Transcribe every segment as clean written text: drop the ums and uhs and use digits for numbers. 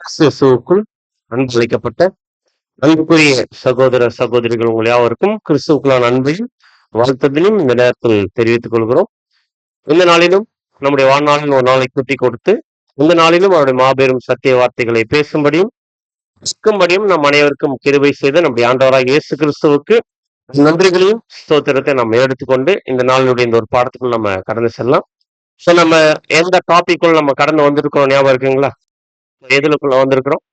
கிறிஸ்துவுக்குள் அன்பளிக்கப்பட்ட அன்புக்குரிய சகோதர சகோதரிகள் உங்கள் யாவருக்கும் கிறிஸ்துவுக்குள்ளான அன்பையும் வாழ்த்ததிலும் இந்த நேரத்தில் தெரிவித்துக் கொள்கிறோம். இந்த நாளிலும் நம்முடைய வாழ்நாளில் ஒரு நாளை கூட்டி கொடுத்து இந்த நாளிலும் அவருடைய மாபெரும் சத்திய வார்த்தைகளை பேசும்படியும் நம் அனைவருக்கும் கிருபை செய்த நம்முடைய ஆண்டவராக இயேசு கிறிஸ்துவுக்கு நன்றிகளையும் ஸ்தோத்திரத்தை நம்ம எடுத்துக்கொண்டு இந்த நாளினுடைய இந்த ஒரு பாடத்துக்குள் நம்ம கடந்து செல்லலாம். ஸோ நம்ம எந்த டாபிக்குள் நம்ம கடந்து வந்திருக்கோம் ஞாபகம் இருக்குங்களா? எதுலுக்குள்ள வந்திருக்கிறோம்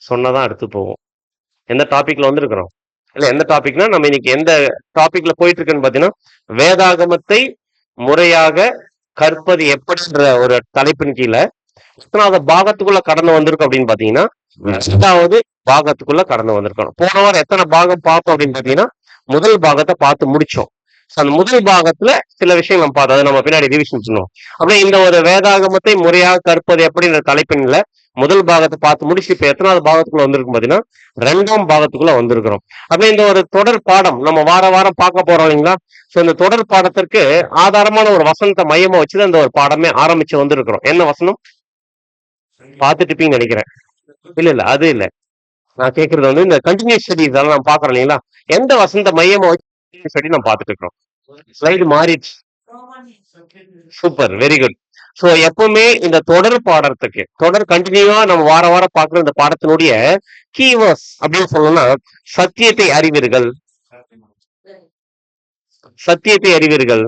சொன்னதான் அடுத்து போவோம். எந்த டாபிக்ல வந்திருக்கிறோம் இல்ல எந்த டாபிக்னா நம்ம இன்னைக்கு எந்த டாபிக்ல போயிட்டு இருக்குன்னு பாத்தீங்கன்னா வேதாகமத்தை முறையாக கற்பது எப்படின்ற ஒரு தலைப்பின் கீழே எத்தனாவது பாகத்துக்குள்ள கடந்து வந்திருக்கோம் அப்படின்னு பாத்தீங்கன்னா 2வது பாகத்துக்குள்ள கடந்து வந்திருக்கோம். போன வாரம் எத்தனை பாகம் பார்த்தோம் அப்படின்னு பாத்தீங்கன்னா முதல் பாகத்தை பார்த்து முடிச்சோம். அந்த முதல் பாகத்துல சில விஷயங்கள் நம்ம பார்த்தோம், அதை நம்ம பின்னாடி ரிவிஷன் பண்ணுவோம். அப்படியே இந்த ஒரு வேதாகமத்தை முறையாக கற்பது எப்படின்ற தலைப்பின்ல முதல் பாகத்தை பார்த்து முடிச்சு இப்ப எத்தனாவது பாகத்துக்குள்ள வந்திருக்கும் பாத்தீங்கன்னா 2ஆம் பாகத்துக்குள்ள வந்திருக்கிறோம். அப்படியே இந்த ஒரு தொடர் பாடம் நம்ம வாரம் பார்க்க போறோம் இல்லைங்களா? சோ இந்த தொடர் பாடத்திற்கு ஆதாரமான ஒரு வசனத்தை மையமா வச்சுதான் இந்த ஒரு பாடமே ஆரம்பிச்சு வந்திருக்கிறோம். என்ன வசனம் பார்த்துட்டு இருப்பீங்கன்னு நினைக்கிறேன். இல்ல அது இல்ல, நான் கேட்கறது வந்து இந்த கண்டினியூஸ் ஸ்டடிஸ் எல்லாம் நம்ம பாக்குறோம் இல்லைங்களா? எந்த வசனத்தை மையமா வச்சு ஸ்டடி நம்ம பார்த்துட்டு இருக்கிறோம். ஸ்லைடு மாறிடுச்சு. Super, very good. சோ எப்பவுமே இந்த தொடர் பாடத்துக்கு தொடர் கண்டினியூவா நம்ம வாரம் பார்க்குற இந்த பாடத்தினுடைய கீவேர்ட்ஸ் அப்படின்னு சொல்லணும்னா சத்தியத்தை அறிவீர்கள், சத்தியத்தை அறிவீர்கள்,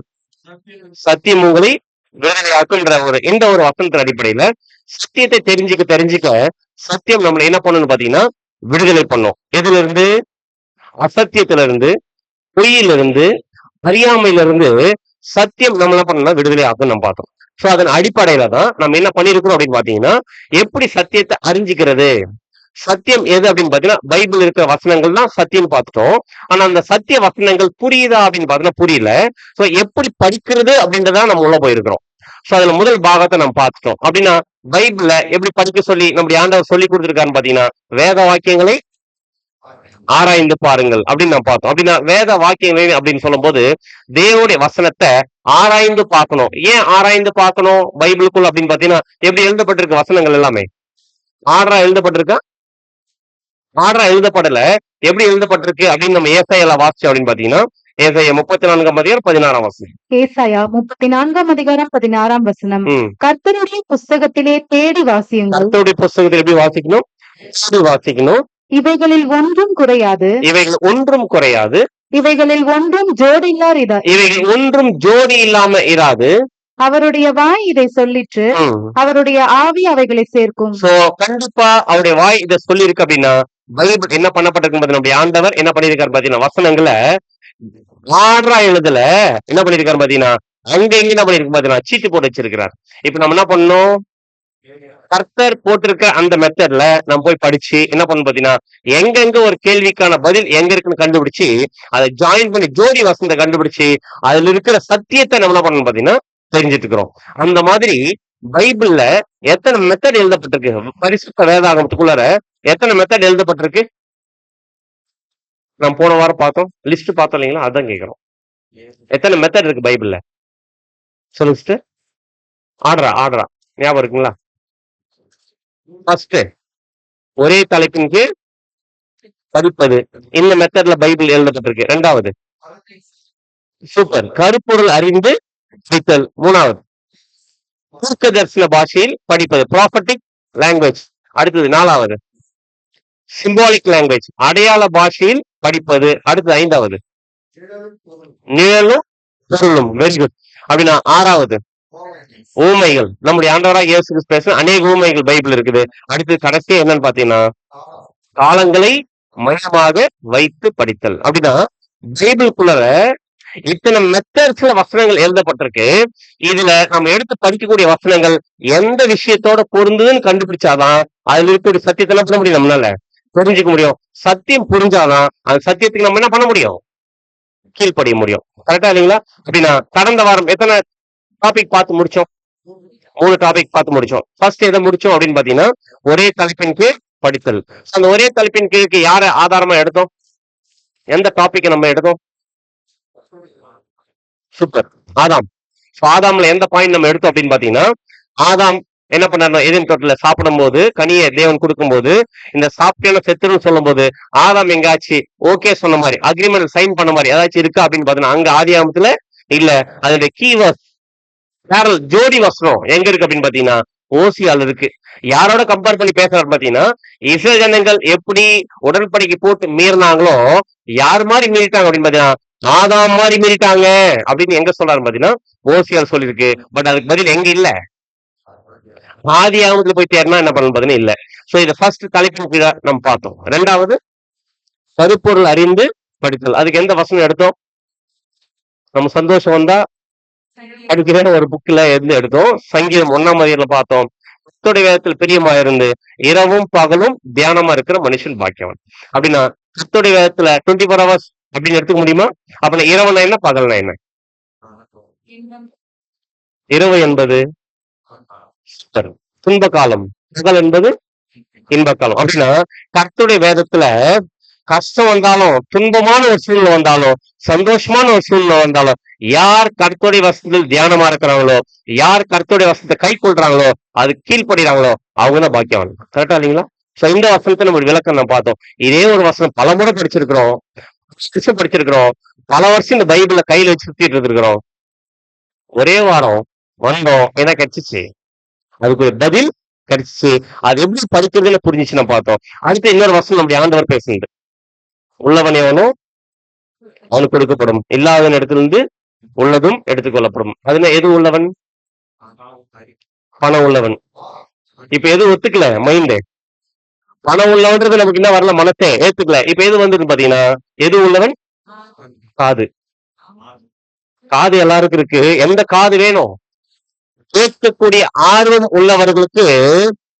சத்தியம் உங்களை விடுதலையாக்குன்ற இந்த ஒரு வசனத்தின் அடிப்படையில சத்தியத்தை தெரிஞ்சுக்க சத்தியம் நம்மளை என்ன பண்ணணும்னு பாத்தீங்கன்னா விடுதலை பண்ணும். எதுல இருந்து? அசத்தியத்திலிருந்து, பொய்யிலிருந்து, அறியாமையிலிருந்து சத்தியம் நம்ம என்ன பண்ணலாம் விடுதலை ஆக்கும் நம்ம பார்த்தோம். சோ அதன் அடிப்படையில தான் நம்ம என்ன பண்ணிருக்கிறோம் அப்படின்னு பாத்தீங்கன்னா எப்படி சத்தியத்தை அறிஞ்சிக்கிறது, சத்தியம் எது அப்படின்னு பாத்தீங்கன்னா பைபிள் இருக்கிற வசனங்கள் தான் சத்தியம் பார்த்துட்டோம். ஆனா அந்த சத்திய வசனங்கள் புரியுதா அப்படின்னு பாத்தீங்கன்னா புரியல. சோ எப்படி படிக்கிறது அப்படின்றதான் நம்ம உள்ள போயிருக்கிறோம். சோ அதுல முதல் பாகத்தை நம்ம பார்த்துட்டோம். அப்படின்னா பைபிள்ல எப்படி படிக்க சொல்லி நம்முடைய ஆண்டவர் சொல்லி கொடுத்துருக்காருன்னு பாத்தீங்கன்னா வேத வாக்கியங்களை ஆராய்ந்து பாருங்கள் அப்படின்னு நம்ம பார்த்தோம். அப்படின்னா வேத வாக்கியங்கள் அப்படின்னு சொல்லும் போது தேவனுடைய வசனத்தை ஆராய்ந்து பார்க்கணும். ஏன் ஆராய்ந்து பார்க்கணும் பைபிளுக்குள் அப்படின்னு பாத்தீங்கன்னா எப்படி எழுதப்பட்டிருக்க வசனங்கள் எல்லாமே ஆர்டரா எழுதப்பட்டிருக்கா? ஆர்டரா எழுதப்படல. எப்படி எழுதப்பட்டிருக்கு அப்படின்னு நம்ம ஏசாயால வாசிச்சோம் அப்படின்னு பாத்தீங்கன்னா ஏசாயா 34ஆம் அதிகாரம் 16ஆம் வசனம். ஏசாயா 34ஆம் அதிகாரம் 16ஆம் வசனம். கர்த்தருடைய புஸ்தகத்திலே தேடி வாசியுங்கள். கர்த்தருடைய புஸ்தகத்தில் எப்படி வாசிக்கணும்? தேடி வாசிக்கணும். இவைகளில் ஒன்றும் குறையாது, இவைகள் ஒன்றும் குறையாது, இவைகளில் ஒன்றும் ஜோடி இல்லாத, இவைகள் ஒன்றும் ஜோடி இல்லாம இராது. அவருடைய வாய் இதை சொல்லிற்று, அவருடைய ஆவி அவைகளை சேர்க்கும். சோ கண்டிப்பா அவருடைய வாய் இதை சொல்லி இருக்கு. அப்படின்னா பைபிள் என்ன பண்ணப்பட்டிருக்கு? நம்முடைய ஆண்டவர் என்ன பண்ணிருக்காரு பாத்தீங்கன்னா வசனங்களை ஆர்டரா எழுதல, என்ன பண்ணிருக்காரு பாத்தீங்கன்னா அங்க எங்க என்ன பண்ணிருக்கு பாத்தீங்கன்னா சீட்டு போட்டு வச்சிருக்கிறார். இப்ப நம்ம என்ன பண்ணணும்? கர்த்தர் போட்டிருக்க அந்த மெத்தட்ல நம்ம போய் படிச்சு என்ன பண்ணணும் பாத்தீங்கன்னா எங்கெங்க ஒரு கேள்விக்கான பதில் எங்க இருக்குன்னு கண்டுபிடிச்சு அதை ஜாயின் பண்ணி ஜோடி வசனத்தை கண்டுபிடிச்சு அதுல இருக்கிற சத்தியத்தை நம்ம என்ன பண்ணணும் பாத்தீங்கன்னா தெரிஞ்சுட்டு இருக்கிறோம். அந்த மாதிரி பைபிள்ல எத்தனை மெத்தட் எழுதப்பட்டிருக்கு? பரிசுத்த வேதாகமத்துக்குள்ளார எத்தனை மெத்தட் எழுதப்பட்டிருக்கு? நம்ம போன வாரம் பார்த்தோம், லிஸ்ட் பார்த்தோம் இல்லைங்களா? அதான் கேட்கிறோம். எத்தனை மெத்தட் இருக்கு பைபிள்ல சொல்லுங்க சிஸ்டர். ஆர்டரா ஞாபகம் இருக்குங்களா? ஃபர்ஸ்ட் ஒரே தலைப்பின் கீழ் படிப்பது, இந்த மெத்தட்ல பைபிள் எழுதப்பட்டிருக்கு. 2வது சூப்பர் கருப்பொருள் அறிந்து படித்தல். 3வது தீர்க்கதரிசன பாஷையில் படிப்பது, ப்ராபட்டிக் லாங்குவேஜ். அடுத்தது 4வது சிம்பாலிக் லாங்குவேஜ், அடையாள பாஷையில் படிப்பது. அடுத்தது 5வது நிழலும் பொருளும். Very good. அப்படின்னா 6வது ஊமைகள். நம்முடைய ஆண்டவராக இயேசு கிறிஸ்து பேசின அநேக ஊமைகள் பைபிள் இருக்குது. அடுத்து கடைசியா என்னன்னு பாத்தீங்கன்னா காலங்களை மையமாக வைத்து படித்தல். அப்படின்னா பைபிளுக்குள்ள இத்தனை மெத்தட்ஸ்ல வசனங்கள் எழுதப்பட்டிருக்கு. இதுல நம்ம எடுத்து படிக்கக்கூடிய வசனங்கள் எந்த விஷயத்தோட பொருந்துன்னு கண்டுபிடிச்சாதான் அதுல இருக்கக்கூடிய சத்தியத்தை என்ன பண்ண முடியும், நம்மளால தெரிஞ்சுக்க முடியும். சத்தியம் புரிஞ்சாதான் அந்த சத்தியத்துக்கு நம்ம என்ன பண்ண முடியும், கீழ்ப்படிய முடியும். கரெக்டா இல்லைங்களா? அப்படின்னா கடந்த வாரம் எத்தனை டாபிக் பார்த்து முடிச்சோம்? 3 டாபிக் பார்த்து முடிச்சோம். ஃபர்ஸ்ட் எதை முடிச்சோம் அப்படின்னு பாத்தீங்கன்னா ஒரே தலைப்பின் கீழ் படித்தல். அந்த ஒரே தலைப்பின் கீழுக்கு யார ஆதாரமா எடுத்தோம்? எந்த டாபிக் நம்ம எடுத்தோம்? சூப்பர், ஆதாம். ஆதாம்ல எந்த பாயிண்ட் நம்ம எடுத்தோம் அப்படின்னு பாத்தீங்கன்னா ஆதாம் என்ன பண்ணாரு? ஏதேன் தோட்டத்துல சாப்பிடும் போது கனியை தேவன் கொடுக்கும்போது இந்த சாப்பிட்டு செத்துருன்னு சொல்லும் போது ஆதாம் எங்காச்சு ஓகே சொன்ன மாதிரி அக்ரிமெண்ட் சைன் பண்ண மாதிரி ஏதாச்சும் இருக்கா அப்படின்னு பாத்தீங்கன்னா அங்க ஆதியாகமத்துல இல்ல. அதனுடைய கீவர்ஸ் பேரல் ஜோடி வசனம் எங்க இருக்கு அப்படின்னு பாத்தீங்கன்னா ஓசியால இருக்கு. யாரோட கம்பேர் பண்ணி பேசுறாரு பாத்தீங்கன்னா இஸ்ரேல் ஜனங்கள் எப்படி உடன்படிக்கை போட்டு மீறினாங்களோ யார் மாதிரி மீறிட்டாங்க அப்படின்னு பாத்தீங்கன்னா ஆதாம் மாதிரி மீறிட்டாங்க அப்படின்னு எங்க சொல்றாரு பாத்தீங்கன்னா ஓசியால் சொல்லிருக்கு. பட் அதுக்கு பதில் எங்க இல்ல, ஆதியாகமத்துல போய் தேடினா என்ன பண்ணணும் பாத்தீங்கன்னா இல்ல. சோ இதை ஃபர்ஸ்ட் தலைப்பு நம்ம பார்த்தோம். ரெண்டாவது கருப்பொருள் அறிந்து படித்தல். அதுக்கு எந்த வசனம் எடுத்தோம்? நம்ம சந்தோஷம் வந்தா படிக்கிற ஒரு புக்ல இருந்து எடுத்தோம். சங்கீதம் 1ஆம் அதிகாரத்துல பார்த்தோம். கர்த்தருடைய வேதத்தில் பிரியமா இருந்து இரவும் பகலும் தியானமா இருக்கிற மனுஷன் பாக்கியவன். அப்படின்னா கர்த்தருடைய வேதத்துல 24 hours அப்படின்னு எடுத்துக்க முடியுமா? அப்படின்னா இரவுனா என்ன, பகல்னா என்ன? இரவு என்பது துன்ப காலம், பகல் என்பது இன்ப காலம். அப்படின்னா கர்த்தருடைய வேதத்துல கஷ்டம் வந்தாலும் துன்பமான ஒரு சூழ்நிலை வந்தாலும் சந்தோஷமான ஒரு சூழ்நிலை வந்தாலும் யார் கர்த்தருடைய வசனத்தில் தியானமா இருக்கிறாங்களோ, யார் கர்த்தருடைய வசனத்தை கை கொள்றாங்களோ, அது கீழ்படுறாங்களோ அவங்கதான் பாக்கியவான். கரெக்டா இல்லைங்களா? சோ இந்த வசனத்தை நம்ம விளக்கம் நம்ம பார்த்தோம். இதே ஒரு வசனம் பல முறை படிச்சிருக்கிறோம், படிச்சிருக்கிறோம், பல வருஷம் இந்த பைபிள கையில வச்சு சுத்திட்டு இருக்கிறோம். ஒரே வாரம் வந்தோம், என்ன கிடைச்சிச்சு? அதுக்கு ஒரு பதில் கிடைச்சிச்சு. அது எப்படி படிக்கிறதுன்னு புரிஞ்சிச்சு நம்ம பார்த்தோம். அடுத்து இன்னொரு வசனம் நம்முடைய ஆண்டவர் பேசுனது, உள்ளவன் எவனோ அவனுக்கு கொடுக்கப்படும், இல்லாதவன் இடத்திலிருந்து உள்ளதும் எடுத்துக்கொள்ளப்படும். அதுல எது உள்ளவன்? பணம் உள்ளவன். இப்ப எது ஒத்துக்கல? மைண்டு. பணம் உள்ளவன்றது நமக்கு என்ன வரல, மனத்தை ஏத்துக்கல. இப்ப எது வந்தது பாத்தீங்கன்னா எது உள்ளவன்? காது. காது எல்லாருக்கும் இருக்கு. எந்த காது வேணும்? கேட்கக்கூடிய ஆர்வம் உள்ளவர்களுக்கு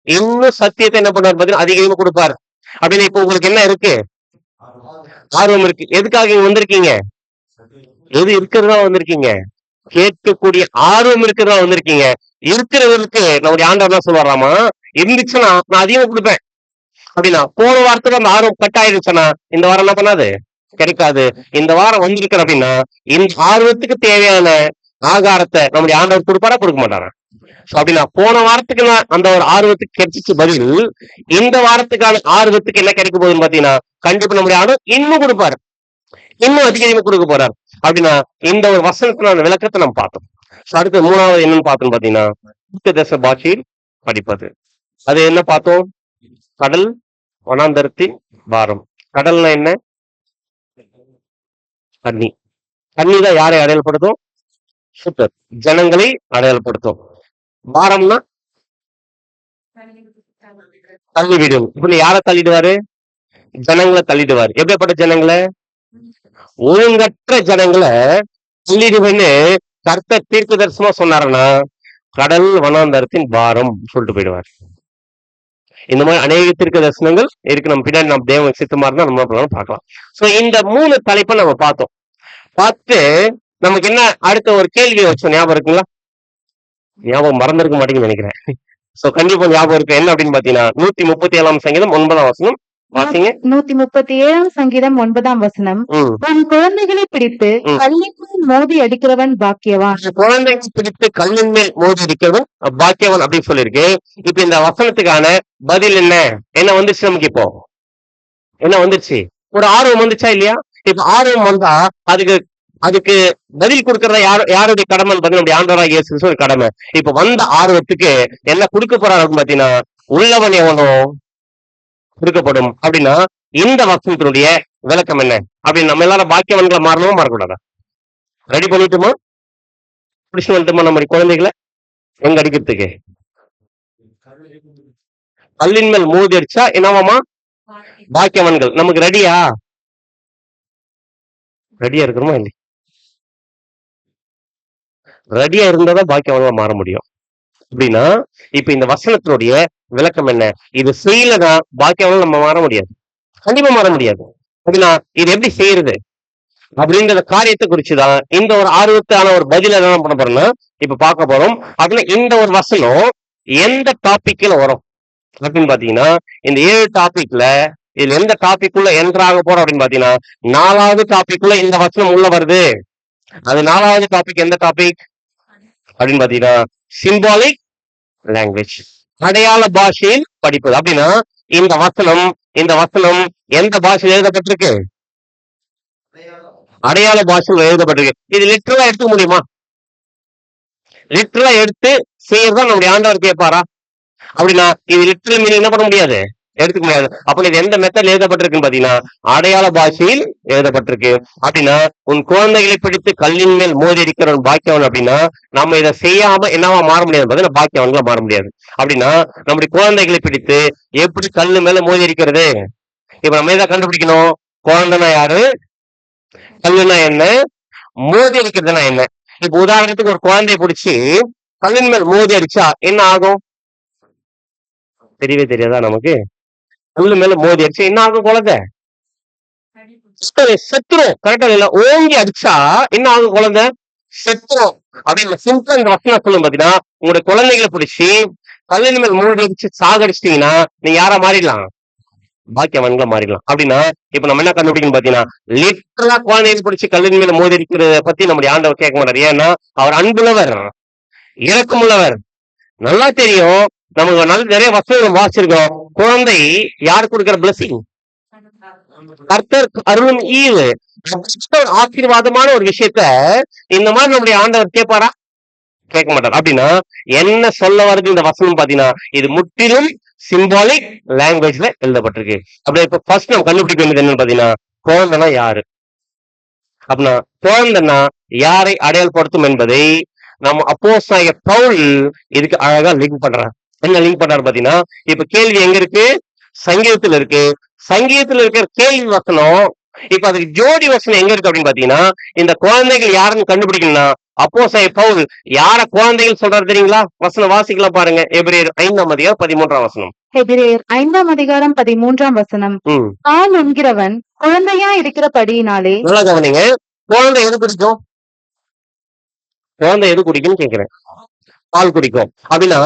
இன்னும் சத்தியத்தை என்ன பண்ணார் பாத்தீங்கன்னா அதிகமா கொடுப்பாரு. அப்படின்னு இப்ப உங்களுக்கு என்ன இருக்கு? ஆர்வம் இருக்கு. எதுக்காக இங்க வந்திருக்கீங்க? எது இருக்கிறதா வந்திருக்கீங்க? கேட்கக்கூடிய ஆர்வம் இருக்கிறதா வந்திருக்கீங்க. இருக்கிறவருக்கு நம்முடைய ஆண்டவர் என்ன சொல்லுவாராமா, இருந்துச்சுன்னா நான் அதிகமா கொடுப்பேன் அப்படின்னா. போன வாரத்துல அந்த ஆர்வம் கட் ஆயிருச்சுன்னா இந்த வாரம் என்ன பண்ணாது, கிடைக்காது. இந்த வாரம் வந்திருக்கிற அப்படின்னா இந்த ஆர்வத்துக்கு தேவையான ஆகாரத்தை நம்முடைய ஆண்டவர் கொடுப்பாரா, கொடுக்க மாட்டாரா? அப்படின்னா போன வாரத்துக்கு நான் அந்த ஒரு ஆர்வத்துக்கு கிடைச்சிச்சு பதில் இந்த வாரத்துக்கான ஆர்வத்துக்கு என்ன கிடைக்க போகுதுன்னு பாத்தீங்கன்னா கண்டிப்பா நம்முடைய ஆண்டவர் இன்னும் கொடுப்பாரு, இன்னும் அதிகமா கொடுக்க போறாரு. அப்படின்னா இந்த ஒரு வசனத்தின விளக்கத்தை நம்ம பார்த்தோம். அடுத்து மூணாவது என்னன்னு பார்த்தோம் பாத்தீங்கன்னா தீர்க்கதரிசன பாஷையில் படிப்பது. அது என்ன பார்த்தோம்? கடல் வனாந்தரத்தின் பாரம். கடல்னா என்ன? தண்ணி. தண்ணி தான் யாரை அடையாளப்படுத்தும்? சூப்பர், ஜனங்களை அடையாளப்படுத்தும். பாரம்னா தள்ளி விடும். இப்ப யாரை தள்ளிடுவாரு? ஜனங்களை தள்ளிடுவாரு. எப்படிப்பட்ட ஜனங்களை? ஒழுங்கற்ற ஜனங்களை தள்ளிடுவேன்னு கர்த்தர் தீர்க்க தரிசனமா சொன்னாருன்னா கடல் வனாந்தரத்தின் பாரம் சொல்லிட்டு போயிடுவார். இந்த மாதிரி அநேக தீர்க்க தரிசனங்கள் இருக்கு. நம்ம பின்னாடி நம்ம தேவன் சித்தமா இருந்தா நம்ம பார்க்கலாம். சோ இந்த 3 தலைப்பை நம்ம பார்த்தோம். பார்த்து நமக்கு என்ன அடுத்த ஒரு கேள்வி வச்சோம், ஞாபகம் இருக்குங்களா? ஞாபகம் மறந்திருக்க மாட்டேங்குன்னு நினைக்கிறேன். சோ கண்டிப்பா ஞாபகம் இருக்கு. என்ன அப்படின்னு பாத்தீங்கன்னா 137ஆம் சங்கீதம் 9ஆம் வசனம் வாசிங்க. 137ஆம் சங்கீதம் 9ஆம் வசனம், தன் குழந்தைகளை பிடித்து கல்லின் மேல் மோதி அடிக்கிறவன் பாக்கியவான். குழந்தைகளை பிடித்து கல்லின் மேல் மோதி அடிக்கிறவன் பாக்கியவான் அப்படின்னு சொல்லியிருக்கு. இப்ப இந்த வசனத்துக்கான பதில் என்ன? என்ன வந்துருச்சு நமக்கு? இப்போ என்ன வந்துருச்சு? ஒரு ஆர்வம் வந்துச்சா இல்லையா? இப்ப ஆர்வம் வந்தா அதுக்கு பதில் கொடுக்கறத யாருடைய கடமைன்னு பாத்தீங்கன்னா ஆண்டவராகிய இயேசு கிறிஸ்துவின் கடமை. இப்ப வந்த ஆர்வத்துக்கு என்ன கொடுக்க போறாரு அப்படின்னு பாத்தீங்கன்னா உள்ளவன் எவனோ கொடுக்கப்படும். அப்படின்னா இந்த வசனத்தினுடைய விளக்கம் என்ன அப்படின்னு நம்ம எல்லாரும் பாக்கியவன்களை மாறணுமா மாறக்கூடாதா? ரெடி பண்ணிட்டுமா? பிடிச்சு வந்துட்டுமா நம்ம குழந்தைகளை எங்க அடிக்கிறதுக்கு? கல்லின் மேல் மோதி அடிச்சா என்னவாமா? பாக்கியவன்கள். நமக்கு ரெடியா? ரெடியா இருக்கிறோமா இல்லை? ரெடியா இருந்தாதான் பாக்கியவன்களா மாற முடியும். அப்படின்னா இப்ப இந்த வசனத்தினுடைய விளக்கம் என்ன? இது செய்யலன்னா பாக்கியவன்கள் நம்ம மாற முடியாது, கண்டிப்பா மாற முடியாது. அப்படின்னா இது எப்படி செய்யறது அப்படின்ற காரியத்தை குறிச்சுதான் இந்த ஒரு ஆர்வத்தான ஒரு பதில என்ன பண்ண போறோம்னா இப்ப பார்க்க போறோம். அப்படின்னா இந்த ஒரு வசனம் எந்த டாபிக்ல வரும் அப்படின்னு பாத்தீங்கன்னா இந்த 7 டாபிக்ல இதுல எந்த டாபிக் உள்ள என்ட்ராக போறோம் அப்படின்னு பாத்தீங்கன்னா 4வது டாபிக் உள்ள இந்த வசனம் உள்ள வருது. அது 4வது டாபிக் எந்த டாபிக் அப்படின்னு பாத்தீங்கன்னா சிம்பாலிக் லாங்குவேஜ். அடையாள பாஷையில் படிப்பது அப்படின்னா இந்த வசனம் எந்த பாஷையில் எழுதப்பட்டிருக்கு? அடையாள பாஷையில் எழுதப்பட்டிருக்கு. இது லிட்டரலா எடுத்துக்க முடியுமா? லிட்டரலா எடுத்து செய்யறதா நம்முடைய ஆண்டவர் கேட்பாரா? அப்படின்னா இது லிட்டரல் மீனிங் என்ன பண்ண முடியாது, எடுத்துக்க முடியாது. அப்ப இது எந்த மெத்தட்ல எழுதப்பட்டிருக்குன்னு பாத்தீங்கன்னா அடையாள பாஷையில் எழுதப்பட்டிருக்கு. அப்படின்னா உன் குழந்தைகளை பிடித்து கல்லின் மேல் மோதி அடிக்கிறவன் பாக்கியவன். அப்படின்னா நம்ம இதை செய்யாம என்னவா மாற முடியாது, பாக்கியவன்களா மாற முடியாது. அப்படின்னா நம்முடைய குழந்தைகளை பிடித்து எப்படி கல்லு மேல மோதி அடிக்கிறது? இப்ப நம்ம இதை கண்டுபிடிக்கணும். குழந்தைனா யாரு, கல்லுனா என்ன, மோதி அடிக்கிறதுனா என்ன? இப்ப உதாரணத்துக்கு ஒரு குழந்தைய பிடிச்சி கல்லின் மேல் மோதி அடிச்சா என்ன ஆகும்? தெரியவே தெரியாதா நமக்கு? கல்லு மேல மோதி அடிச்சா என்ன ஆகும்? குழந்தை செத்துரும். கரெக்டா இல்ல? ஓங்கி அடிச்சா என்ன ஆகும்? குழந்தை செத்துரும். அப்படின்னு சிம்பிள் இந்த வசனம் சொல்லும். பாத்தீங்கன்னா உங்களுடைய குழந்தைகளை பிடிச்சி கல்லின் மேல் மோதி அடிச்சு சாகடிச்சிட்டீங்கன்னா நீங்க யாரா மாறிடலாம்? பாக்கியவான்களா மாறிடலாம். அப்படின்னா இப்ப நம்ம என்ன கண்டுபிடிக்கணும் பாத்தீங்கன்னா லிட்டரலா குழந்தைகளை பிடிச்சி கல்லின் மேல மோதி அடிக்கிறத பத்தி நம்முடைய ஆண்டவர் கேட்க மாட்டார். ஏன்னா அவர் அன்புள்ளவர், இரக்கமுள்ளவர். நல்லா தெரியும், நமக்கு நல்ல நிறைய வசனம் வாசிச்சிருக்கோம். குழந்தை யார் கொடுக்கிற பிளஸிங்? கர்த்தர் அருளும் ஈவு. ஆசீர்வாதமான ஒரு விஷயத்த இந்த மாதிரி நம்முடைய ஆண்டவர் கேட்பாரா? கேட்க மாட்டார். அப்படின்னா என்ன சொல்ல வருது இந்த வசனம் பாத்தீங்கன்னா இது முற்றிலும் சிம்பாலிக் லாங்குவேஜ்ல எழுதப்பட்டிருக்கு. அப்படியே இப்ப ஃபர்ஸ்ட் நம்ம கண்டுபிடிக்க வேண்டியது என்னன்னு பாத்தீங்கன்னா குழந்தைனா யாரு? அப்படின்னா குழந்தைன்னா யாரை அடையாளப்படுத்தும் என்பதை நம்ம அப்போஸ்தலனாகிய பவுல் இதுக்கு அழகா லிங்க் பண்றார். என்ன லிங்க் பண்றாரு பாத்தீங்கன்னா இப்ப கேள்வி எங்க இருக்கு? சங்கீதத்துல இருக்கு. சங்கீதத்துல இருக்கிற கேள்வி வசனம் இப்ப அதுக்கு ஜோடி வசனம் எங்க இருக்கு அப்படின்னு பாத்தீங்கன்னா இந்த குழந்தைகள் யாருன்னு கண்டுபிடிக்கணும்னா அப்போஸ்தலனாகிய பவுல் யார குழந்தைகள் சொல்றாரு தெரியுங்களா? வசனம் வாசிக்கலாம் பாருங்க. எபிரேயர் 5:13 வசனம். எபிரேயர் 5:13 ஆண் என்கிறவன் குழந்தையா இருக்கிறபடியினாலே. நல்லா கவனிங்க. குழந்தை எது குடிக்கும்? குழந்தை எது குடிக்கும்னு கேக்குறேன். பால் குடிக்கும். அப்படின்னா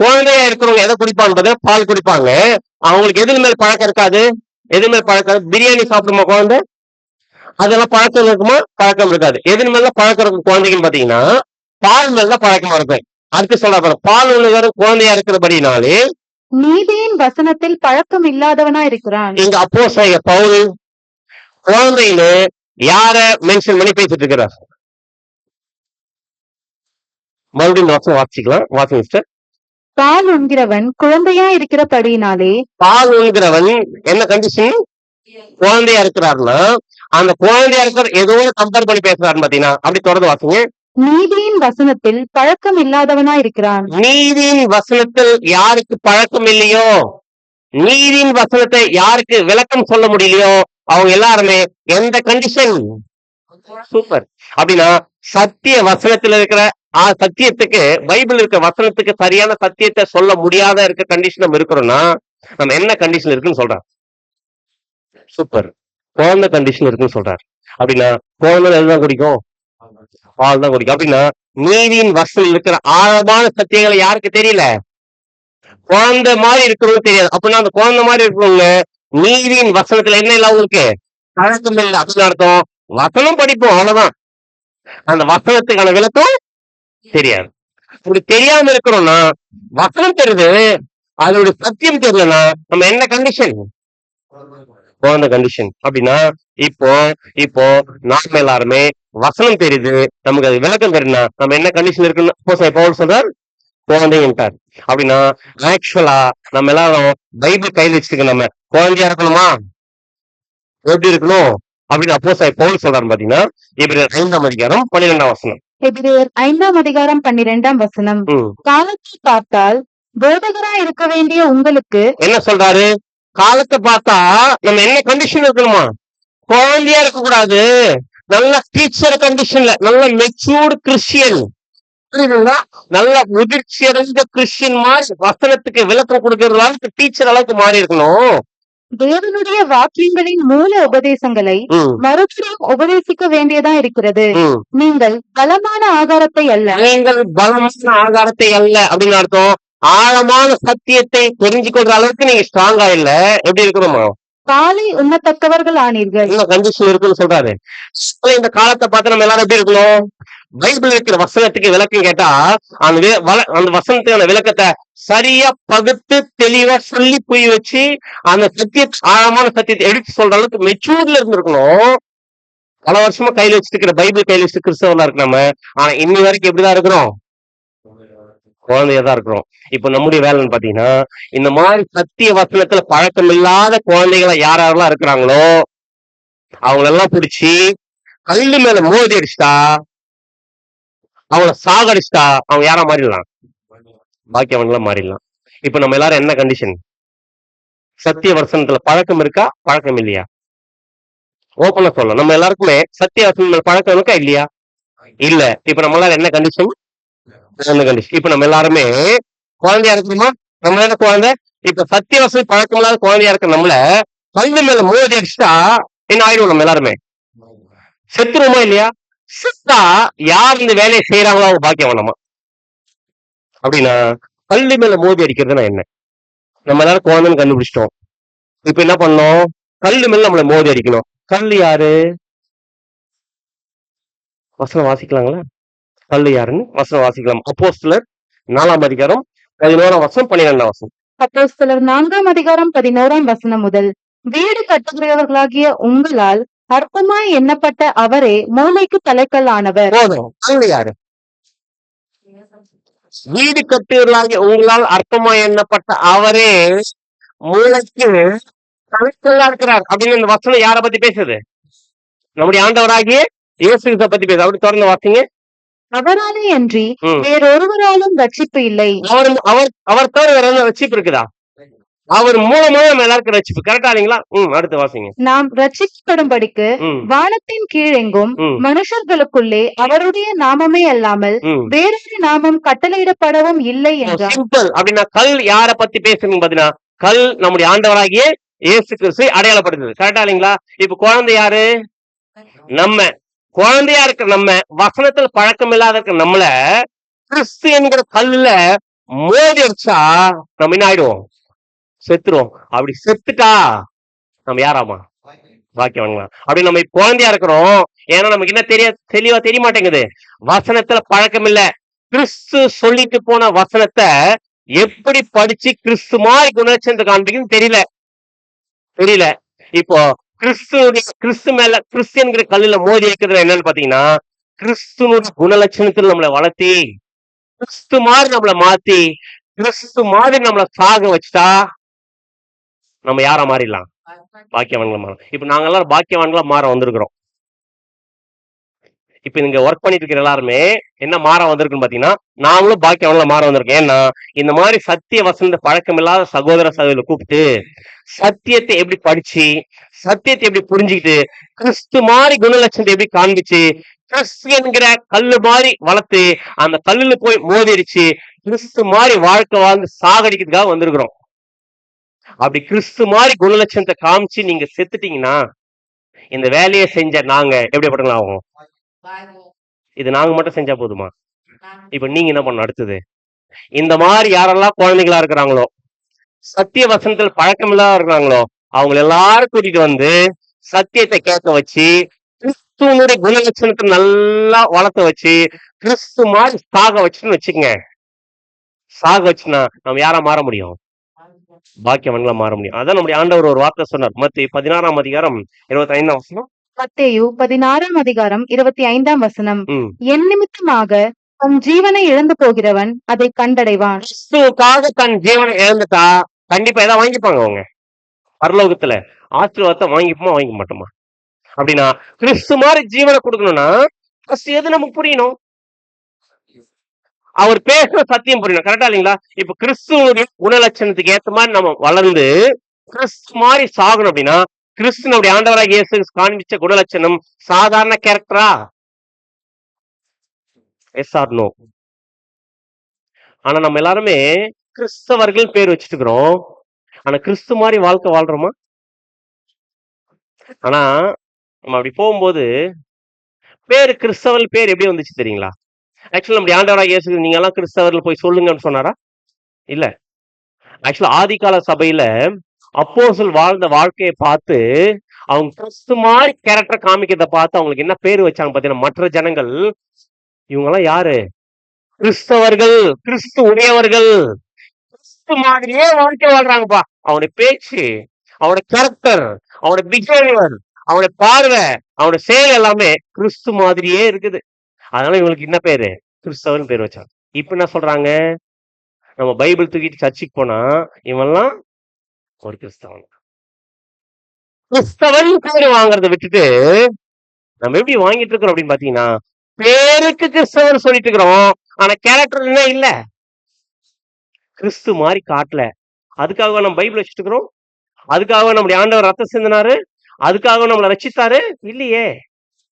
குழந்தையா இருக்கிறவங்க எதை குடிப்பாங்க? பால் குடிப்பாங்க. அவங்களுக்கு எது மேல் பழக்கம் இருக்காது? எது மேல் பழக்கம்? பிரியாணி சாப்பிடுமா குழந்தை? அதெல்லாம் பழக்கம் இருக்குமா? பழக்கம் இருக்காது. எது மேல பழக்கம் இருக்கும் குழந்தைன்னு பாத்தீங்கன்னா பால் மேல பழக்கமா இருக்கும். அடுத்து சொல்ற பால் உள்ள குழந்தையா இருக்கிறபடினாலே நீதியின் வசனத்தில் பழக்கம் இல்லாதவனா இருக்கிறான். இங்க அப்போஸ்தலனாகிய பவுல் குழந்தைன்னு யார மென்ஷன் பண்ணி பேசிட்டு இருக்கிறார்? மறுபடியும் வசனம் வாசிக்கலாம். வாசிங்க சிஸ்டர். பால் உண்கிறவன் குழந்தையா இருக்கிறபடியினாலே. பால் உண்கிறவன் என்ன கண்டிஷன்? குழந்தையா இருக்கிறாருன்னா அந்த குழந்தையா இருக்கிற ஏதோ கம்பேர் பண்ணி பேசுறாரு பாத்தீங்கன்னா. அப்படி தொடர்ந்து வாசிங்க. நீதியின் வசனத்தில் பழக்கம் இல்லாதவனா இருக்கிறான். நீதியின் வசனத்தில் யாருக்கு பழக்கம் இல்லையோ, நீதியின் வசனத்தை யாருக்கு விளக்கம் சொல்ல முடியலையோ அவங்க எல்லாருமே எந்த கண்டிஷன்? சூப்பர். அப்படின்னா சத்திய வசனத்துல இருக்கிற சத்தியத்துக்கு பைபிள் இருக்க வசனத்துக்கு சரியான சத்தியத்தை சொல்ல முடியாத இருக்க கண்டிஷன் நம்ம இருக்கிறோம்னா நம்ம என்ன கண்டிஷன் இருக்குன்னு சொல்றார்? சூப்பர். குழந்தை கண்டிஷன் இருக்குன்னு சொல்றாரு. அப்படின்னா குழந்தை எதுதான் குடிக்கும்? பால் தான் குடிக்கும். அப்படின்னா நீதியின் வசனம் இருக்கிற ஆழமான சத்தியங்களை யாருக்கு தெரியல? குழந்தை மாதிரி இருக்கிறவங்க தெரியாது. அப்படின்னா அந்த குழந்தை மாதிரி இருக்கிறவங்க நீதியின் வசனத்துல என்ன இல்லை அவங்களுக்கு பழக்கம் இல்லை. அப்படின்னு அர்த்தம் வசனம் படிப்போம் அவ்வளவுதான், அந்த வசனத்துக்கான விளக்கம் தெரியாது. அப்படி தெரியாம இருக்கிறோம்னா வசனம் தெரியுது, அதோட சத்தியம் தெரியலன்னா நம்ம என்ன கண்டிஷன்? குழந்தை கண்டிஷன். அப்படின்னா இப்போ நாம எல்லாருமே வசனம் தெரியுது, நமக்கு அது விளக்கம் தெரியுதுன்னா நம்ம என்ன கண்டிஷன் இருக்குன்னு பவுல் சொல்றார்? குழந்தைன்ட்டார். அப்படின்னா ஆக்சுவலா நம்ம எல்லாரும் பைபிள் கையில் வச்சுக்க நம்ம குழந்தையா இருக்கணுமா? எப்படி இருக்கணும் அப்படின்னு அப்போஸ்தலன் பவுல் சொல்றாரு பாத்தீங்கன்னா எபிரேயர் 5:12 வசனம். எபிரேயர் 5:12 காலத்தை பார்த்தால் போதகரா இருக்க வேண்டிய உங்களுக்கு என்ன சொல்றாரு? காலத்தை பார்த்தா நம்ம என்ன கண்டிஷன் இருக்கணுமா? குழந்தையா இருக்க கூடாது, நல்ல டீச்சர் கண்டிஷன்ல, நல்ல மெச்சூர்டு கிறிஸ்டியன், நல்ல முதிர்ச்சி அடைந்த கிறிஸ்டியன் மாதிரி வசனத்துக்கு விளக்கம் கொடுக்கறது அளவுக்கு டீச்சர் அளவுக்கு மாறி இருக்கணும். தேவனுடைய வாக்கியங்களின் மூல உபதேசங்களை மறுபடியும் உபதேசிக்க வேண்டியதா இருக்கிறது. நீங்கள் பலமான ஆகாரத்தை அல்ல. நீங்கள் பலமான ஆகாரத்தை அல்ல அப்படின்னு அர்த்தம் ஆழமான சத்தியத்தை தெரிஞ்சு கொள்ற அளவுக்கு நீங்க ஸ்ட்ராங்கா இல்ல. எப்படி இருக்கணுமா? காலை உண்ணத்தக்கவர்கள் ஆனீர்கள். இன்னும் கண்டிஷன் இருக்குன்னு சொல்றாரு. இந்த காலத்தை பார்த்து நம்ம எல்லாரும் எப்படி இருக்கணும்? பைபிள் இருக்கிற வசனத்துக்கு விளக்கம் கேட்டா அந்த வசனத்துக்கான விளக்கத்தை சரியா பகுத்து தெளிவா சொல்லி புரிய வச்சு அந்த ஆழமான சத்தியத்தை எடுத்து சொல்ற அளவுக்கு மெச்சூர்ல இருந்திருக்கணும். பல வருஷமா கையில வச்சுட்டு இருக்கிற பைபிள் கையில வச்சுட்டு கிறிஸ்தவனா இருக்கு நம்ம. ஆனா இன்னி வரைக்கும் எப்படிதான் இருக்கிறோம்? குழந்தையதான் இருக்கிறோம். இப்ப நம்முடைய வேலைன்னு பாத்தீங்கன்னா, இந்த மாதிரி சத்திய வசனத்துல பழக்கம் இல்லாத குழந்தைகளை யாரெல்லாம் இருக்கிறாங்களோ அவங்களெல்லாம் பிடிச்சி கல்லு மேல மோதி அடிச்சுட்டா, அவங்கள சாகடிச்சுட்டா, அவங்க யாரா மாறிடலாம்? பாக்கியவன்லாம் மாறிடலாம். இப்ப நம்ம எல்லாரும் என்ன கண்டிஷன்? சத்திய வசனத்துல பழக்கம் இருக்கா, பழக்கம் இல்லையா? ஓப்பனா சொல்லலாம். நம்ம எல்லாருக்குமே சத்திய வசனத்துல பழக்கம் இருக்கா இல்லையா? இல்ல. இப்ப நம்ம எல்லாரும் என்ன கண்டிஷன்? கண்டிஷன். இப்ப நம்ம எல்லாருமே குழந்தையா இருக்கணுமா? நம்ம என்ன குழந்தை? இப்ப சத்திய வசனம் பழக்கம் இல்லாத குழந்தையா இருக்க நம்மள கல்லு மேல மோதி அடிச்சுட்டா என்ன ஆயிடுவோம்? நம்ம எல்லாருமே செத்துருவோமா இல்லையா? செத்தா யார் இந்த வேலையை செய்யறாங்களோ அவங்க பாக்கியம் வேணாமா? அப்படின்னா கல்லு மேல மோதி அடிக்கிறதுனா என்ன? நம்ம எல்லாரும் குழந்தைன்னு கண்டுபிடிச்சிட்டோம். இப்ப என்ன பண்ணோம்? கல்லு மேல நம்மள மோதி அடிக்கணும். கல்லு யாரு? வசனம் வாசிக்கலாங்களா? கல்லு யாருன்னு வசனம் வாசிக்கலாம். அப்போஸ்தலர் 4ஆம் அதிகாரம் 11ஆம் வசனம் 12ஆம் வசனம். அப்போஸ்தலர் 4ஆம் அதிகாரம் 11ஆம் வசனம் முதல், வீடு கட்டுகிறவர்களாகிய உங்களால் அற்பமாய் எண்ணப்பட்ட அவரே மூளைக்கு தலைக்கல்லானவர். போதும். கல்லு யாரு? வீடு கட்டுவர்களாகிய உங்களால் அற்பமா எண்ணப்பட்ட அவரே மூளைக்கு தலைக்கல்லா இருக்கிறார் அப்படின்னு இந்த வசனம் யாரை பத்தி பேசுது? நம்முடைய ஆண்டவராகிய இயேசு கிறிஸ்துவை பத்தி பேசுது. அப்படி தொடர்ந்து வாசிங்க. அவராலே அன்றி வேறொருவராலும் ரட்சிப்பு இல்லை. அவர் தவிர வேற என்ன ரட்சிப்பு இருக்குதா? அவர் மூலமா நம்ம எல்லாருக்கும் ரட்சிப்பு. கரெக்டா இல்லைங்களா? அடுத்து வாசிங்க. நாம் ரட்சிக்கப்படும்படிக்கு வானத்தின் கீழெங்கும் மனுஷர்களுக்குள்ளே அவருடைய நாமமே அல்லாமல் வேறொரு நாமம் கட்டளையிடப்படவும் இல்லை என்றார். சிம்பிள். அப்படின்னா கல் யார பத்தி பேசுறீங்க பாத்தீங்கன்னா, கல் நம்முடைய ஆண்டவராகிய இயேசு கிறிஸ்துவை அடையாளப்படுத்துது. கரெக்டா இல்லைங்களா? இப்ப குழந்தை யாரு? நம்ம. குழந்தையா இருக்கிற நம்ம, வசனத்துல பழக்கம் இல்லாத இருக்கிற நம்மள கிறிஸ்து என்கிற கல்லுல மோதி அடிச்சா நம்ம என்ன ஆயிடுவோம்? செத்துருவோம். அப்படி செத்துட்டா நம்ம யாராமா? பாக்கியம் வாங்கலாம். அப்படி நம்ம குழந்தையா இருக்கிறோம். ஏன்னா நமக்கு என்ன தெளிவா தெரிய மாட்டேங்குது. வசனத்துல பழக்கம் இல்ல. கிறிஸ்து சொல்லிட்டு போன வசனத்தை எப்படி படிச்சு கிறிஸ்து மாதிரி குணலட்சணத்தை காண்பிக்குன்னு தெரியல. இப்போ கிறிஸ்து மேல கிறிஸ்டியன்கிற கல்லுல மோதி வைக்கிறது என்னன்னு பாத்தீங்கன்னா, கிறிஸ்துவனுடைய குணலட்சணத்துல நம்மளை வளர்த்தி கிறிஸ்து மாதிரி நம்மளை மாத்தி கிறிஸ்து மாதிரி நம்மளை சாக வச்சுட்டா நம்ம யாரா மாறிடலாம்? பாக்கியவான்களா மாறும். இப்ப நாங்க எல்லாரும் பாக்கியவான்களா மாற வந்திருக்கிறோம். இப்ப நீங்க ஒர்க் பண்ணிட்டு இருக்கிற எல்லாருமே என்ன மாற வந்திருக்குன்னு பாத்தீங்கன்னா, நாங்களும் பாக்கியவான்களா மாற வந்திருக்கோம். ஏன்னா இந்த மாதிரி சத்திய வசந்த பழக்கம் இல்லாத சகோதர சகோதரிகளை கூப்பிட்டு சத்தியத்தை எப்படி படிச்சு சத்தியத்தை எப்படி புரிஞ்சுக்கிட்டு கிறிஸ்து மாதிரி குணலட்சணத்தை எப்படி காண்பிச்சு கிறிஸ்து என்கிற கல்லு மாதிரி வளர்த்து அந்த கல்லுல போய் மோதிரிச்சு கிறிஸ்து மாதிரி வாழ்க்கை வாழ்ந்து சாகடிக்கிறதுக்காக வந்திருக்கிறோம். அப்படி கிறிஸ்து மாதிரி குணலட்சணத்தை காமிச்சு நீங்க செத்துட்டீங்கன்னா இந்த வேலையை செஞ்ச நாங்க எப்படிப்பட்டவங்களா ஆகும்? இது நாங்க மட்டும் செஞ்சா போதுமா? இப்ப நீங்க என்ன பண்ணணும்? அடுத்தது இந்த மாதிரி யாரெல்லாம் குழந்தைகளா இருக்கிறாங்களோ, சத்திய வசனத்துல பழக்கம் இல்லாத இருக்கிறாங்களோ, அவங்க எல்லாரும் கூட்டிட்டு வந்து சத்தியத்தை கேட்க வச்சு கிறிஸ்துவனுடைய குணலட்சணத்தை நல்லா வளர்த்த வச்சு கிறிஸ்து மாதிரி சாக வச்சுன்னு வச்சுக்கங்க. சாக வச்சுன்னா நம்ம யாரா மாற முடியும்? பாக்கியவான்களா மாற முடியும். அதான் நம்முடைய ஆண்டவர் ஒரு வார்த்தை சொன்னார். மத்தேயு 16ஆம் அதிகாரம் 25ஆம் வசனம். மத்தேயு 16ஆம் அதிகாரம் 25ஆம் வசனம். என் நிமித்தமாக தன் ஜீவனை இழந்து போகிறவன் அதை கண்டடைவான். கிறிஸ்துவுக்காக தன் ஜீவனை இழந்துட்டா கண்டிப்பா ஏதாவது வாங்கிப்பாங்க அவங்க பரலோகத்துல. ஆசீர்வாதத்தை வாங்கிப்போமா வாங்கிக்க மாட்டோமா? அப்படின்னா கிறிஸ்து மாதிரி ஜீவனை கொடுக்கணும்னா எது நமக்கு புரியணும்? அவர் பேசுற சத்தியம் புரியணும். கரெக்டா இல்லைங்களா? இப்ப கிறிஸ்துவனுடைய குணலட்சணத்துக்கு ஏத்த மாதிரி நம்ம வளர்ந்து கிறிஸ்து மாதிரி சாகணும். அப்படின்னா கிறிஸ்துவனுடைய ஆண்டவராக இயேசு காண்பிச்ச குணலட்சணம் சாதாரண கேரக்டரா? Yes or no? ஆனா நம்ம எல்லாருமே கிறிஸ்தவர்கள் பேர் வச்சுட்டு இருக்கிறோம். ஆனா கிறிஸ்து மாதிரி வாழ்க்கை வாழ்றோமா? ஆனா நம்ம அப்படி போகும்போது பேரு கிறிஸ்தவர்கள் பேர் எப்படி வந்துச்சு தெரியுங்களா? ஆக்சுவலா நம்முடைய ஆண்டவராக இயேசு நீங்க எல்லாம் கிறிஸ்தவர்கள் போய் சொல்லுங்கன்னு சொன்னாரா? இல்ல. ஆக்சுவலா ஆதிகால சபையில அப்போஸ்தலர் வாழ்ந்த வாழ்க்கையை பார்த்து அவங்க கிறிஸ்து மாதிரி கேரக்டர் காமிக்கிறத பார்த்து அவங்களுக்கு என்ன பேர் வச்சாங்க பாத்தீங்கன்னா மற்ற ஜனங்கள், இவங்க எல்லாம் யாரு? கிறிஸ்தவர்கள், கிறிஸ்து உடையவர்கள், கிறிஸ்து மாதிரியே வாழ்க்கை வாழ்றாங்கப்பா. அவனுடைய பேச்சு, அவனோட கேரக்டர், அவனோட பிஹேவியர், அவனோட பார்வை, அவனோட செயல் எல்லாமே கிறிஸ்து மாதிரியே இருக்குது. அதனால இவங்களுக்கு என்ன பேரு? கிறிஸ்தவன் பேர் வச்சாங்க. இப்ப என்ன சொல்றாங்க? நம்ம பைபிள் தூக்கிட்டு சர்ச்சுக்கு போனா இவன்லாம் ஒரு கிறிஸ்தவன். கிறிஸ்தவன் பேர் வாங்குறத விட்டுட்டு நம்ம எப்படி வாங்கிட்டு இருக்கிறோம் அப்படின்னு பாத்தீங்கன்னா, பேருக்கு கிறிஸ்தவன் சொல்லிட்டு இருக்கிறோம், ஆனா கேரக்டர் என்ன இல்ல, கிறிஸ்து மாதிரி காட்டல. அதுக்காக நம்ம பைபிள் வச்சுட்டு இருக்கிறோம்? அதுக்காக நம்முடைய ஆண்டவர் ரத்தம் சிந்தினாரு? அதுக்காக நம்மளை ரட்சித்தாரு? இல்லையே.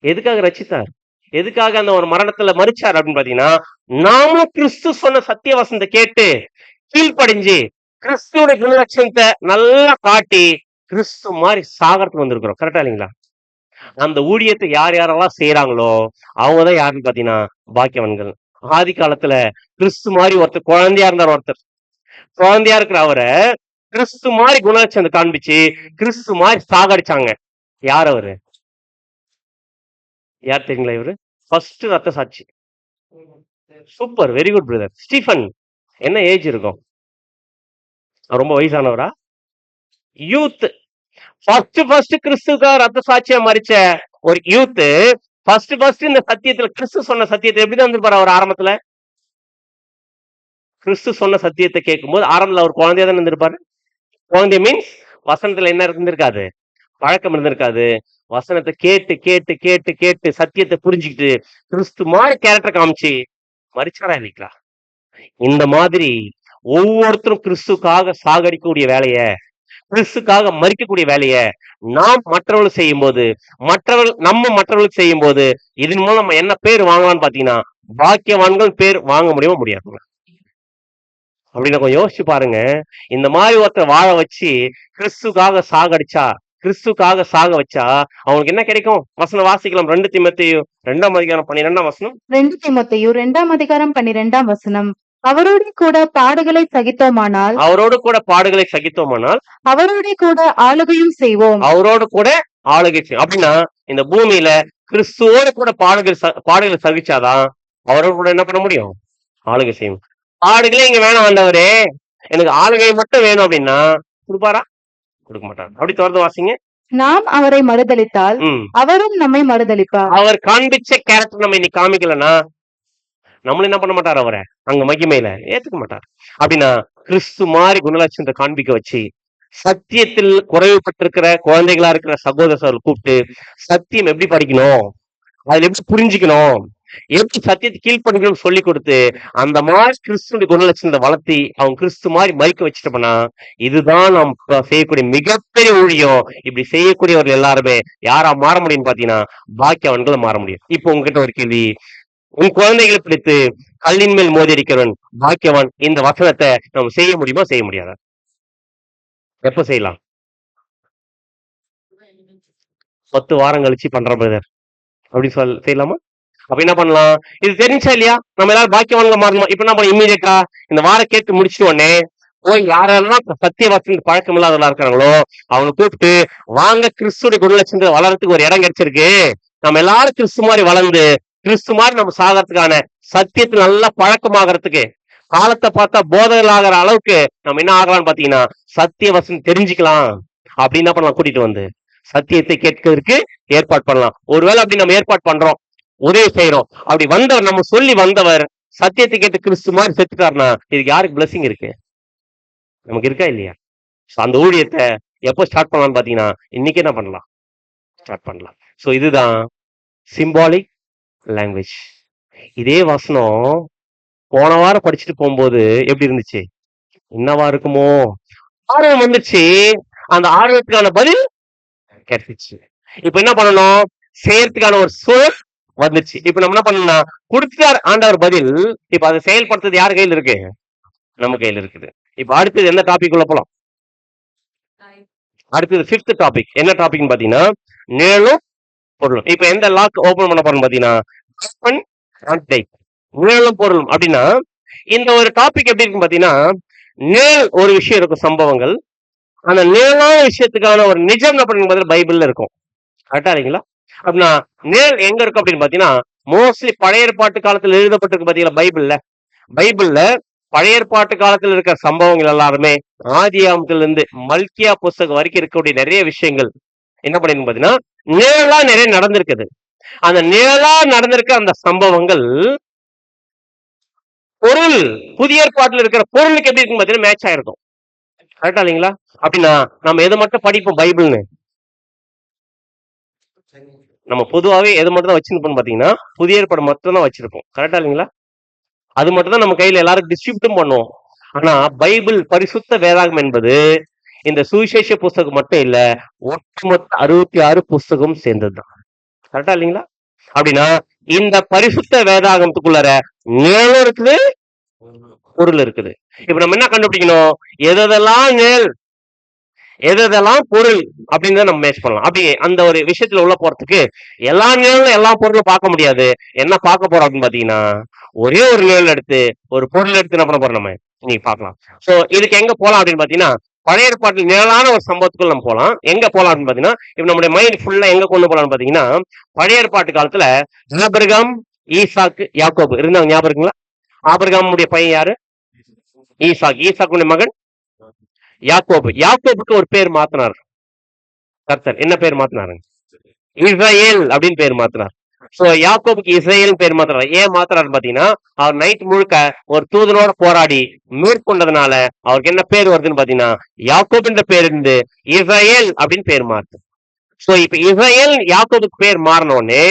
எதுக்காக ரட்சித்தார்? எதுக்காக அந்த ஒரு மரணத்துல மறிச்சார் அப்படின்னு பாத்தீங்கன்னா, நாமும் கிறிஸ்து சொன்ன சத்திய வசனத்தை கேட்டு கீழ்ப்படிஞ்சு கிறிஸ்துவோட குணலட்சணத்தை நல்லா காட்டி கிறிஸ்து மாதிரி சாகரத்துக்கு வந்திருக்கிறோம். கரெக்டா இல்லைங்களா? அந்த ஊழியத்தை யார் யாரெல்லாம் செய்யறாங்களோ அவங்கதான் யாருன்னு பாத்தீங்கன்னா பாக்கியவான்கள். ஆதி காலத்துல கிறிஸ்து மாதிரி ஒருத்தர் குழந்தையா இருந்தார். ஒருத்தர் குழந்தையா இருக்கிற அவரை கிறிஸ்து மாதிரி குணலட்சணத்தை காண்பிச்சு கிறிஸ்து மாதிரி சாகடிச்சாங்க. யார் அவரு? யார் தெரியுங்களா? இவரு ஃபர்ஸ்ட் ரத்த சாட்சி. Super, very good brother. Stephen. என்ன ஏஜ் இருக்கும்? ரொம்ப வயசானவரா? யூத். ஃபர்ஸ்ட் கிறிஸ்துக்காக ரத்த சாட்சியா மறிச்ச ஒரு யூத் ஃபர்ஸ்ட் இந்த சத்தியத்துல கிறிஸ்து சொன்ன சத்தியத்தை எப்படிதான் வந்திருப்பாரு? அவர் ஆரம்பத்துல கிறிஸ்து சொன்ன சத்தியத்தை கேட்கும் போது ஆரம்பத்துல அவர் குழந்தையா தான் இருந்திருப்பாரு. குழந்தை மீன்ஸ் வசனத்துல என்ன இருந்திருக்காது, பழக்கம் இருந்திருக்காது. வசனத்தை கேட்டு கேட்டு கேட்டு கேட்டு சத்தியத்தை புரிஞ்சுக்கிட்டு கிறிஸ்து மாதிரி கேரக்டர் காமிச்சு மறிச்சாரா இல்லைங்களா? இந்த மாதிரி ஒவ்வொருத்தரும் கிறிஸ்துக்காக சாகடிக்கக்கூடிய வேலைய, கிறிஸ்துக்காக மறிக்கக்கூடிய வேலைய நாம் மற்றவர்களுக்கு செய்யும் போது, மற்றவர்களுக்கு செய்யும் போது இதன் மூலம் நம்ம என்ன பேர் வாங்கலாம்னு பாத்தீங்கன்னா பாக்கியவான்கள் பேர் வாங்க முடியுமா? முடியாது. அப்படின்னு கொஞ்சம் யோசிச்சு பாருங்க. இந்த மாதிரி ஒருத்தர் வாழ வச்சு கிறிஸ்துக்காக சாகடிச்சா, கிறிஸ்துக்காக சாக வச்சா அவங்களுக்கு என்ன கிடைக்கும்? வசனம் வாசிக்கலாம். 2 தீமோத்தேயு 2ஆம் அதிகாரம் 12ஆம் வசனம். 2 தீமோத்தேயு 2ஆம் அதிகாரம் 12ஆம் வசனம். அவரோடு கூட பாடுகளை சகித்தோமானால் அவரோடு கூட பாடுகளை சகித்தோமானால் அவரோடு கூட ஆளுகையும் செய்வோம். அவரோடு கூட ஆளுகை செய்யும். அப்படின்னா இந்த பூமியில கிறிஸ்துவோட கூட பாடுகளை சகிச்சாதான் அவரோட கூட என்ன பண்ண முடியும்? ஆளுகை செய்யும். பாடுகளே இங்க வேணாம் ஆண்டவரே, எனக்கு ஆளுகை மட்டும் வேணும் அப்படின்னா கொடுப்பாரா? கொடுக்க மாட்டார். அப்படி தொடர்ந்து வாசிங்க. நாம் அவரை மறுதலித்தால் அவரும் நம்மை மறுதலிப்பார். அவர் காண்பிச்ச கேரக்டர் நம்ம இன்னைக்கு காமிக்கலன்னா நம்மளும் என்ன பண்ண மாட்டார்? அவரை அங்க மகிமையில ஏத்துக்க மாட்டார். அப்படின்னா கிறிஸ்து மாதிரி குணலட்சணத்தை காண்பிக்க வச்சு சத்தியத்தில் குறைவுபட்டிருக்கிற குழந்தைகளா இருக்கிற சகோதரர்கள் கூப்பிட்டு சத்தியம் எப்படி படிக்கணும், அதுல எப்படி புரிஞ்சுக்கணும், எப்படி சத்தியத்தை கீழ்ப்படிக்கணும்னு சொல்லி கொடுத்து அந்த மாதிரி கிறிஸ்துடைய குணலட்சணத்தை வளர்த்தி அவங்க கிறிஸ்து மாதிரி மறிக்க வச்சுட்டோம்னா இதுதான் நாம் செய்யக்கூடிய மிகப்பெரிய ஊழியம். இப்படி செய்யக்கூடியவர்கள் எல்லாருமே யாரா மாற முடியும்னு பாத்தீங்கன்னா பாக்கியவான்களை மாற முடியும். இப்போ உங்ககிட்ட ஒரு கேள்வி, உன் குழந்தைகளை பிடித்து கல்லின் மேல் மோதி இருக்கிறவன் பாக்கியவான். இந்த வசனத்தை நம்ம செய்ய முடியுமா? செய்ய முடியாதா? எப்ப செய்யலாம்? 10 வாரம் கழிச்சு பண்ற பிரதர் அப்படி செய்யலாமா? அப்ப என்ன பண்ணலாம்? இது தெரிஞ்சா இல்லையா நம்ம எல்லாரும் பாக்கியவான்கள் மாறணும். இப்ப என்ன பண்ண, இம்மீடியட்டா இந்த வாரம் கேட்டு முடிச்சுட்டு உடனே போய் யாரெல்லாம் சத்திய வசனத்துக்கு பழக்கம் இல்லாதவர்களா இருக்கிறாங்களோ அவங்க கூப்பிட்டு வாங்க, கிறிஸ்துடைய குணலட்சணத்தை வளர்றதுக்கு ஒரு இடம் கிடைச்சிருக்கு, நம்ம எல்லாரும் கிறிஸ்து மாதிரி வளர்ந்து கிறிஸ்து மாதிரி நம்ம சாகிறதுக்கான சத்தியத்தில் நல்லா பழக்கமாகறதுக்கு காலத்தை பார்த்தா போதகர்கள் ஆகிற அளவுக்கு நம்ம என்ன ஆகலாம்னு பாத்தீங்கன்னா சத்திய வசனம் தெரிஞ்சுக்கலாம். அப்படி என்ன பண்ணலாம்? கூட்டிட்டு வந்து சத்தியத்தை கேட்கறதுக்கு ஏற்பாடு பண்ணலாம். ஒருவேளை அப்படி நம்ம ஏற்பாடு பண்றோம், உதவி செய்யறோம், அப்படி வந்தவர் நம்ம சொல்லி வந்தவர் சத்தியத்தை கேட்டு கிறிஸ்து மாதிரி செத்துட்டாருன்னா இதுக்கு யாருக்கு பிளஸிங் இருக்கு? நமக்கு இருக்கா இல்லையா? அந்த ஊழியத்தை எப்போ ஸ்டார்ட் பண்ணலாம்னு பாத்தீங்கன்னா இன்னைக்கு என்ன பண்ணலாம்? ஸ்டார்ட் பண்ணலாம். சோ இதுதான் சிம்பாலிக் லாங்குவேஜ். இதே வசனம் போன வாரம் படிச்சுட்டு போகும்போது எப்படி இருந்துச்சு? என்னவா இருக்குமோ ஆர்வம் வந்துச்சு. அந்த ஆர்வத்துக்கான பதில் கிடைச்சிச்சு. இப்ப என்ன பண்ணணும்? செய்யறதுக்கான ஒரு சூழல் வந்துருச்சு. இப்ப நம்ம என்ன பண்ணணும்னா கொடுத்தார் ஆண்டவர் பதில். இப்ப அதை செயல்படுத்துறது யார் கையில் இருக்கு? நம்ம கையில் இருக்குது. இப்ப அடுத்தது எந்த டாபிக் உள்ள போலாம்? அடுத்தது 5th டாபிக். என்ன டாபிக்னு பாத்தீங்கன்னா நிழலும் பொருளும். இப்ப எந்த லாக் ஓபன் பண்ண போறோம் பாத்தீங்கன்னா நிழலும் பொருளும். அப்படின்னா இந்த ஒரு டாபிக் எப்படி இருக்குன்னு பாத்தீங்கன்னா நிழல் ஒரு விஷயம் இருக்கும், சம்பவங்கள். அந்த நிழலான விஷயத்துக்கான ஒரு நிஜம் அப்படிங்கிறது பைபிள்ல இருக்கும். கரெக்டா இல்லைங்களா? அப்படின்னா நிழல் எங்க இருக்கும் அப்படின்னு பாத்தீங்கன்னா, மோஸ்ட்லி பழைய ஏற்பாட்டு காலத்துல எழுதப்பட்டிருக்கு பாத்தீங்களா பைபிள்ல. பைபிள்ல பழைய ஏற்பாட்டு காலத்துல இருக்கிற சம்பவங்கள் எல்லாருமே ஆதியாகமத்துல இருந்து மல்கியா புஸ்தகம் வரைக்கும் இருக்கக்கூடிய நிறைய விஷயங்கள் என்ன பண்ணிருக்கு பாத்தீங்கன்னா, நிழலா நிறைய நடந்திருக்குது. அந்த நிழலா நடந்திருக்க அந்த சம்பவங்கள் பொருள் புதிய ஏற்பாட்டுல இருக்கிற பொருளுக்கு எப்படி இருக்கும் பாத்தீங்கன்னா மேட்ச் ஆயிருக்கும். கரெக்டா இல்லைங்களா? அப்படின்னா நம்ம எதை மட்டும் படிப்போம் பைபிள்னு? நம்ம பொதுவாவே எது மட்டும் தான் வச்சிருப்போம்னு பாத்தீங்கன்னா புதிய ஏற்பாடு மட்டும் தான் வச்சிருப்போம். கரெக்டா இல்லைங்களா? அது மட்டும் தான் நம்ம கையில எல்லாரும் டிஸ்ட்ரிபியூட்டும் பண்ணுவோம். ஆனா பைபிள் பரிசுத்த வேதாகம் என்பது இந்த சுவிசேஷ புஸ்தகம் மட்டும் இல்ல, ஒட்டுமொத்த 66 புஸ்தகம் சேர்ந்ததுதான். கரெக்டா இல்லைங்களா? அப்படின்னா இந்த பரிசுத்த வேதாகமத்துக்குள்ளார நிழலும் இருக்குது, பொருள் இருக்குது. இப்ப நம்ம என்ன கண்டுபிடிக்கணும்? எதெல்லாம் நிழல், எதெல்லாம் பொருள் அப்படின்னு நம்ம மேட்ச் பண்ணலாம். அப்படி அந்த ஒரு விஷயத்துல உள்ள போறதுக்கு எல்லா நிழலும் எல்லா பொருளும் பார்க்க முடியாது. என்ன பார்க்க போறோம் அப்படின்னு பாத்தீங்கன்னா, ஒரே ஒரு நிழல் எடுத்து ஒரு பொருள் எடுத்து என்ன பண்ண போறோம் நம்ம நீங்க பார்க்கலாம். சோ இதுக்கு எங்க போலாம் அப்படின்னு பாத்தீங்கன்னா, பழைய ஏற்பாட்டில் நிழலான ஒரு சம்பவத்துக்குள்ள நம்ம போலாம். எங்க போலாம் அப்படின்னு பாத்தீங்கன்னா, இப்ப நம்முடைய மைண்ட் ஃபுல்லா எங்க கொண்டு போலாம்னு பாத்தீங்கன்னா, பழைய ஏற்பாட்டு காலத்துல ஆபிரகாம், ஈசாக்கு, யாக்கோபு இருந்தாங்க. ஞாபகம் இருக்குங்களா? ஆபிரகாமுடைய பையன் யாரு? ஈசாக். ஈசாக்குடைய மகன் யாக்கோபு. யாக்கோபுக்கு ஒரு பேர் மாத்தினார் கர்த்தர். என்ன பேர் மாத்தினாரு? இஸ்ரேல் அப்படின்னு பேர் மாத்தினார். சோ யாக்கோபுக்கு இஸ்ரேல் பேர் மாத்தினார். ஏன் மாத்தினார் பாத்தீங்கன்னா, அவர் நைட் முழுக்க ஒரு தூதனோட போராடி மேற்கொண்டதுனால அவருக்கு என்ன பேர் வருதுன்னு பாத்தீங்கன்னா, யாக்கோபு என்ற பேர் இருந்து இஸ்ரேல் அப்படின்னு பேர் மாத்து. சோ இப்ப இஸ்ரேல் யாக்கோபுக்கு பேர் மாறின உடனே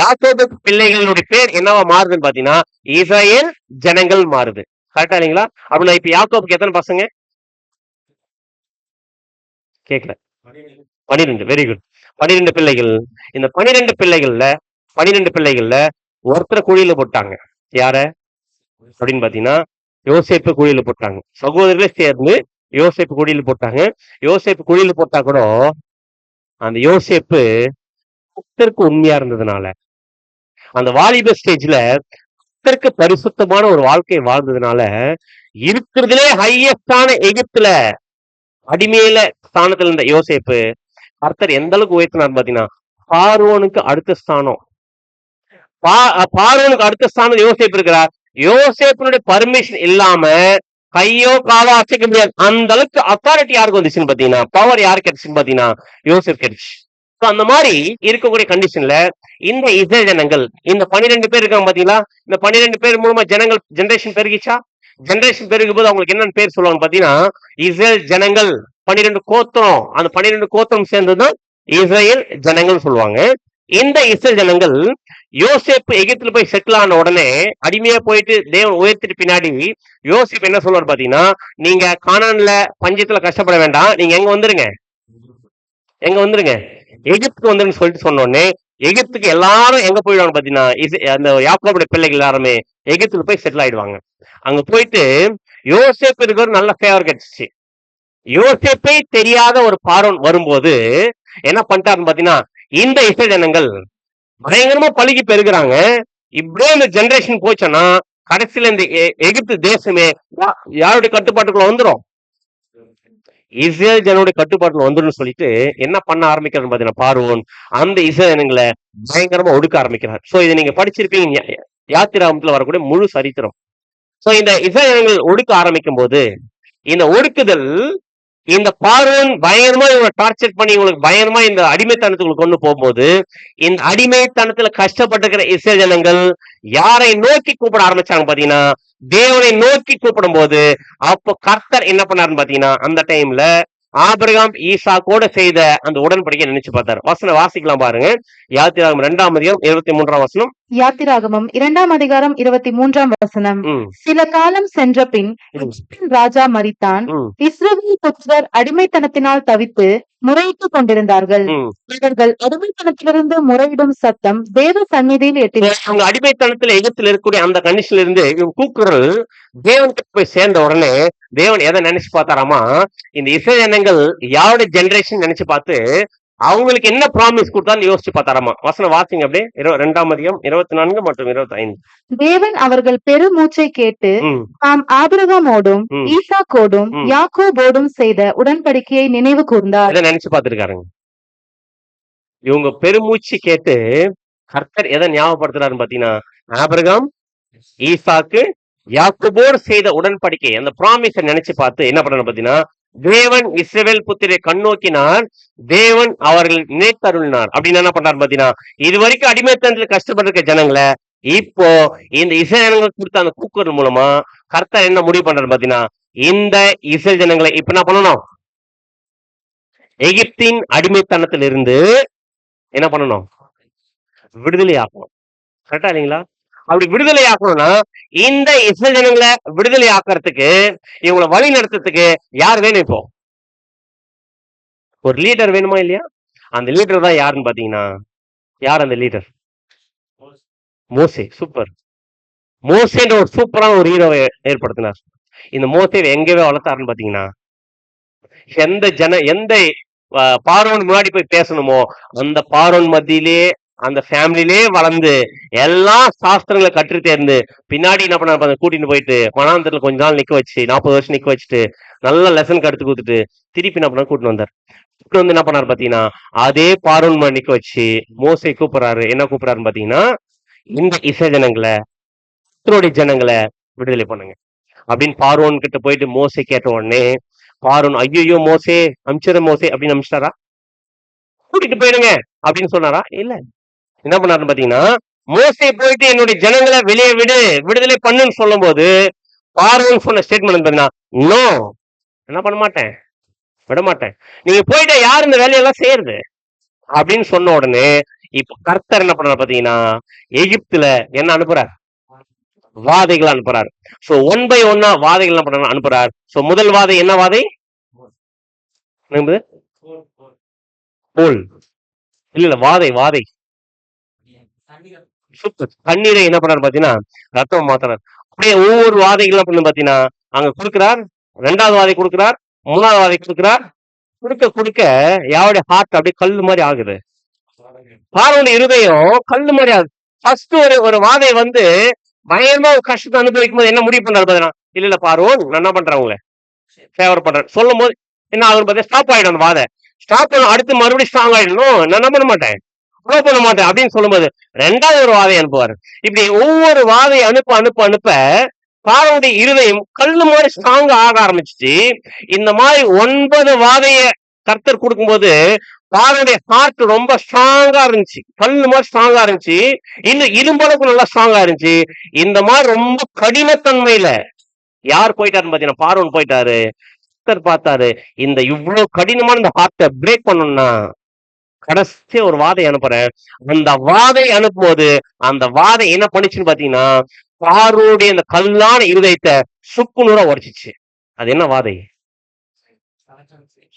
யாக்கோபு பிள்ளைகளுடைய பேர் என்னவா மாறுதுன்னு பாத்தீங்கன்னா, இஸ்ரேல் ஜனங்கள் மாறுது. கரெக்டா இல்லைங்களா? அப்படின்னா இப்ப யாக்கோபுக்கு எத்தனை பசங்க? கேட்கல. 12. Very good. 12 பிள்ளைகள். இந்த 12 பிள்ளைகள்ல ஒருத்தரை குழியில போட்டாங்க. யார அப்படின்னு பாத்தீங்கன்னா, யோசேப்பு குழியில போட்டாங்க. சகோதரர்களே சேர்ந்து யோசேப்பு குழியில போட்டாங்க. யோசேப்பு குழியில போட்டா கூட அந்த யோசேப்பு கர்த்தருக்கு உண்மையா இருந்ததுனால, அந்த வாலிப ஸ்டேஜ்ல கர்த்தருக்கு பரிசுத்தமான ஒரு வாழ்க்கை வாழ்ந்ததுனால, இருக்கிறதுலே ஹையஸ்டான எகிப்துல அடிமையில ஸ்தானத்துல இருந்த யோசேப்பு கர்த்தர் எந்த அளவுக்கு உயர்த்தினார் பாத்தீங்கன்னா, பார்வோனுக்கு அடுத்த ஸ்தானம். பார்வோனுக்கு அடுத்த ஸ்தானம் யோசேப்பு இருக்கிறார். யோசேப்பினுடைய பர்மிஷன் இல்லாம கையோ காலோ அசைக்க முடியாது. அந்த அளவுக்கு அத்தாரிட்டி யாருக்கு வந்துச்சுன்னு பாத்தீங்கன்னா, பவர் யாருக்கு கிடைச்சுன்னு பாத்தீங்கன்னா, யோசேப் கிடைச்சு. அந்த மாதிரி இருக்கக்கூடிய கண்டிஷன்ல இந்த இஸ்ரேல் ஜனங்கள், இந்த 12 பேர் இருக்காங்க பாத்தீங்களா, இந்த 12 பேர் மூலமா ஜனங்கள் ஜெனரேஷன் பெருகிச்சா? ஜெனரேஷன் பெருகும் போது அவங்களுக்கு என்னன்னு பேர் சொல்லுவாங்க பாத்தீங்கன்னா, இஸ்ரேல் ஜனங்கள். 12 கோத்திரம், அந்த 12 கோத்திரம் சேர்ந்ததுதான் இஸ்ரேல் ஜனங்கள் சொல்லுவாங்க. இந்த இஸ்ரேல் ஜனங்கள் யோசேப்பு எகிப்துல போய் செட்டில் ஆன உடனே அடிமையா போயிட்டு தேவன் உயர்த்திட்டு பின்னாடி யோசேப்பு என்ன சொல்லுவார் பாத்தீங்கன்னா, நீங்க கானான்ல பஞ்சத்துல கஷ்டப்பட வேண்டாம், நீங்க எங்க வந்துருங்க எகிப்துக்கு வந்துருன்னு சொல்லிட்டு சொன்ன உடனே எகிப்துக்கு எல்லாரும் எங்க போயிடுவாங்க பாத்தீங்கன்னா, அந்த யாக்கோபுடைய பிள்ளைகள் எல்லாருமே எகிப்துக்கு போய் செட்டில் ஆயிடுவாங்க. அங்க போயிட்டு யோசேப்பு இருக்கிற நல்ல ஃபேவர் கிடைச்சிச்சு. யோசேப்பை தெரியாத ஒரு பார்வோன் வரும்போது என்ன பண்ணிட்டாருன்னு பாத்தீங்கன்னா, இந்த இஸ்ரேல் ஜனங்கள் பயங்கரமா பழுகி பெருகுறாங்க. இப்படியே இந்த ஜெனரேஷன் போச்சுன்னா கடைசியில இந்த எகிப்து தேசமே யாருடைய கட்டுப்பாட்டுக்குள்ள வந்துரும்? இஸ்ரேல் ஜனோட கட்டுப்பாட்டுல வந்துடும் சொல்லிட்டு என்ன பண்ண ஆரம்பிக்கிறார் பாத்தீங்கன்னா, பார்வோன் அந்த இஸ்ரேல் ஜனங்களை பயங்கரமா ஒடுக்க ஆரம்பிக்கிறார். சோ இதை நீங்க படிச்சிருப்பீங்க, யாத்திராகமத்துல வரக்கூடிய முழு சரித்திரம். சோ இந்த இஸ்ரேல் ஜனங்கள் ஒடுக்க ஆரம்பிக்கும் போது இந்த ஒடுக்குதல், இந்த பார்வோன் பயங்கரமா இவங்க டார்ச்சர் பண்ணி இவங்களுக்கு பயங்கரமா இந்த அடிமைத்தனத்துக்குள்ள கொண்டு போகும்போது, இந்த அடிமைத்தனத்துல கஷ்டப்பட்டிருக்கிற இஸ்ரேல் ஜனங்கள் யாரை நோக்கி கூப்பிட ஆரம்பிச்சாங்க பாத்தீங்கன்னா, தேவனை நோக்கி கூப்பிடும் போது அப்போ கர்த்தர் என்ன பண்ணாருன்னு பாத்தீங்கன்னா, அந்த டைம்ல ஆபிரகாம் ஈசாக்கோட செய்த அந்த உடன்படிக்கை நினைச்சு பார்த்தாரு. வசனம் வாசிக்கலாம் பாருங்க. யாத்திராகமம் 2ஆம் அதிகாரம் 23ஆம் வசனம். யாத்திராகமம் 2ஆம் அதிகாரம் 23ஆம் வசனம். சில காலம் சென்ற பின் ராஜா மரித்தான். இஸ்ரவேல் புத்திரர் அடிமைத்தனத்தினால் தவித்து முறையிட்டுக் கொண்டிருந்தார்கள். இவர்கள் அடிமைத்தனத்திலிருந்து முறையிடும் சத்தம் தேவ சந்நிதியில் எட்டின. அவங்க அடிமைத்தனத்துல எகிப்துல இருக்கக்கூடிய அந்த கண்டிஷன்ல இருந்து இவங்க கூக்குரல் தேவன்கிட்ட போய் சேர்ந்த உடனே தேவன் எதை நினைச்சு பார்த்தாராமா, இந்த இஸ்ரவேல் ஜனங்கள் யாருடைய ஜெனரேஷன் நினைச்சு பார்த்து அவங்களுக்கு என்ன ப்ராமிஸ் கொடுத்தான்னு யோசிச்சு பார்த்தாராமா. வசனம் வாசிங்க அப்படியே. 2ஆம் அதிகாரம் 24 மற்றும் 25. தேவன் அவர்கள் பெருமூச்சை கேட்டு தாம் ஆபிரகாமோடும் ஈசாக்கோடும் யாக்கோபோடும் செய்த உடன்படிக்கையை நினைவு கூர்ந்தார். இதை நினைச்சு பார்த்திருக்காருங்க. இவங்க பெருமூச்சு கேட்டு கர்த்தர் எதை ஞாபகப்படுத்துறாருன்னு பாத்தீங்கன்னா, ஆபிரகாம், ஈசாக்கு, யாக்கோபோடு செய்த உடன்படிக்கை, அந்த ப்ராமிஸை நினைச்சு பார்த்து என்ன பண்றாரு பாத்தீங்கன்னா, தேவன் இஸ்ரவேல் புத்திரை கண்ணோக்கினார், தேவன் அவர்கள் நினைத்தருளினார் அப்படின்னு என்ன பண்றாரு பாத்தீங்கன்னா, இது வரைக்கும் அடிமைத்தனத்துல கஷ்டப்பட்டிருக்க ஜனங்களை இப்போ இந்த இஸ்ரவேல் கொடுத்த அந்த கூக்குரல் மூலமா கர்த்தர் என்ன முடிவு பண்றாரு பாத்தீங்கன்னா, இந்த இஸ்ரவேல் ஜனங்களை இப்ப என்ன பண்ணணும், எகிப்தின் அடிமைத்தனத்திலிருந்து என்ன பண்ணணும், விடுதலை ஆக்கணும். கரெக்டா இல்லைங்களா? அப்படி விடுதலை ஆக்கணும்னா இந்த இஸ்ரவேல் ஜனங்களை விடுதலை ஆக்கிறதுக்கு, இவங்களை வழி நடத்துறதுக்கு யார் வேணும்? இப்போ ஒரு லீடர் வேணுமா இல்லையா? அந்த லீடர் தான் யாருன்னு பாத்தீங்கன்னா, யார் அந்த லீடர்? மோசே. சூப்பர். மோசேன்ற ஒரு சூப்பரான ஒரு ஹீரோவை ஏற்படுத்தினார். இந்த மோசேவை எங்கவே வளர்த்தாருன்னு பாத்தீங்கன்னா, எந்த பார்வோன் முன்னாடி போய் பேசணுமோ அந்த பார்வோன் மத்தியிலே அந்த ஃபேமிலிலே வளர்ந்து எல்லா சாஸ்திரங்களை கற்று தேர்ந்து பின்னாடி என்ன பண்ண கூட்டிட்டு போயிட்டு வனாந்தரத்துல கொஞ்ச நாள் நிக்க வச்சு 40 வருஷம் நிக்க வச்சுட்டு நல்ல லெசன் கடுத்து கொடுத்துட்டு திருப்பி என்ன பண்ண கூட்டிட்டு வந்தார். கூப்பிட்டு வந்து என்ன பண்ணாரு பாத்தீங்கன்னா, அதே பார்வோன் நிக்க வச்சு மோசே கூப்பிடுறாரு. என்ன கூப்பிடுறாருன்னு பாத்தீங்கன்னா, இந்த இஸ்ரவேல் ஜனங்களை, கர்த்தருடைய ஜனங்களை விடுதலை பண்ணுங்க அப்படின்னு பார்வோன் கிட்ட போயிட்டு மோசே கேட்ட உடனே பார்வோன், ஐயோ மோசே அமிச்சிட மோசே அப்படின்னு அமிச்சிட்டாரா? கூட்டிட்டு போயிடுங்க அப்படின்னு சொன்னாரா? இல்ல. என்ன பண்ணாருன்னு பாத்தீங்கன்னா, மோசே போயிட்டு என்னுடைய ஜனங்களை வெளியே விடுதலை பண்ணுன்னு சொல்லும் போது பார்வோன் சொன்ன ஸ்டேட்மெண்ட் பாத்தீங்கன்னா, நோ, என்ன பண்ண மாட்டேன், விட மாட்டேன். நீங்க போயிட்டு யாரு இந்த வேலையெல்லாம் செய்யறது அப்படின்னு சொன்ன உடனே இப்ப கர்த்தர் என்ன பண்றாரு பாத்தீங்கன்னா, எகிப்துல என்ன அனுப்புறார்? வாதைகள் அனுப்புறாரு. சோ 1 by 1 வாதைகள் என்ன பண்றாரு? அனுப்புறார். சோ முதல் வாதை என்ன வாதை? இல்ல வாதை சூப்பர். தண்ணீரை என்ன பண்றாரு பாத்தீங்கன்னா, ரத்தம் மாத்துறாரு. அப்படியே ஒவ்வொரு வாதைகள் என்ன பண்ணு பாத்தீங்கன்னா, அங்க கொடுக்கிறார். 2வது வாதை கொடுக்கிறார், 3வது வாதை கொடுக்கிறார். கொடுக்க யாருடைய ஹார்ட் அப்படியே கல்லு மாதிரி ஆகுது. பார்வோனுடைய இருதயம் கல்லு மாதிரி ஆகுது. ஃபர்ஸ்ட் ஒரு வாதை வந்து பயங்கரமா ஒரு கஷ்டத்தை அனுபவிக்கும் போது என்ன முடிவு பண்றாரு பாத்தீங்கன்னா, இல்ல பார்வோன் நான் என்ன பண்றேன், உங்களை ஃபேவர் பண்றேன் சொல்லும் போது என்ன ஆகுது பாத்தீங்கன்னா, ஸ்டாப் ஆயிடும். அந்த வாதை ஸ்டாப் பண்ண அடுத்து மறுபடியும் ஸ்ட்ராங் ஆயிடணும், நான் என்ன பண்ண மாட்டேன், பண்ண மாட்டேன் அப்படின்னு சொல்லும் போது 2வது ஒரு வாதை அனுப்புவாரு. இப்படி ஒவ்வொரு வாதை அனுப்ப பார்வோனுடைய இருதயம் கல்லு மாதிரி ஸ்ட்ராங் ஆக ஆரம்பிச்சுச்சு. இந்த மாதிரி 9 வாதைய கர்த்தர் கொடுக்கும்போது பார்வோனுடைய ஹார்ட் ரொம்ப ஸ்ட்ராங்கா இருந்துச்சு, கல்லு மாதிரி ஸ்ட்ராங்கா இருந்துச்சு. இன்னும் இரும்பளவுக்கு நல்லா ஸ்ட்ராங்கா இருந்துச்சு. இந்த மாதிரி ரொம்ப கடினத்தன்மையில யார் போயிட்டாருன்னு பாத்தீங்கன்னா, பார்வோன் போயிட்டாரு. கர்த்தர் பார்த்தாரு, இந்த இவ்வளவு கடினமான இந்த ஹார்ட்டை பிரேக் பண்ணணும்னா கடைசி ஒரு வாதை அனுப்புறேன். அந்த வாதை அனுப்பும் போது அந்த வாதை என்ன பண்ணிச்சுன்னு பாத்தீங்கன்னா, பார்வோனுடைய அந்த கல்லான இருதயத்தை சுக்குநூறா உடைச்சிச்சு. அது என்ன வாதை?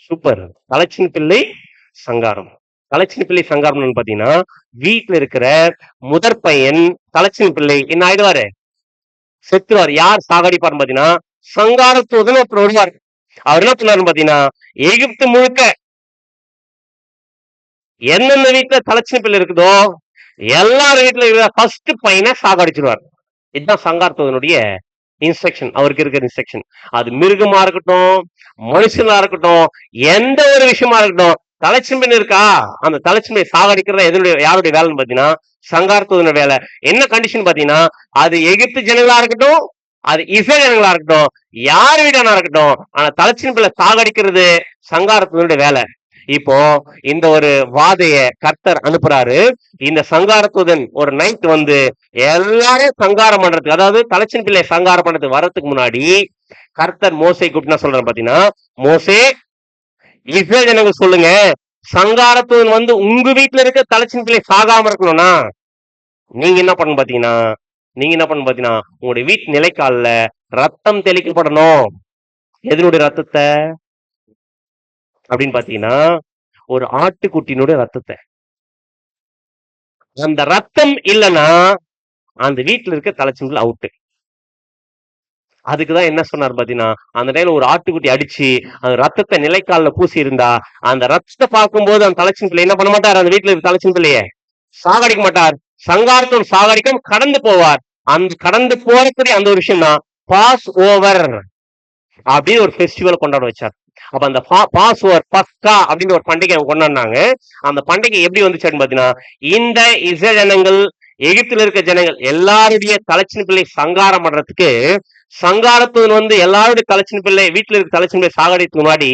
சூப்பர். தலைச்சின் பிள்ளை சங்காரம். தலைச்சின் பிள்ளை சங்காரம் பாத்தீங்கன்னா, வீட்டுல இருக்கிற முதற் பையன் தலைச்சின் பிள்ளை என்ன ஆயிடுவாரு? செத்துவார். யார் சாகடிப்பாருன்னு பாத்தீங்கன்னா, சங்காரத்துடன் ஒருத்தர் வருவார். அவர் என்ன பண்ணாருன்னு பாத்தீங்கன்னா, எகிப்து முழுக்க எந்தெந்த வீட்டுல தலைச்சின் பிள்ளை இருக்குதோ எல்லாரும் வீட்டுல ஃபர்ஸ்ட் பையனை சாகடிச்சிருவார். இதுதான் சங்காரத்துவனுடைய இன்ஸ்ட்ரக்ஷன், அவருக்கு இருக்கிற இன்ஸ்ட்ரக்ஷன். அது மிருகமா இருக்கட்டும், மனுஷனா இருக்கட்டும், எந்த ஒரு விஷயமா இருக்கட்டும், தலைச்சின் பிள்ளை இருக்கா, அந்த தலைச்சின் பிள்ளை சாகடிக்கிறதா யாருடைய வேலைன்னு பாத்தீங்கன்னா, சங்காரத்துவனுடைய வேலை. என்ன கண்டிஷன் பாத்தீங்கன்னா, அது எகிப்து ஜனங்களா இருக்கட்டும், அது இஸ்ரேல் ஜனங்களா இருக்கட்டும், யார் வீடானா இருக்கட்டும், ஆனா தலைச்சின் பிள்ளை சாகடிக்கிறது சங்காரத்துவனுடைய வேலை. இப்போ இந்த ஒரு வாதைய கர்த்தர் அனுப்புறாரு. இந்த சங்காரத்துடன் ஒரு நைட் வந்து எல்லாரும் சங்காரம் பண்றதுக்கு, அதாவது தலைச்சின் பிள்ளை சங்காரம் பண்றதுக்கு வரதுக்கு முன்னாடி கர்த்தர் மோசே கூப்பிட்டு சொல்றாரு பாத்தீங்கன்னா, மோசே இஸ்ரேல் ஜனங்களுக்கு சொல்லுங்க, சங்காரத்துடன் வந்து உங்க வீட்டுல இருக்க தலைச்சின் பிள்ளை சாகாம இருக்கணும்னா நீங்க என்ன பண்ணணும் பாத்தீங்கன்னா, உங்களுடைய வீட்டு நிலைக்கால ரத்தம் தெளிக்கப்படணும். எதனுடைய ரத்தத்தை அப்படின்னு பாத்தீங்கன்னா, ஒரு ஆட்டுக்குட்டியினுடைய ரத்தத்தை. அந்த ரத்தம் இல்லைன்னா அந்த வீட்டுல இருக்க தலைச்சின் அவுட்டு. அதுக்குதான் என்ன சொன்னார் பாத்தீங்கன்னா, அந்த டைம்ல ஒரு ஆட்டுக்குட்டி அடிச்சு அந்த ரத்தத்தை நிலைக்கால்ல பூசி இருந்தா, அந்த ரத்தத்தை பார்க்கும்போது அந்த தலைச்சின் பிள்ளை என்ன பண்ண மாட்டார், அந்த வீட்டுல இருக்க தலைச்சின் பிள்ளைய சாகடிக்க மாட்டார். சங்காரத்தோடு சாகடிக்கும் கடந்து போவார். அந்த கடந்து போறதுக்கு அந்த ஒரு விஷயம் தான் பாஸ் ஓவர் அப்படின்னு ஒரு ஃபெஸ்டிவல் கொண்டாட வச்சார். அப்ப அந்த பாஸ் ஓவர் பஸ்கா அப்படின்னு ஒரு பண்டிகை கொண்டாடினாங்க. அந்த பண்டிகை எப்படி வந்துச்சுன்னு பாத்தீங்கன்னா, இந்த இஸ்ரேல் ஜனங்கள், எகிப்துல இருக்க ஜனங்கள் எல்லாருடைய தலைச்சின் பிள்ளை சங்காரம் பண்றதுக்கு, சங்காரத்துடன் வந்து எல்லாருடைய தலைச்சின் பிள்ளை வீட்டுல இருக்க தலைச்சின் பிள்ளை சாகடிக்கு முன்னாடி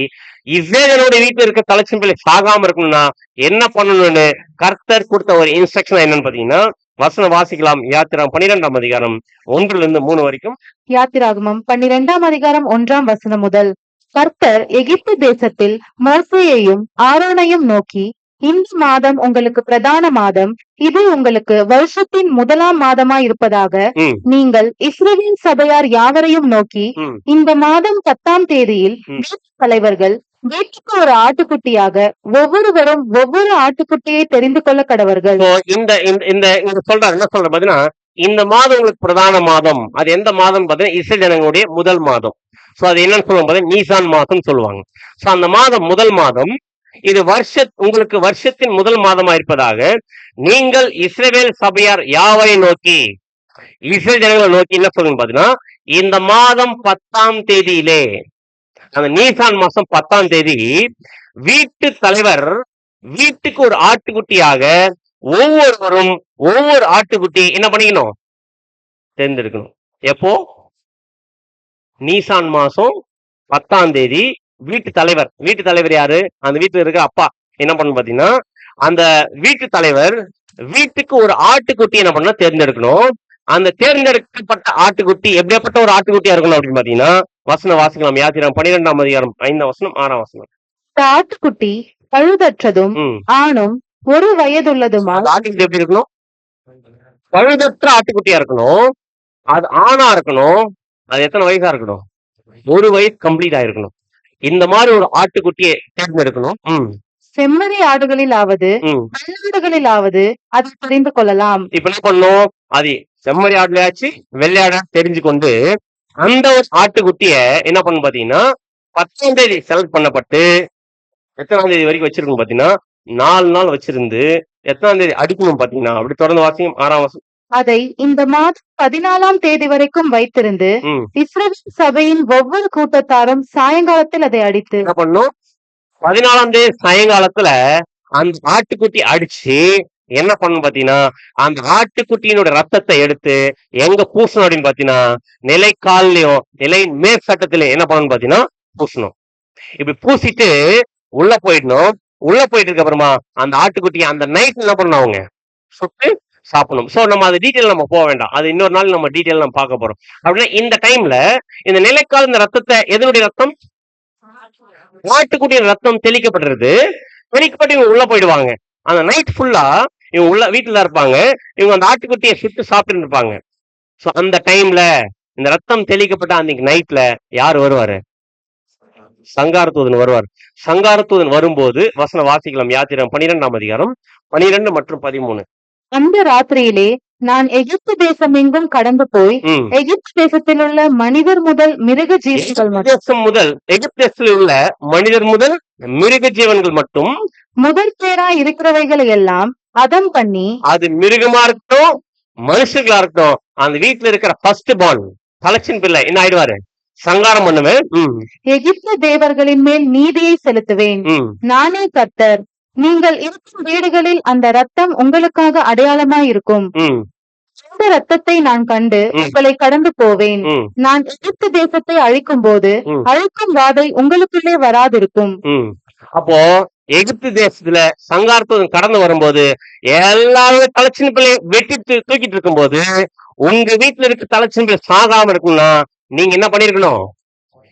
இஸ்ரேலனுடைய வீட்டுல இருக்க தலைச்சின் பிள்ளை சாகாம இருக்கணும்னா என்ன பண்ணணும்னு கர்த்தர் கொடுத்த ஒரு இன்ஸ்ட்ரக்ஷன் என்னன்னு பாத்தீங்கன்னா, வசனம் வாசிக்கலாம். யாத்திராகம் 12ஆம் அதிகாரம் 1-3 வரைக்கும். யாத்திராகமம் 12ஆம் அதிகாரம் 1ஆம் வசனம் முதல். கர்த்தர் எகிப்து தேசத்தில் மோசேயையும் ஆரோனையும் நோக்கி, இந்த மாதம் உங்களுக்கு பிரதான மாதம், இது உங்களுக்கு வருஷத்தின் முதலாம் மாதமாய் இருப்பதாக நீங்கள் இஸ்ரவேல் சபையார் யாவரையும் நோக்கி, இந்த மாதம் 10ஆம் தேதியில் வீட்டு தலைவர்கள் வீட்டுக்கு ஒரு ஆட்டுக்குட்டியாக ஒவ்வொருவரும் ஒவ்வொரு ஆட்டுக்குட்டியை தெரிந்து கொள்ள கடவர்கள். சொல்றாரு என்ன சொல்ற பாத்தீங்கன்னா, இந்த மாதம் உங்களுக்கு பிரதான மாதம். அது எந்த மாதம் பாத்தீங்கன்னா, இஸ்ரேல் ஜனங்களுடைய முதல் மாதம். சோ அது என்னன்னு சொல்லுவாங்க பாத்தீங்கன்னா, நீசான் மாதம் சொல்லுவாங்க. சோ அந்த மாதம் முதல் மாதம் இது உங்களுக்கு வருஷத்தின் முதல் மாதமா இருப்பதாக நீங்கள் இஸ்ரவேல் சபையார் யாவரை நோக்கி, இஸ்ரேல் ஜனங்களை நோக்கி என்ன சொல்லுங்க பாத்தீங்கன்னா, இந்த மாதம் 10ஆம் தேதியிலே, அந்த நீசான் மாசம் 10ஆம் தேதி வீட்டு தலைவர் வீட்டுக்கு ஒரு ஆட்டுக்குட்டியாக ஒவ்வொருவரும் ஒவ்வொரு ஆட்டுக்குட்டி என்ன பண்ணிக்கணும், தேர்ந்தெடுக்கணும். எப்போ? நீசான் மாசம் 10ஆம் தேதி வீட்டு தலைவர் யாரு? அந்த வீட்டுல இருக்க அப்பா என்ன பண்ணு பாத்தீங்கன்னா, அந்த வீட்டு தலைவர் வீட்டுக்கு ஒரு ஆட்டுக்குட்டி என்ன பண்ண தேர்ந்தெடுக்கணும். அந்த தேர்ந்தெடுக்கப்பட்ட ஆட்டுக்குட்டி எப்படியாப்பட்ட ஒரு ஆட்டுக்குட்டியா இருக்கணும் அப்படின்னு பாத்தீங்கன்னா, வசனம் வாசிக்கலாம். யாத்திராகம் 12ஆம் அதிகாரம் 5ஆம் வசனம் 6ஆம் வசனம். ஆட்டுக்குட்டி பழுதற்றதும் ஆணும் ஒரு வயதுள்ளதுமா. ஆட்டுக்குட்டி எப்படி இருக்கணும்? பழுதற்ற ஆட்டுக்குட்டியா இருக்கணும். அது ஆணா இருக்கணும். அது எத்தனை வயசா இருக்கணும்? 1 வயசு கம்ப்ளீட் ஆயிருக்கணும். இந்த மாதிரி ஒரு ஆட்டுக்குட்டியை தேர்ந்தெடுக்கணும். செம்மறி ஆடுகளிலாவது வெள்ளாடுகளிலாவது அதை தெரிந்து கொள்ளலாம். இப்ப என்ன பண்ணும், அது செம்மறி ஆடுலயாச்சு வெள்ளையாடா தெரிஞ்சு கொண்டு அந்த ஒரு ஆட்டுக்குட்டிய என்ன பண்ணும் பாத்தீங்கன்னா, 10ஆம் தேதி செலக்ட் பண்ணப்பட்டு எத்தனாம் தேதி வரைக்கும் வச்சிருக்கணும் பாத்தீங்கன்னா, 4 நாள் வச்சிருந்து எத்தனாம் தேதி அடிக்கணும் பாத்தீங்கன்னா, அப்படி தொடர்ந்து வாசிக்கும் 6ஆம் வசனம். அதை இந்த மாதம் 14ஆம் தேதி வரைக்கும் வைத்திருந்து இஸ்ரவேல் சபையின் ஒவ்வொரு கூட்டத்தாரும் சாயங்காலத்தில் அதை அடித்து என்ன பண்ணும், 14ஆம் தேதி சாயங்காலத்துல அந்த ஆட்டுக்குட்டி அடிச்சு என்ன பண்ணும் பாத்தீங்கன்னா, அந்த ஆட்டுக்குட்டியினோட ரத்தத்தை எடுத்து எங்க பூசணும் அப்படின்னு பாத்தீங்கன்னா, நிலைக்கால்லையும் நிலை மேற் சட்டத்திலையும் என்ன பண்ணணும் பாத்தீங்கன்னா பூசணும். இப்படி பூசிட்டு உள்ள போயிடணும். உள்ள போயிட்டு இருக்க அப்புறமா அந்த ஆட்டுக்குட்டியை அந்த நைட் என்ன பண்ணணும், அவங்க சுட்டு சாப்பிடணும். சோ நம்ம அது டீட்டெயில் நம்ம போக வேண்டாம். அது இன்னொரு நாள் நம்ம டீட்டெயில் நம்ம பார்க்க போறோம். அப்படின்னா இந்த டைம்ல இந்த நிலைக்கால் இந்த ரத்தத்தை, எதனுடைய ரத்தம்? ஆட்டுக்குட்டியின் ரத்தம் தெளிக்கப்பட்டிருது. தெளிக்கப்பட்டு இவங்க உள்ள போயிடுவாங்க. அந்த நைட் ஃபுல்லா இவங்க உள்ள வீட்டுல இருப்பாங்க. இவங்க அந்த ஆட்டுக்குட்டியை சுட்டு சாப்பிட்டு இருப்பாங்க. சோ அந்த டைம்ல இந்த ரத்தம் தெளிக்கப்பட்ட அன்னைக்கு நைட்ல யார் வருவாரு? சங்காரத்தூதன் வருவார். சங்காரத்தூதன் வரும்போது வசனம் வாசிக்கலாம். யாத்திராகம் 12ஆம் அதிகாரம் 12 மற்றும் 13. அந்த ராத்திரியிலே நான் எகிப்து தேசம் எங்கும் கடந்து போய் எகிப்து தேசத்தில் உள்ள மனிதர் முதல் மிருக ஜீவன்கள் எகிப்து தேசத்தில் உள்ள மனிதர் முதல் மிருக ஜீவன்கள் மட்டும் முதல் பேரா இருக்கிறவைகளை எல்லாம் அதம் பண்ணி, அது மிருகமா இருக்கட்டும் மனுஷங்களா இருக்கட்டும், அந்த வீட்டுல இருக்கிற ஃபர்ஸ்ட் பார்ன் தலைச்சின் பிள்ளை என்ன ஆயிடுவாரு? சங்காரம் பண்ணுவேன். எகிப்து தேவர்களின் மேல் நீதியை செலுத்துவேன். நானே கர்த்தர். நீங்கள் இருக்கும் வீடுகளில் அந்த ரத்தம் உங்களுக்காக அடையாளமாய் இருக்கும். அந்த ரத்தத்தை நான் கண்டு உங்களை கடந்து போவேன். நான் எகிப்து தேசத்தை அழிக்கும் போது அழிக்கும் வாதை உங்களுக்குள்ளே வராதிருக்கும். அப்போ எகிப்து தேசத்துல சங்காரத்துடன் கடந்து வரும்போது எல்லாரும் தலைச்சின் பிள்ளை வெட்டி தூக்கிட்டு இருக்கும் போது உங்க வீட்டுல இருக்க தலைச்சின் பிள்ளை சாகாம இருக்கும்னா நீங்க என்ன பண்ணிருக்கணும்?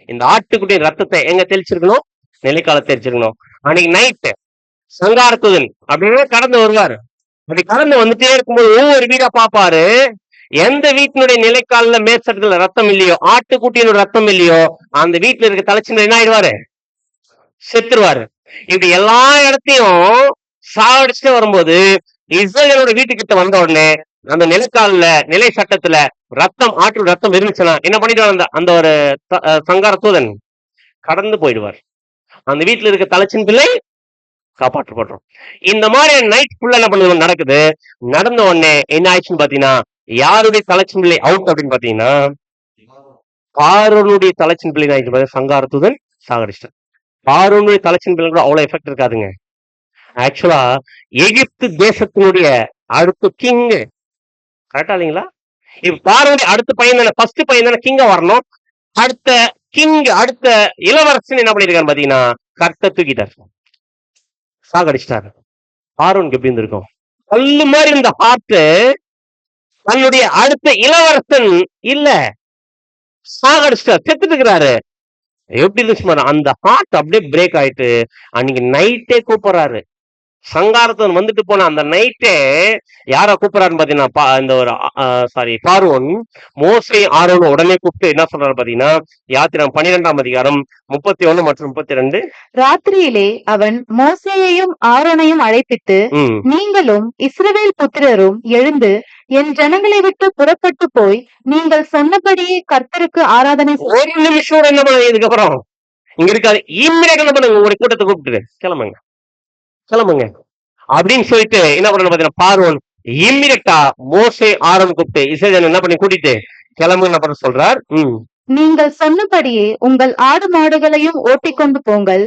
இந்த ஆட்டுக்குட்டி ரத்தத்தை எங்க தெளிச்சிருக்கணும்? நிலைக்கால தெளிச்சிருக்கணும். அன்னைக்கு நைட்டு சங்காரத்துடன் அப்படின்னா கடந்து வருவாரு. அப்படி கடந்து வந்துட்டே இருக்கும்போது ஒவ்வொரு வீடா பாப்பாரு. எந்த வீட்டினுடைய நிலைக்கால மேற்சட்டத்துல ரத்தம் இல்லையோ, ஆட்டுக்குட்டியோட ரத்தம் இல்லையோ, அந்த வீட்டுல இருக்க தலைச்சின் என்ன ஆயிடுவாரு? செத்துருவாரு. இப்படி எல்லா இடத்தையும் சாவடிச்சுட்டு வரும்போது இஸ்ரேலோட வீட்டுக்கிட்ட வந்த உடனே அந்த நிலக்கால நிலை சட்டத்துல ரத்தம் ஆற்று ரத்தம் இருந்துச்சுன்னா என்ன பண்ணிடுவார் அந்த அந்த ஒரு சங்கார தூதன் கடந்து போயிடுவார். அந்த வீட்டுல இருக்க தலைச்சின் பிள்ளை காப்பாற்றப்படுறோம். இந்த மாதிரி நைட் ஃபுல்லா என்ன பண்ணுது நடக்குது. நடந்த உடனே என்ன ஆயிடுச்சுன்னு பாத்தீங்கன்னா யாருடைய தலைச்சின் பிள்ளை அவுட் அப்படின்னு பாத்தீங்கன்னா பார்வோனுடைய தலைச்சின் பிள்ளை ஆயிடுச்சு. சங்கார தூதன் சாகடிச்சிட்டார். பார்வோனுடைய தலைச்சின் பிள்ளை கூட அவ்வளவு எஃபெக்ட் இருக்காதுங்க. ஆக்சுவலா எகிப்து தேசத்தினுடைய அடுத்த கிங் கரெக்டா இல்லைங்களா? இப்ப பார்வோனுடைய அடுத்த பையன் தானே, ஃபர்ஸ்ட் பையன் தானே கிங்கா வரணும். அடுத்த கிங் அடுத்த இளவரசன் என்ன பண்ணிருக்காரு பாத்தீங்கன்னா கர்த்த தூக்கிட்டார், சாகடிச்சிட்டாரு. பார்வோனுக்கு எப்படி இருந்திருக்கும்? கல்லு மாதிரி இந்த ஹார்ட் தன்னுடைய அடுத்த இளவரசன் இல்ல சாகடிச்சிட்டார், செத்துட்டு இருக்கிறாரு. எப்படி இருந்துச்சு அந்த ஹார்ட் அப்படியே பிரேக் ஆயிட்டு அன்னைக்கு நைட்டே கூப்பிடுறாரு. சங்காரத்தன் வந்துட்டு போன அந்த நைட்டே யார கூப்பிடுறாருன்னு பாத்தீங்கன்னா இந்த ஒரு பார்வோன் மோசே ஆரோன் உடனே கூப்பிட்டு என்ன சொல்றாரு பாத்தீங்கன்னா யாத்திரம் 12ஆம் அதிகாரம் 31 மற்றும் 32. ராத்திரியிலே அவன் மோசேயையும் ஆரோனையும் அழைப்பித்து, நீங்களும் இஸ்ரவேல் புத்திரரும் எழுந்து என் ஜனங்களை விட்டு புறப்பட்டு போய் நீங்கள் சொன்னபடியே கர்த்தருக்கு ஆராதனை. ஒரு நிமிஷம் என்ன பண்ணுங்க, இதுக்கப்புறம் இங்க இருக்காது, இம்மிடியா என்ன பண்ணுங்க, உங்களுடைய கூட்டத்தை கூப்பிட்டு கிளம்புங்க கிளம்புங்க அப்படின்னு சொல்லிட்டு என்ன பண்ணணும் பாத்தீங்கன்னா பார்வோன் இம்மிடியா மோசே ஆரோன் கூப்பிட்டு இஸ்ரவேல் என்ன பண்ணி கூட்டிட்டு கிளம்புங்க சொல்றார். நீங்கள் சொன்னபடியே உங்கள் ஆடு மாடுகளையும் ஓட்டிக்கொண்டு போங்கள்,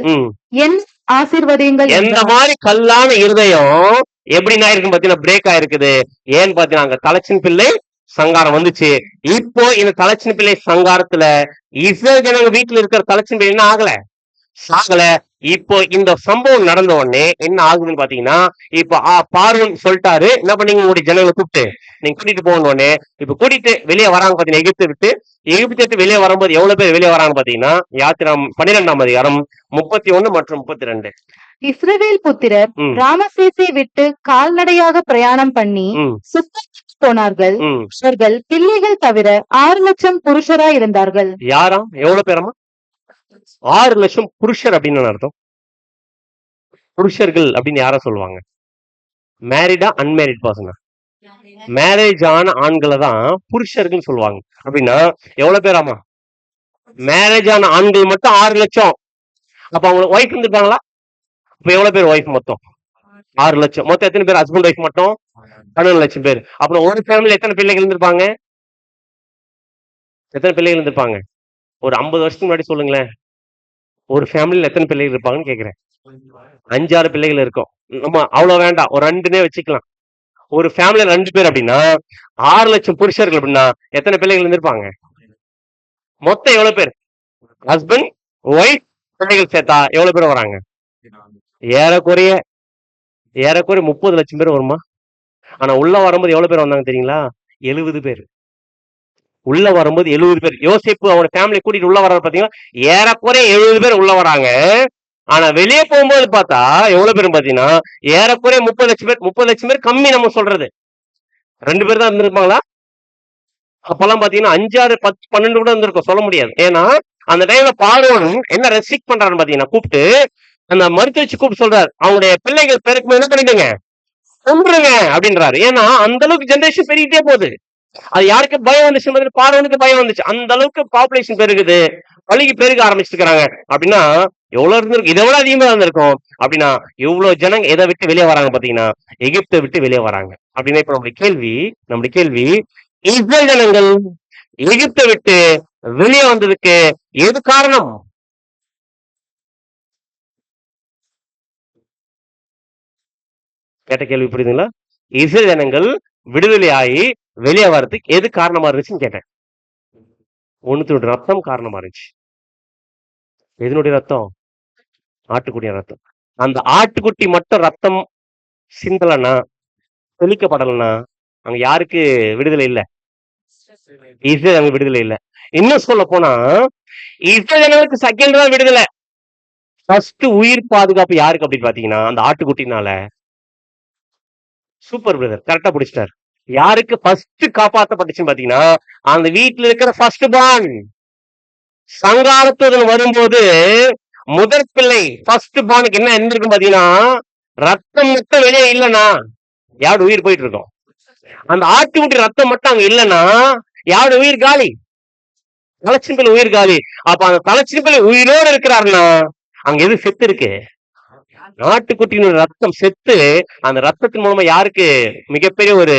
என் ஆசீர்வதியுங்கள். எந்த மாதிரி கல்லான இருதயம் எப்படின்னா இருக்கு பாத்தீங்கன்னா பிரேக் ஆயிருக்குது. ஏன்னு பாத்தீங்கன்னா அங்க தலைச்சின் பிள்ளை சங்காரம் வந்துச்சு. இப்போ இந்த தலைச்சின் பிள்ளை சங்காரத்துல இஸ்ரவேல் ஜனங்க வீட்டுல இருக்கிற தலைச்சின் பிள்ளை என்ன ஆகல, சாகல. இப்போ இந்த சம்பவம் நடந்த உடனே என்ன ஆகுதுன்னு பாத்தீங்கன்னா இப்ப பார்வோன் சொல்லிட்டாரு என்ன பண்ணீங்க, உங்களுடைய ஜனங்களை கூப்பிட்டு நீங்க கூட்டிட்டு போகணும். உடனே இப்ப கூட்டிட்டு வெளியே வராங்க பாத்தீங்கன்னா எகிப்தை விட்டு. எகிப்து வெளியே வரும்போது எவ்வளவு பேர் வெளியே வராங்க பாத்தீங்கன்னா யாத்திரம் 12ஆம் அதிகாரம் 31 மற்றும் 32. இஸ்ரவேல் புத்திரர் ராமசேசை விட்டு கால்நடையாக பிரயாணம் பண்ணி போனார்கள். அவர்கள் பிள்ளைகள் தவிர 6 லட்சம் புருஷரா இருந்தார்கள். யாராம் எவ்வளவு பேரமா? 6 லட்சம் புருஷர் அப்படின்னு அர்த்தம். புருஷர்கள் அப்படின்னு யார சொல்லுவாங்க? மேரிடா அன்மேரிட் பர்சனா? மேரேஜ் ஆன ஆண்களை தான் புருஷர்கள் சொல்லுவாங்க. அப்படின்னா எவ்வளவு பேராமா? மேரேஜ் ஆன ஆண்கள் மட்டும் 6 லட்சம். அப்ப அவங்களுக்கு ஒய்ஃப் இருந்துட்டாங்களா? இப்ப எவ்வளவு பேர் ஒய்ஃப் மொத்தம்? 6 லட்சம். மொத்தம் எத்தனை பேர் ஹஸ்பண்ட் ஒய்ஃப் மட்டும்? 12 லட்சம் பேர். அப்புறம் ஒரு ஃபேமிலி எத்தனை பிள்ளைகள் இருந்திருப்பாங்க? எத்தனை பிள்ளைகள் இருந்திருப்பாங்க? ஒரு 50 வருஷத்துக்கு முன்னாடி சொல்லுங்களேன், ஒரு ஃபேமிலியில எத்தனை பிள்ளைகள் இருப்பாங்கன்னு கேக்குறேன். 5-6 பிள்ளைகள் இருக்கும். நம்ம அவ்வளவு வேண்டாம், ஒரு 2 வச்சுக்கலாம். ஒரு ஃபேமிலியில 2 பேர் அப்படின்னா 6 லட்சம் புருஷர்கள் அப்படின்னா எத்தனை பிள்ளைகள் இருந்திருப்பாங்க? மொத்தம் எவ்வளவு பேர்? ஹஸ்பண்ட் ஒய்ஃப் பிள்ளைகள் சேர்த்தா எவ்வளவு பேர் வராங்க? ஏறக்குறைய 30 லட்சம் பேர் வருமா? ஆனா உள்ள வரும்போது எவ்வளவு பேர் வந்தாங்க தெரியுங்களா? 70 பேர். உள்ள வரும்போது 70 பேர். யோசிப்பு அவனோட ஃபேமிலி கூட்டிட்டு உள்ள வர்றாரு பாத்தீங்கன்னா ஏறக்குறைய 70 பேர் உள்ள வராங்க. ஆனா வெளியே போகும்போது பார்த்தா எவ்வளவு பேரும் பாத்தீங்கன்னா ஏறக்குறைய 30 லட்சம் பேர். 30 லட்சம் பேர் கம்மி நம்ம சொல்றது. 2 பேர் தான் இருந்திருப்பாங்களா? அப்பெல்லாம் பாத்தீங்கன்னா 5, 6, 10, 12 கூட இருந்திருக்கும், சொல்ல முடியாது. ஏன்னா அந்த டைம்ல பார்வோன் என்ன ரெஸ்ட்ரிக்ட் பண்றாருன்னு பாத்தீங்கன்னா கூப்பிட்டு அந்த மருத்துவ வச்சு கூப்பிட்டு சொல்றாரு, அவங்களுடைய பிள்ளைகள் பெருக்குமே என்ன பண்ணிடுங்க, கொன்றுங்க அப்படின்றாரு. ஏன்னா அந்த அளவுக்கு ஜெனரேஷன் பெருகிட்டே போகுது. அது யாருக்கு பயம் வந்துச்சு? பார்வனுக்கு பயம் வந்துச்சு. அந்த அளவுக்கு பாப்புலேஷன் பெருகுது, பழகி பெருக ஆரம்பிச்சிருக்கிறாங்க. அப்படின்னா எவ்வளவு இருந்திருக்கும்? இதை விட அதிகமா இருந்திருக்கும். அப்படின்னா இவ்வளவு ஜனங்க எதை விட்டு வெளியே வராங்க பாத்தீங்கன்னா எகிப்தை விட்டு வெளியே வராங்க. அப்படின்னா இப்ப நம்முடைய கேள்வி இஸ்ரேல் ஜனங்கள் எகிப்தை விட்டு வெளியே வந்ததுக்கு எது காரணம்? கேட்ட கேள்வி புரியுதுங்களா? இஸ்ரேல் ஜனங்கள் விடுதலை ஆகி வெளியே வர்றதுக்கு எது காரணமா இருந்துச்சுன்னு கேட்டேன். ஒண்ணுத்தோட ரத்தம் காரணமா இருந்துச்சு. எதனுடைய ரத்தம்? ஆட்டுக்குட்டிய ரத்தம். அந்த ஆட்டுக்குட்டி மட்டும் ரத்தம் சிந்தலன்னா, தெளிக்கப்படலன்னா அங்க யாருக்கு விடுதலை இல்ல? இஸ்ரேல் அங்க விடுதலை இல்ல. இன்னும் சொல்ல போனா இஸ்ரேல் ஜனங்களுக்கு செகண்ட் தான் விடுதலை. ஃபர்ஸ்ட் உயிர் பாதுகாப்பு யாருக்கு அப்படின்னு பாத்தீங்கன்னா அந்த ஆட்டுக்குட்டினால. சூப்பர் பிரதர், கரெக்டா பிடிச்சிட்டாரு. யாருக்கு ஃபர்ஸ்ட் காப்பாற்றப்பட்டுச்சுன்னு பாத்தீங்கன்னா அந்த வீட்டுல இருக்கிற ஃபர்ஸ்ட் பார்ன். சங்காரத்துடன் வரும்போது முதற் பிள்ளை ஃபர்ஸ்ட் பார்னுக்கு என்ன இருந்திருக்கும் பாத்தீங்கன்னா ரத்தம் மட்டும் வெளியே இல்லைன்னா யாரு உயிர் போயிட்டு இருக்கோம்? அந்த ஆட்டுக்குட்டி ரத்தம் மட்டும் அங்க இல்லைன்னா யாரோட உயிர் காலி? தலைச்சின் உயிர் காலி. அப்ப அந்த தலைச்சின் உயிரோடு இருக்கிறாருன்னா அங்க எது செத்து இருக்கு? ஆட்டுக்குட்டியினுடைய ரத்தம் செத்து அந்த ரத்தத்தின் மூலமா யாருக்கு மிகப்பெரிய ஒரு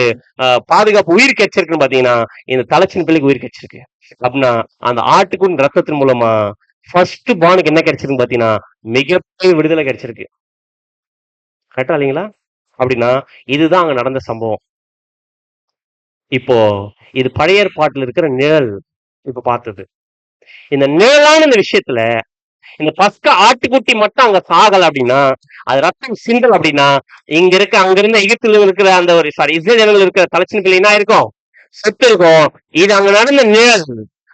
பாதுகாப்பு உயிர் கிடைச்சிருக்குன்னு பாத்தீங்கன்னா இந்த தலைச்சின் பிள்ளைக்கு உயிர் கிடைச்சிருக்கு. அப்படின்னா அந்த ஆட்டுக்குட்டி ரத்தத்தின் மூலமா ஃபர்ஸ்ட் பானுக்கு என்ன கிடைச்சிருக்குன்னு பாத்தீங்கன்னா மிகப்பெரிய விடுதலை கிடைச்சிருக்கு. கரெக்டா இல்லைங்களா? அப்படின்னா இதுதான் அங்க நடந்த சம்பவம். இப்போ இது பழைய ஏற்பாட்டில் இருக்கிற நிழல் இப்ப பார்த்தது. இந்த நிழலான இந்த விஷயத்துல இந்த பஸ்கா ஆட்டுக்குட்டி மட்டும் அங்க சாகல அப்படின்னா அது ரத்தம் சிந்தல் அப்படின்னா இங்க இருக்க அங்கிருந்த எகிப்துல இருக்கிற அந்த ஒரு இஸ்ரேல் இருக்கிற தலைச்சின் பிள்ளை என்ன இருக்கும்? செத்து இருக்கும். இது அங்க நடந்த நிழல்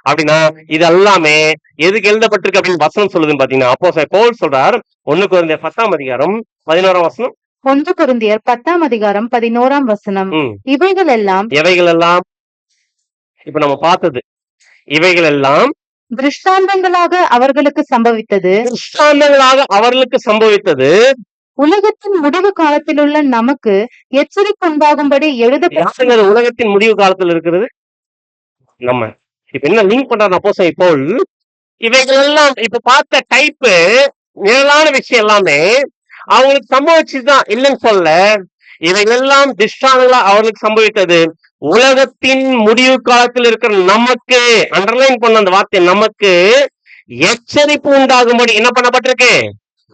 அப்படின்னா இது எல்லாமே எதுக்கு எழுதப்பட்டிருக்கு அப்படின்னு வசனம் சொல்லுதுன்னு பாத்தீங்கன்னா அப்போஸ்தலன் பவுல் சொல்றார் 1 கொரிந்தியர் 10ஆம் அதிகாரம் 11ஆம் வசனம். 1 கொரிந்தியர் 10ஆம் அதிகாரம் 11ஆம் வசனம். இவைகள் எல்லாம் இப்ப நம்ம பார்த்தது இவைகள் எல்லாம் திருஷ்டாந்தங்களாக அவர்களுக்கு சம்பவித்தது உலகத்தின் முடிவு காலத்தில் உள்ள நமக்கு எச்சரிக்கை உண்டாகும்படி எழுதப்பட்ட. உலகத்தின் முடிவு காலத்தில் இருக்கிறது நம்ம. இப்ப என்ன லிங்க் பண்றாரு அப்போஸ்தலன் பவுல்? இவைகள் எல்லாம் இப்ப பார்த்த டைப் நிழலான விஷயம் எல்லாமே அவங்களுக்கு சம்பவிச்சுதான் இல்லைன்னு சொல்ல. இவைகள் எல்லாம் திருஷ்டாந்தங்களா அவர்களுக்கு சம்பவித்தது உலகத்தின் முடிவு காலத்தில் இருக்கிற நமக்கு, அண்டர்லைன் பண்ண அந்த வார்த்தை, நமக்கு எச்சரிப்பு உண்டாகும்படி என்ன பண்ணப்பட்டிருக்கு?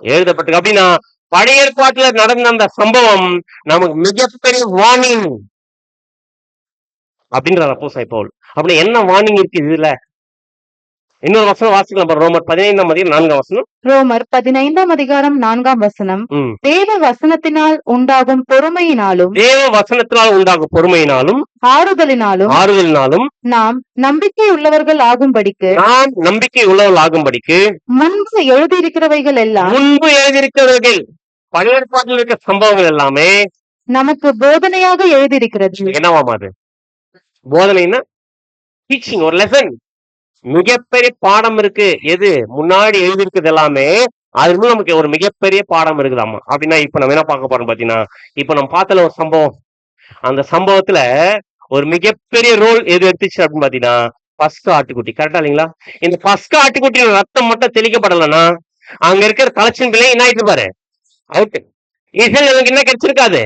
எழுதப்பட்டிருக்கு. அப்படின்னா பழைய ஏற்பாட்டுல நடந்த அந்த சம்பவம் நமக்கு மிகப்பெரிய வார்னிங் அப்படின்றார் அப்போஸ்தலன் பவுல். அப்படி என்ன வார்னிங் இருக்கு இதுல? இன்னொரு வசனம் வாசிக்கலாம். ரோமர் 15ஆம் அதிகாரம் 4ஆம் வசனம். ரோமர் 15ஆம் அதிகாரம் 4ஆம் வசனம். தேவ வசனத்தினால் உண்டாகும் பொறுமையினாலும் ஆறுதலினாலும் நாம் நம்பிக்கை உள்ளவர்கள் ஆகும்படிக்கு முன்பு எழுதியிருக்கிறவைகள் பழைய ஏற்பாட்டில் இருக்க சம்பவங்கள் எல்லாமே நமக்கு போதனையாக எழுதியிருக்கிறது. என்னவாம் அது? போதனைன்னா டீச்சிங், ஒரு லெசன், மிகப்பெரிய பாடம் இருக்கு. எது முன்னாடி எழுதியிருக்கிறது எல்லாமே அது நமக்கு ஒரு மிகப்பெரிய பாடம் இருக்குதாமா. அப்படின்னா இப்ப நம்ம என்ன பார்க்க போறோம் பாத்தீங்கன்னா இப்ப நம்ம பார்த்தல ஒரு சம்பவம். அந்த சம்பவத்துல ஒரு மிகப்பெரிய ரோல் எது எடுத்துச்சு அப்படின்னு பாத்தீங்கன்னா பஸ்கா ஆட்டுக்குட்டி. கரெக்டா இல்லைங்களா? இந்த பஸ்கா ஆட்டுக்குட்டியோட ரத்தம் மட்டும் தெளிக்கப்படலைன்னா அங்க இருக்கிற தலைச்சின் பிள்ளை என்ன ஆயிட்டு பாரு அவுட். இஸ்ரேலுக்கு என்ன கிடைச்சிருக்காது?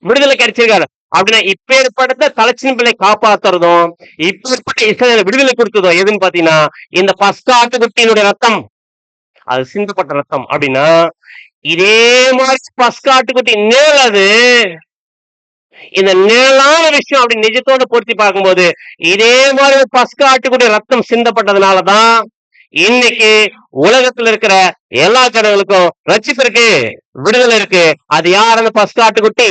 விடுதலை கிடைச்சிருக்காரு. அப்படின்னா இப்ப ஏற்பட்ட தலைச்சின் பிள்ளை காப்பாத்துறதும் இப்ப ஏற்பட்ட இஸ்ரேல விடுதலை கொடுத்ததும் எதுன்னு பாத்தீங்கன்னா இந்த பஸ்கா ஆட்டுக்குட்டியினுடைய ரத்தம், அது சிந்தப்பட்ட ரத்தம். அப்படின்னா இதே மாதிரி பஸ்கா ஆட்டுக்குட்டி நிழல், அது இந்த நிழலான விஷயம் அப்படி நிஜத்தோட பொருத்தி பார்க்கும்போது இதே மாதிரி பஸ்கா ஆட்டுக்குட்டி ரத்தம் சிந்தப்பட்டதுனாலதான் இன்னைக்கு உலகத்துல இருக்கிற எல்லா கடவுளுக்கும் ரட்சிப்பு இருக்கு, விடுதலை இருக்கு. அது யார்? அந்த பஸ்கா ஆட்டுக்குட்டி.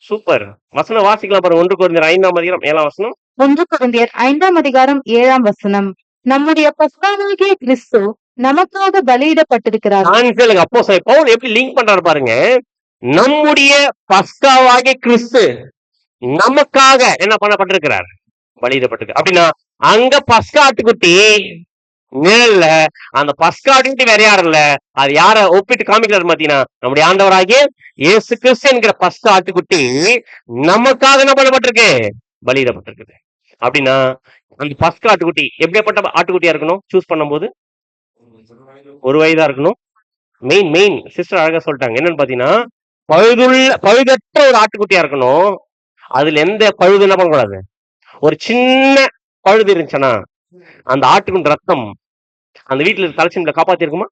சூப்பர். வசனம் வாசிக்கலாம் பாருங்க. 1 கொரிந்தியர் 5ஆம் அதிகாரம் 7ஆம் வசனம். 1 கொரிந்தியர் 5ஆம் அதிகாரம் 7ஆம் வசனம். நம்முடைய பஸ்காவாகிய கிறிஸ்து நமக்காக பலியிடப்பட்டிருக்கிறார். அப்போஸ்தலன் பவுல் எப்படி லிங்க் பண்றாரு பாருங்க. நம்முடைய பஸ்காவாகிய கிறிஸ்து நமக்காக என்ன பண்ணப்பட்டிருக்கிறார்? பலியிடப்பட்டிருக்கு. அப்படின்னா அங்க பஸ்கா ஆட்டுக்குட்டி நிழல்ல, அந்த பஸ்கா ஆட்டுக்குட்டி வேற யாரும் இல்ல. அது யார ஒப்பிட்டு காமிக்கிறாரு பாத்தீங்கன்னா நம்முடைய ஆண்டவராகிய இயேசு கிறிஸ்து என்கிற பஸ்கா ஆட்டுக்குட்டி நமக்காக என்ன பண்ணப்பட்டிருக்கு? பலியிடப்பட்டிருக்குது. அப்படின்னா அந்த பஸ்கா ஆட்டுக்குட்டி எப்படிப்பட்ட ஆட்டுக்குட்டியா இருக்கணும்? சூஸ் பண்ணும்போது ஒரு வயதா இருக்கணும். மெயின் சிஸ்டர் அழகா சொல்லிட்டாங்க. என்னன்னு பாத்தீங்கன்னா பழுதற்ற ஒரு ஆட்டுக்குட்டியா இருக்கணும். அதுல எந்த பழுது என்ன பண்ணக்கூடாது. ஒரு சின்ன பழுது இருந்துச்சுன்னா அந்த ஆட்டுக்குட்டி ரத்தம் அந்த வீட்டுல தலைச்சின்ல காப்பாத்தி இருக்குமா?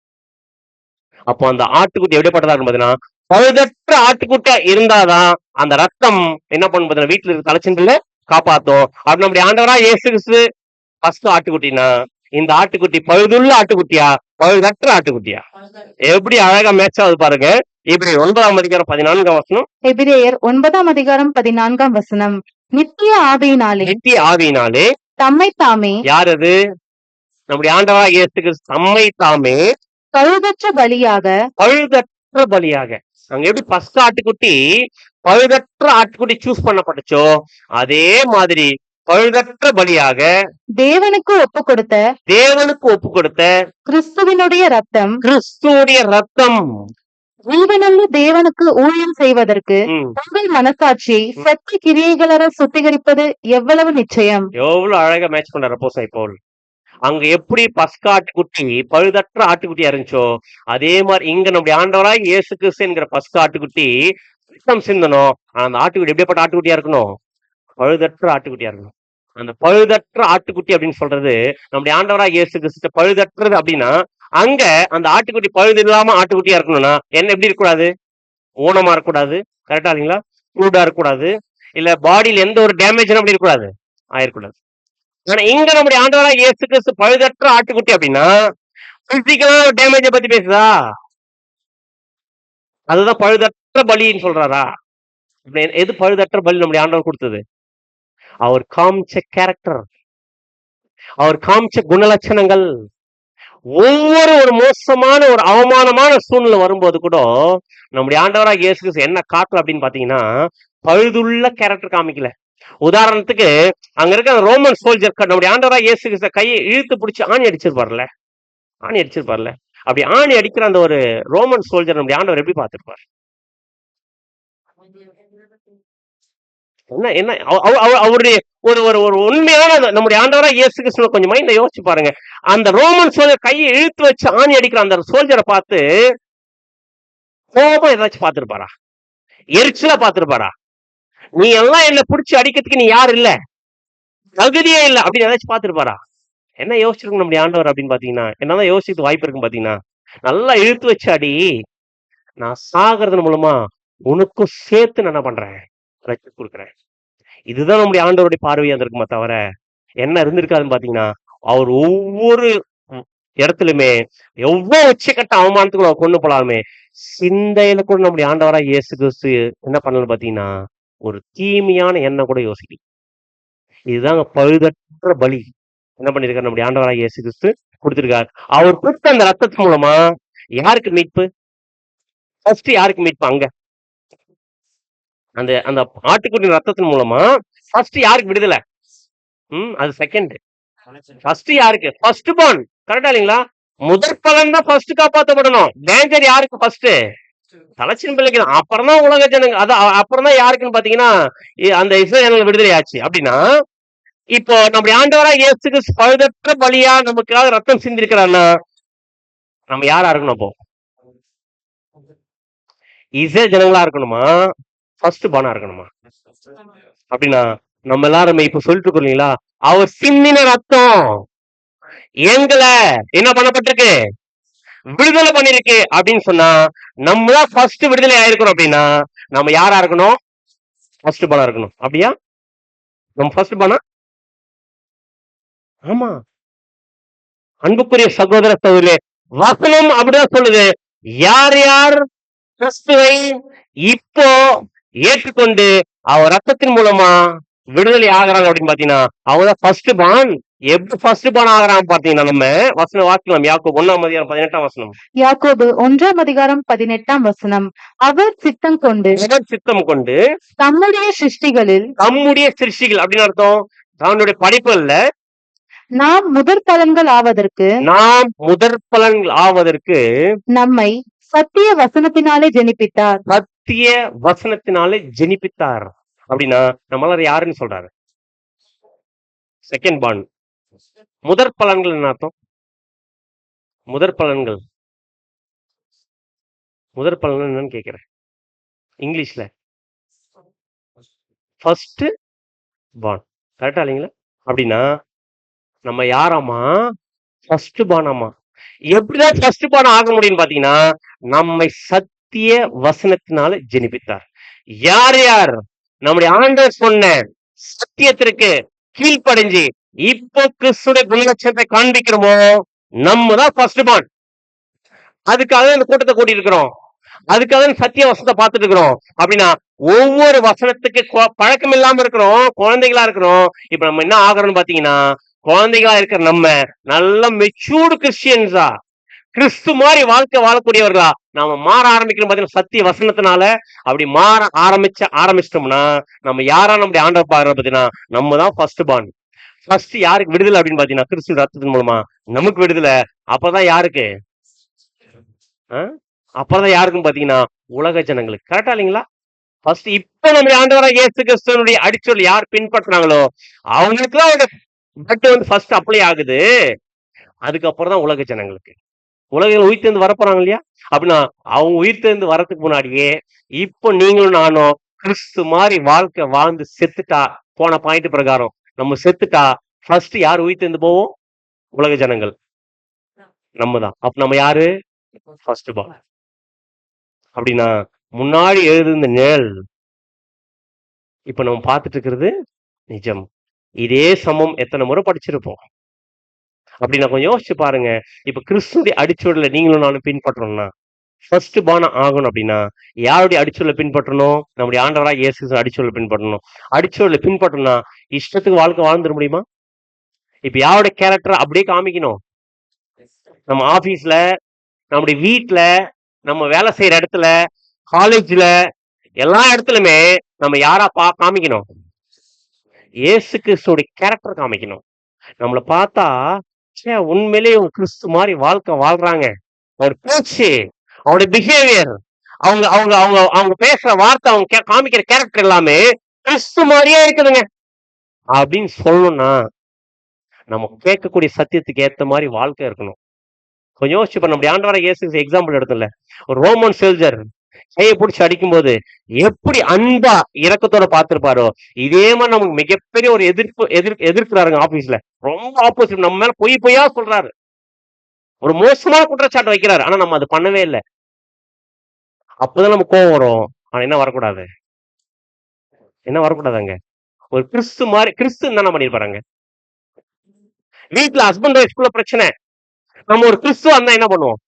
அப்போ அந்த ஆட்டுக்குட்டி எப்படிப்பட்டதா இருக்கும் பாத்தீங்கன்னா பழுதற்ற ஆட்டுக்குட்டியா இருந்தாதான் அந்த ரத்தம் என்ன பண்ணும் பாத்தீங்கன்னா வீட்டுல இருக்க தலைச்சின்ல காப்பாத்தும். அப்படி நம்முடைய ஆண்டவரா இயேசு கிறிஸ்து ஃபர்ஸ்ட் ஆட்டுக்குட்டினா இந்த ஆட்டுக்குட்டி பழுதுள்ள ஆட்டுக்குட்டியா பழுதற்ற ஆட்டுக்குட்டியா? எப்படி அழகா மேட்ச் ஆகுது பாருங்க. எபிரேயர் 9ஆம் அதிகாரம் 14ஆம் வசனம். எபிரேயர் 9ஆம் அதிகாரம் 14ஆம் வசனம். நித்திய ஆவியினாலே தம்மை தாமே, யார் அது? நம்முடைய ஆண்டவரா இயேசு கிறிஸ்து தம்மை தாமே பழுதற்ற பலியாக. அங்க எப்படி ஃபர்ஸ்ட் ஆட்டுக்குட்டி பழுதற்ற ஆட்டுக்குட்டி சூஸ் பண்ணப்பட்டுச்சோ அதே மாதிரி பழுதற்ற பலியாக தேவனுக்கு ஒப்பு கொடுத்த கிறிஸ்துவினுடைய ரத்தம் ஜீவனுள்ள தேவனுக்கு ஊழியம் செய்வதற்கு ம். உங்கள் மனசாட்சியை செத்த கிரியைகளர சுத்திகரிப்பது எவ்வளவு நிச்சயம். எவ்வளவு அழகா மேட்ச் பண்றாரு அப்போஸ்தலன் பவுல். அங்க எப்படி பஸ்கா ஆட்டுக்குட்டி பழுதற்ற ஆட்டுக்குட்டியா இருந்துச்சோ அதே மாதிரி இங்க நம்முடைய ஆண்டவராய் இயேசு கிறிஸ்து என்கிற பஸ்கா ஆட்டுக்குட்டி ரத்தம் சிந்தணும். அந்த ஆட்டுக்குட்டி எப்படிப்பட்ட ஆட்டுக்குட்டியா இருக்கணும்? பழுதற்ற ஆட்டுக்குட்டியா இருக்கணும். அந்த பழுதற்ற ஆட்டுக்குட்டி அப்படின்னு சொல்றது நம்முடைய ஆண்டவராய் இயேசு கிறிஸ்து பழுதற்றது அப்படின்னா அங்க அந்த ஆட்டுக்குட்டி பழுது இல்லாம ஆட்டுக்குட்டியா இருக்கணும்னா என்ன எப்படி இருக்கக்கூடாது? ஊனமா இருக்கக்கூடாது, கரெக்டா இல்லைங்களா? சூடா இருக்கக்கூடாது, இல்ல பாடியில எந்த ஒரு டேமேஜ் அப்படி இருக்கக்கூடாது, ஆயிடக்கூடாது. ஆனா இங்க நம்முடைய ஆண்டவராய் இயேசு கிறிஸ்து பழுதற்ற ஆட்டுக்குட்டி அப்படின்னா பிசிக்கலா டேமேஜ பத்தி பேசுதா? அதுதான் பழுதற்ற பலின்னு சொல்றாரா? எது பழுதற்ற பலி நம்முடைய ஆண்டவர் கொடுத்தது? அவர் காமிச்ச கேரக்டர், அவர் காமிச்ச குணலட்சணங்கள். ஒவ்வொரு ஒரு மோசமான ஒரு அவமானமான சூழ்நிலை வரும்போது கூட நம்முடைய ஆண்டவராக இயேசு கிறிஸ்து என்ன காட்டல அப்படின்னு பாத்தீங்கன்னா பழுதுள்ள கேரக்டர் காமிக்கல. உதாரணத்துக்கு அங்க இருக்க ரோமன் சோல்ஜர் நம்முடைய ஆண்டவராக இயேசு கிறிஸ்து கையை இழுத்து பிடிச்சி ஆணி அடிச்சிருப்பார்ல, ஆணி அடிச்சிருப்பார்ல. அப்படி ஆணி அடிக்கிற அந்த ஒரு ரோமன் சோல்ஜர் நம்முடைய ஆண்டவர் எப்படி பார்த்திருப்பார்? என்ன என்ன அவருடைய ஒரு ஒரு ஒரு உண்மையான நம்முடைய ஆண்டவராக இயேசு கிறிஸ்துவ கொஞ்சம் மைண்ட்ல யோசிச்சு பாருங்க. அந்த ரோமன் சோல்ஜர் கையை இழுத்து வச்சு ஆணி அடிக்கிற அந்த சோல்ஜரை பார்த்து கோபம் ஏதாச்சும் பார்த்திருப்பாரா? எரிச்சலா பார்த்திருப்பாரா? நீ எல்லாம் என்ன பிடிச்சி அடிக்கிறதுக்கு நீ யாரு இல்ல, தகுதியே இல்ல அப்படின்னு ஏதாச்சும் பார்த்திருப்பாரா? என்ன யோசிச்சிருக்கும் நம்முடைய ஆண்டவர் அப்படின்னு பாத்தீங்கன்னா என்னதான் யோசிச்சு வாய்ப்பு இருக்கும் பாத்தீங்கன்னா நல்லா இழுத்து வச்சு அடி, நான் சாகிறது மூலமா உனக்கும் சேர்த்து நான் என்ன பண்றேன், ரட்சி கொடுக்குறேன். இதுதான் நம்முடைய ஆண்டவருடைய பார்வையா இருந்திருக்குமா தவிர என்ன இருந்திருக்காதுன்னு பாத்தீங்கன்னா அவர் ஒவ்வொரு இடத்துலயுமே எவ்வளவு உச்சக்கட்ட அவமானத்துக்குள்ள அவர் கொண்டு போலாமே சிந்தையில கூட நம்முடைய ஆண்டவரா இயேசு கிறிஸ்து என்ன பண்ணலன்னு பாத்தீங்கன்னா ஒரு தீமையான எண்ணம் கூட யோசிக்கல. இதுதாங்க பழுதற்ற பலி என்ன பண்ணிருக்காரு நம்முடைய ஆண்டவரா இயேசு கிறிஸ்து கொடுத்திருக்காரு. அவர் கொடுத்த அந்த ரத்தத்து மூலமா யாருக்கு மீட்பு? ஃபர்ஸ்ட் யாருக்கு மீட்பு? அங்க அந்த அந்த ஆட்டுக்குட்டி ரத்தத்தின் மூலமா ஃபர்ஸ்ட் யாருக்கு விடுதலை? அது செகண்ட். ஃபர்ஸ்ட் யாருக்கு? ஃபர்ஸ்ட் பார்ன், கரெக்டா இல்லைங்களா? முதற் பலன் தான் ஃபர்ஸ்ட் காப்பாற்றப்படணும். டேஞ்சர் யாருக்கு? ஃபர்ஸ்ட் தலைச்சின் பிள்ளைக்கு தான். அப்புறம் தான் உலக ஜனங்க, அது அப்புறம் தான் யாருக்குன்னு பாத்தீங்கன்னா அந்த இஸ்ரவேல் விடுதலை ஆச்சு. அப்படின்னா இப்போ நம்முடைய ஆண்டவரா இயேசு கிறிஸ்து பழுதற்ற பலியா நமக்காக ரத்தம் சிந்திருக்கிறான்னா நம்ம யாரா இருக்கணும்? அப்போ இஸ்ரவேல் ஜனங்களா இருக்கணுமா, ஃபர்ஸ்ட் பார்னா இருக்கணுமா? அப்படின்னா நம்ம எல்லாருமே இப்ப சொல்லிட்டு இருக்கோம் இல்லைங்களா, அவர் சிந்தின ரத்தம் எங்களை என்ன பண்ணப்பட்டிருக்கு, விடுதலை பண்ணிருக்கு அப்படின்னு சொன்னா நம்ம தான் ஃபர்ஸ்ட் விடுதலை ஆயிருக்கணும். அப்படின்னா நம்ம யாரா இருக்கணும்? ஃபர்ஸ்ட் பார்னா இருக்கணும். அப்படியா? நம்ம ஃபர்ஸ்ட் பார்னா? ஆமா, அன்புக்குரிய சகோதர சகோதரே, வசனம் அப்படிதான் சொல்லுது. யார் யார் கிறிஸ்துவை இப்போ ஏற்றுக்கொண்டு அவர் ரத்தத்தின் மூலமா விடுதலை ஆகிறாங்க அப்படின்னு பாத்தீங்கன்னா அவங்கதான் ஃபர்ஸ்ட் பார்ன். எப்படி ஃபர்ஸ்ட் பார்ன் ஆகிறாங்க பாத்தீங்கன்னா நம்ம வசனம் வாசிக்கலாம். யாக்கோபு 1:18 வசனம். யாக்கோபு 1:18 அவர் சித்தம் கொண்டு தம்முடைய சிருஷ்டிகளில் அப்படின்னு அர்த்தம் தன்னுடைய படைப்புகள்ல நாம் முதற் பலன்கள் ஆவதற்கு நம்மை சத்திய வசனத்தினாலே ஜெனிப்பித்தார். சத்திய வசனத்தினாலே ஜெனிப்பித்தார் அப்படின்னா நம்மளால யாருன்னு சொல்றாரு? Second born. முதற் பலன்கள் என்ன அர்த்தம்? முதற் பலன்கள் என்னன்னு கேக்குறேன் இங்கிலீஷ்ல. ஃபர்ஸ்ட் பார்ன், கரெக்டா இல்லைங்களா? அப்படின்னா நம்ம யாராமா? ஃபர்ஸ்ட் பார்னாமா. எப்படிதான் ஃபர்ஸ்ட் பார்ன் ஆக முடியும்னு பாத்தீங்கன்னா நம்மை சத்திய வசனத்தினால ஜெனிப்பித்தார். யார் யார் நம்முடைய ஆண்டவர் சொன்ன சத்தியத்திற்கு கீழ்ப்படைஞ்சு இப்போ கிறிஸ்துடைய குணலட்சணத்தை காண்பிக்கிறோமோ நம்ம தான் ஃபர்ஸ்ட் பார்ன். அதுக்காக இந்த கூட்டத்தை கூட்டி இருக்கிறோம், அதுக்காக சத்திய வசனத்தை பார்த்துட்டு இருக்கிறோம். அப்படின்னா ஒவ்வொரு வசனத்துக்கு பழக்கம் இல்லாம இருக்கிறோம், குழந்தைகளா இருக்கிறோம். இப்ப நம்ம என்ன ஆகிறோம்னு பாத்தீங்கன்னா குழந்தைகளா இருக்கிற நம்ம நல்ல மெச்சூர்டு கிறிஸ்டியன்ஸா கிறிஸ்து மாதிரி வாழ்க்கை வாழக்கூடியவர்களா நாம மாற ஆரம்பிக்கணும் பாத்தீங்கன்னா சத்திய வசனத்தினால. அப்படி மாற ஆரம்பிச்சிட்டோம்னா நம்ம யாரா நம்முடைய ஆண்டவர் பாக்குறது பாத்தீங்கன்னா நம்ம தான் ஃபர்ஸ்ட் பார்ன். ஃபர்ஸ்ட் யாருக்கு விடுதலை அப்படின்னு பாத்தீங்கன்னா கிறிஸ்து ரத்தத்தின் மூலமா நமக்கு விடுதலை. அப்பதான் யாருக்கு? அப்புறம் தான் யாருக்கும் பாத்தீங்கன்னா உலக ஜனங்களுக்கு. கரெக்டா இல்லைங்களா? ஃபர்ஸ்ட் இப்ப நம்ம ஆண்டவராக இயேசு கிறிஸ்துவனுடைய அடிச்சொல் யார் பின்பற்றுறாங்களோ அவங்களுக்கு தான் அவங்க பட் வந்து ஃபர்ஸ்ட் அப்ளை ஆகுது. அதுக்கப்புறம் தான் உலக ஜனங்களுக்கு. உலகில் உயிர்த்தெழுந்து வரப்போறாங்க இல்லையா? அப்படின்னா அவங்க உயிர்த்தெழுந்து வரதுக்கு முன்னாடியே இப்போ நீங்களும் நானும் கிறிஸ்து மாதிரி வாழ்க்கை வாழ்ந்து செத்துட்டா, போன பாயிண்ட் பிரகாரம் நம்ம செத்துட்டா ஃபர்ஸ்ட் யார் உயிர்த்தெழுந்து போவோம்? உலக ஜனங்கள். நம்ம தான். அப்ப நம்ம யாரு? ஃபர்ஸ்ட் பா. அப்படின்னா முன்னாடி எழுதுந்த நிழல் இப்ப நம்ம பார்த்துட்டு இருக்கிறது நிஜம். இதே சமம் எத்தனை முறை படிச்சிருப்போம். அப்படி நான் கொஞ்சம் யோசிச்சு பாருங்க. இப்ப கிறிஸ்துடைய அடிச்சுவடல நீங்களும் நானும் பின்பற்றணும்னா ஃபர்ஸ்ட் பான ஆகணும். அப்படின்னா யாருடைய அடிச்சொல்ல பின்பற்றணும்? நம்முடைய ஆண்டவராக இயேசு அடிச்சொல்ல பின்பற்றணும். அடிச்சொல்ல பின்பற்றணும்னா இஷ்டத்துக்கு வாழ்க்கை வாழ்ந்துட முடியுமா? இப்ப யாருடைய கேரக்டர் அப்படியே காமிக்கணும். நம்ம ஆபீஸ்ல, நம்முடைய வீட்டுல, நம்ம வேலை செய்யற இடத்துல, காலேஜ்ல, எல்லா இடத்துலயுமே நம்ம யாரா காமிக்கணும்? இயேசு கிறிஸ்துவோட கேரக்டர் காமிக்கணும். நம்மளை பார்த்தா உண்மையிலேயே கிறிஸ்து மாதிரி வாழ்க்கை வாழ்றாங்க. அவர் பேச்சு, அவருடைய பிஹேவியர், அவங்க அவங்க அவங்க அவங்க பேசுற வார்த்தை, அவங்க காமிக்கிற கேரக்டர் எல்லாமே கிறிஸ்து மாதிரியே இருக்குதுங்க அப்படின்னு சொல்லணும்னா நம்ம கேட்கக்கூடிய சத்தியத்துக்கு ஏத்த மாதிரி வாழ்க்கை இருக்கணும். கொஞ்சம் யோசிச்சு பண்ண முடியும். ஆண்டவராக இயேசு எக்ஸாம்பிள் எடுத்துல ஒரு ரோமன் சோல்ஜர் கையை பிடிச்சி அடிக்கும் போது எப்படி அன்பா இரக்கத்தோட பார்த்திருப்பாரோ, இதே மாதிரி நமக்கு மிகப்பெரிய ஒரு எதிர்க்கிறாருங்க ஆபீஸ்ல. ரொம்ப ஆப்போசிட், நம்ம மேல பொய்யா சொல்றாரு, ஒரு மோசமான குற்றச்சாட்டு வைக்கிறாரு. ஆனா நம்ம அது பண்ணவே இல்லை. அப்பதான் நம்ம கோவம் வரும். ஆனா என்ன வரக்கூடாது? என்ன வரக்கூடாதுங்க? ஒரு கிறிஸ்து மாதிரி கிறிஸ்து என்ன பண்ணிருப்பாருங்க? வீட்டுல ஹஸ்பண்ட் ஒய்ஃப்குள்ள பிரச்சனை, நம்ம ஒரு கிறிஸ்துவா இருந்தா என்ன பண்ணுவோம்?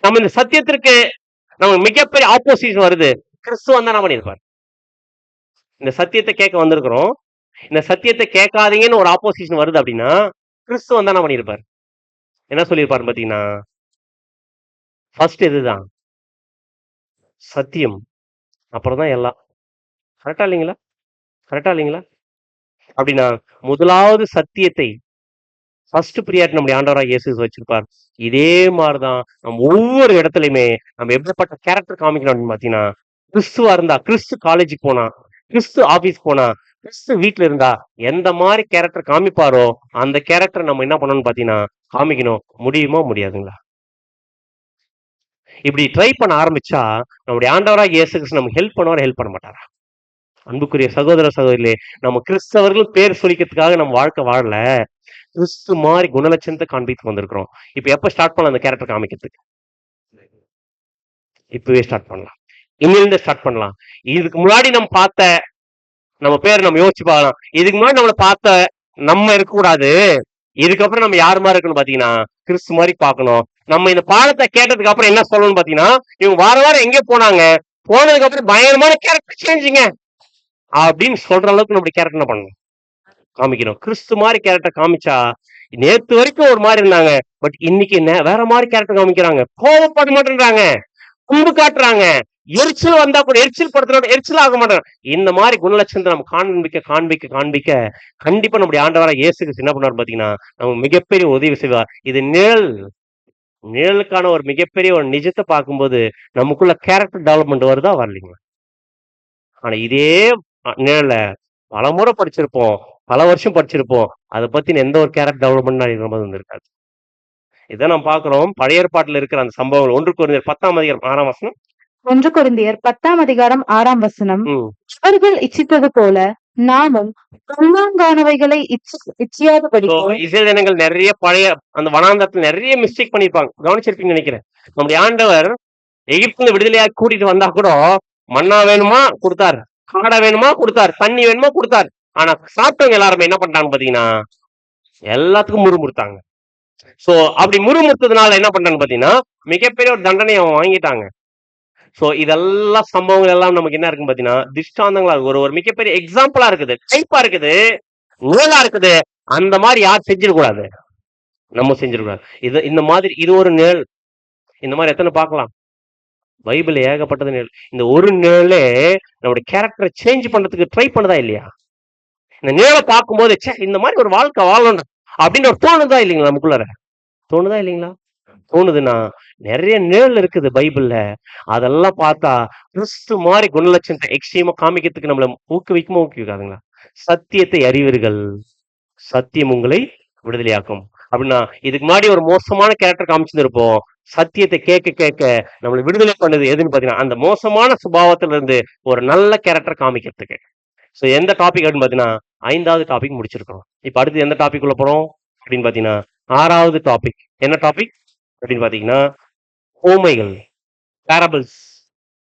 நம்ம இந்த சத்தியத்திற்கு நம்ம மிகப்பெரிய ஆப்போசிஷன் வருது. கிறிஸ்துவ தான் என்ன பண்ணிருப்பார்? இந்த சத்தியத்தை கேட்க வந்திருக்கிறோம், இந்த சத்தியத்தை கேட்காதீங்கன்னு ஒரு ஆப்போசிஷன் வருது அப்படின்னா கிறிஸ்துவ தான் என்ன பண்ணிருப்பார்? என்ன சொல்லியிருப்பாரு பாத்தீங்கன்னா, ஃபர்ஸ்ட் இதுதான் சத்தியம், அப்புறம் தான் எல்லாம். கரெக்டா இல்லைங்களா? கரெக்டா இல்லைங்களா? அப்படின்னா முதலாவது சத்தியத்தை ஃபர்ஸ்ட் பிரியாரிட்டி நம்முடைய ஆண்டவராக இயேசு வச்சிருப்பார். இதே மாதிரிதான் நம்ம ஒவ்வொரு இடத்துலயுமே நம்ம எப்படிப்பட்ட கேரக்டர் காமிக்கணும் அப்படின்னு பாத்தீங்கன்னா, கிறிஸ்துவா இருந்தா, கிறிஸ்து காலேஜுக்கு போனா, கிறிஸ்து ஆபீஸ் போனா, கிறிஸ்து வீட்டுல இருந்தா எந்த மாதிரி கேரக்டர் காமிப்பாரோ அந்த கேரக்டர் நம்ம என்ன பண்ணணும்னு பாத்தீங்கன்னா காமிக்கணும். முடியுமா? முடியாதுங்களா? இப்படி ட்ரை பண்ண ஆரம்பிச்சா நம்முடைய ஆண்டவராக இயேசு கிறிஸ்து நமக்கு ஹெல்ப் பண்ணுவார், ஹெல்ப் பண்ண மாட்டாரா? அன்புக்குரிய சகோதர சகோதரிகளே, நம்ம கிறிஸ்தவர்கள் பேர் சொல்லிக்கிறதுக்காக நம்ம வாழ்க்கை வாழல, கிறிஸ்து மாதிரி குணலட்சணத்தை காண்பித்து வந்திருக்கிறோம். இப்ப எப்ப ஸ்டார்ட் பண்ணலாம் அந்த கேரக்டர் காமிக்கிறதுக்கு? இப்பவே ஸ்டார்ட் பண்ணலாம், இன்னிலிருந்து ஸ்டார்ட் பண்ணலாம். இதுக்கு முன்னாடி நம்ம பார்த்த நம்ம பேர் நம்ம யோசிச்சு பார்க்கலாம். இதுக்கு முன்னாடி நம்மளை பார்த்த நம்ம இருக்கக்கூடாது. இதுக்கப்புறம் நம்ம யார் மாதிரி இருக்கணும் பாத்தீங்கன்னா கிறிஸ்து மாதிரி பார்க்கணும். நம்ம இந்த பாடத்தை கேட்டதுக்கு அப்புறம் என்ன சொல்லணும்னு பாத்தீங்கன்னா, இவங்க வாரம் எங்க போனாங்க, போனதுக்கு அப்புறம் பயங்கரமான கேரக்டர் சேஞ்சுங்க அப்படின்னு சொல்ற அளவுக்கு நம்ம கேரக்டர் பண்ணணும், காமிக்கணும். கிறிஸ்து மாதிரி கேரக்டர் காமிச்சா நேத்து வரைக்கும் ஒரு மாதிரி இருந்தாங்க, பட் இன்னைக்கு வேற மாதிரி கேரக்டர் காமிக்கிறாங்க. கோபப்பட மாட்டேன்றாங்க, கும்பு காட்டுறாங்க, எரிச்சல் வந்தா கூட எரிச்சல் படுத்துறோட எரிச்சல் ஆக மாட்டாங்க. இந்த மாதிரி குணலட்சணத்தை நம்ம காண்பிக்க காண்பிக்க காண்பிக்க கண்டிப்பா நம்முடைய ஆண்டவராக இயேசு கிறிஸ்து என்ன பண்ணாரு பாத்தீங்கன்னா நமக்கு மிகப்பெரிய உதவி செய்வார். இது நிழலுக்கான ஒரு மிகப்பெரிய ஒரு நிஜத்தை பார்க்கும்போது நமக்குள்ள கேரக்டர் டெவலப்மெண்ட் வருதா வரலைங்களா? ஆனா இதே நிழல பல முறை படிச்சிருப்போம், பல வருஷம் படிச்சிருப்போம், அதை பத்தின எந்த ஒரு கேரக்டர் டெவலப்மெண்ட் நம்ம வந்திருக்காது. இதை நம்ம பாக்குறோம் பழைய ஏற்பாட்டுல இருக்கிற அந்த சம்பவங்கள். 1 கொரிந்தியர் 10ஆம் அதிகாரம் 6ஆம் வசனம். 1 கொரிந்தியர் 10ஆம் அதிகாரம் 6ஆம் வசனம். அவர்கள் இச்சித்தது போல நாமும் பொல்லாங்கானவைகளை இச்சியாதபடி. இஸ்ரேல் ஜனங்கள் நிறைய பழைய அந்த வனாந்தரத்துல நிறைய மிஸ்டேக் பண்ணிருப்பாங்க, கவனிச்சிருப்பீங்கன்னு நினைக்கிறேன். நம்முடைய ஆண்டவர் எகிப்துல விடுதலையா கூட்டிட்டு வந்தா கூட மண்ணா வேணுமா கொடுத்தாரு, காடை வேணுமா கொடுத்தாரு, தண்ணி வேணுமா கொடுத்தாரு. ஆனா சாப்பிட்டவங்க எல்லாருமே என்ன பண்ணிட்டாங்க பாத்தீங்கன்னா எல்லாத்துக்கும் முறுமுறுத்தாங்க. சோ அப்படி முறுமுறுத்ததுனால என்ன பண்றாங்க பாத்தீங்கன்னா மிகப்பெரிய ஒரு தண்டனை அவன் வாங்கிட்டாங்க. சோ இதெல்லாம் சம்பவங்கள் எல்லாம் நமக்கு என்ன இருக்கு பாத்தீங்கன்னா திஷ்டாந்தங்களா இருக்கு, ஒரு மிகப்பெரிய எக்ஸாம்பிளா இருக்குது, டைப்பா இருக்குது, நிழலா இருக்குது. அந்த மாதிரி யார் செஞ்சிடக்கூடாது, நம்ம செஞ்சிடக்கூடாது. இது இந்த மாதிரி இது ஒரு நிழல். இந்த மாதிரி எத்தனை பார்க்கலாம் பைபிள் ஏகப்பட்டது நிழல். இந்த ஒரு நிழலே நம்மளுடைய கேரக்டரை சேஞ்ச் பண்றதுக்கு ட்ரை பண்ணதா இல்லையா? இந்த நிழலை பார்க்கும்போது இந்த மாதிரி ஒரு வாழ்க்கை வாழணும் அப்படின்னு ஒரு தோணுதா இல்லைங்களா? நமக்குள்ளார தோணுதா இல்லைங்களா? தோணுதுன்னா நிறைய நிழல் இருக்குது பைபிள்ல. அதெல்லாம் பார்த்தா கிறிஸ்து மாதிரி குணலட்சணத்தை எக்ஸ்ட்ரீமா காமிக்கிறதுக்கு நம்மள ஊக்குவிக்காதுங்களா? சத்தியத்தை அறிவீர்கள், சத்தியம் உங்களை விடுதலையாக்கும். அப்படின்னா இதுக்கு முன்னாடி ஒரு மோசமான கேரக்டர் காமிச்சிருப்போம். சத்தியத்தை கேட்க கேட்க நம்மளை விடுதலை பண்ணுது எதுன்னு பாத்தீங்கன்னா அந்த மோசமான சுபாவத்துல இருந்து ஒரு நல்ல கேரக்டர் காமிக்கிறதுக்கு. சோ எந்த டாபிக் அப்படின்னு பாத்தீங்கன்னா 5வது டாபிக் முடிச்சிருக்கோம். இப்ப அடுத்து எந்த டாபிக் உள்ள போறோம் அப்படின்னு பாத்தீங்கன்னா 6வது டாபிக். என்ன டாபிக் அப்படின்னு பாத்தீங்கன்னா ஊமைகள், பேரபிள்ஸ்.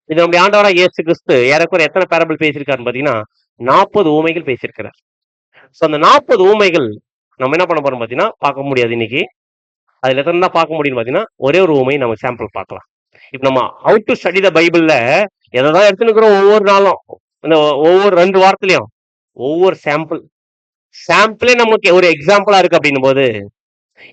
இது நம்முடைய ஆண்டவராக இயேசு கிறிஸ்து ஏறக்குறைய எத்தனை பேரபிள் பேசியிருக்காருன்னு பாத்தீங்கன்னா 40 ஊமைகள் பேசியிருக்கிறார். சோ அந்த 40 ஊமைகள் நம்ம என்ன பண்ண போறோம் பாத்தீங்கன்னா பார்க்க முடியாது இன்னைக்கு. அதுல எத்தனை தான் பார்க்க முடியும் பாத்தீங்கன்னா ஒரே ஒரு ஊமை நம்ம சாம்பிள் பார்க்கலாம். இப்ப நம்ம ஹவ் டு ஸ்டடி த பைபிள்ல எதான் எடுத்துக்கிறோம் ஒவ்வொரு நாளும், இந்த ஒவ்வொரு 2 வாரத்திலயும் ஒவ்வொரு சாம்பிளே நமக்கு ஒரு எக்ஸாம்பிளா இருக்கு அப்படின்னும் போது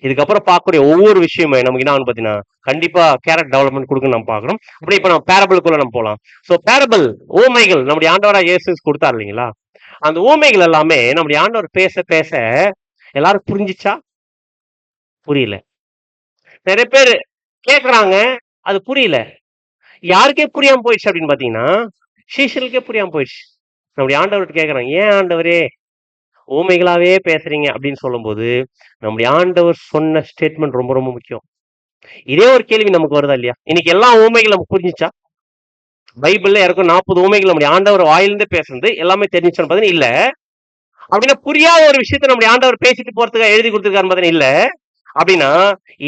இதுக்கப்புறம் பார்க்கக்கூடிய ஒவ்வொரு விஷயமே நமக்கு என்ன ஆகும் பாத்தீங்கன்னா கண்டிப்பா கேரக்டர் டெவலப்மெண்ட் கொடுக்க நம்ம பார்க்கணும். அப்படி இப்ப நம்ம பேரபிளுக்குள்ள நம்ம போலாம். சோ பேரபிள் ஊமைகள் நம்முடைய ஆண்டவரா இயேசு கொடுத்தாரு இல்லைங்களா? அந்த ஊமைகள் எல்லாமே நம்முடைய ஆண்டவர் பேச பேச எல்லாரும் புரிஞ்சிச்சா? புரியல. நிறைய பேர் கேக்குறாங்க, அது புரியல. யாருக்கே புரியாம போயிடுச்சு அப்படின்னு பாத்தீங்கன்னா சீஷர்களுக்கே புரியாம போயிடுச்சு. நம்முடைய ஆண்டவர்கிட்ட கேக்குறாங்க, ஏன் ஆண்டவரே ஊமைகளாவே பேசுறீங்க அப்படின்னு சொல்லும்போது நம்முடைய ஆண்டவர் சொன்ன ஸ்டேட்மெண்ட் ரொம்ப ரொம்ப முக்கியம். இதே ஒரு கேள்வி நமக்கு வருதா இல்லையா? இன்னைக்கு எல்லா ஊமைகள் நமக்கு புரிஞ்சிச்சா? பைபிள்ல இருக்கும் 40 ஊமைகள் நம்முடைய ஆண்டவர் வாயிலிருந்து பேசுறது எல்லாமே தெரிஞ்சுச்சான்னு பாத்தீங்கன்னா இல்ல. அப்படின்னா புரியாத ஒரு விஷயத்த நம்முடைய ஆண்டவர் பேசிட்டு போறதுக்காக எழுதி கொடுத்துருக்காருன்னு பாத்தீங்கன்னா இல்ல. அப்படின்னா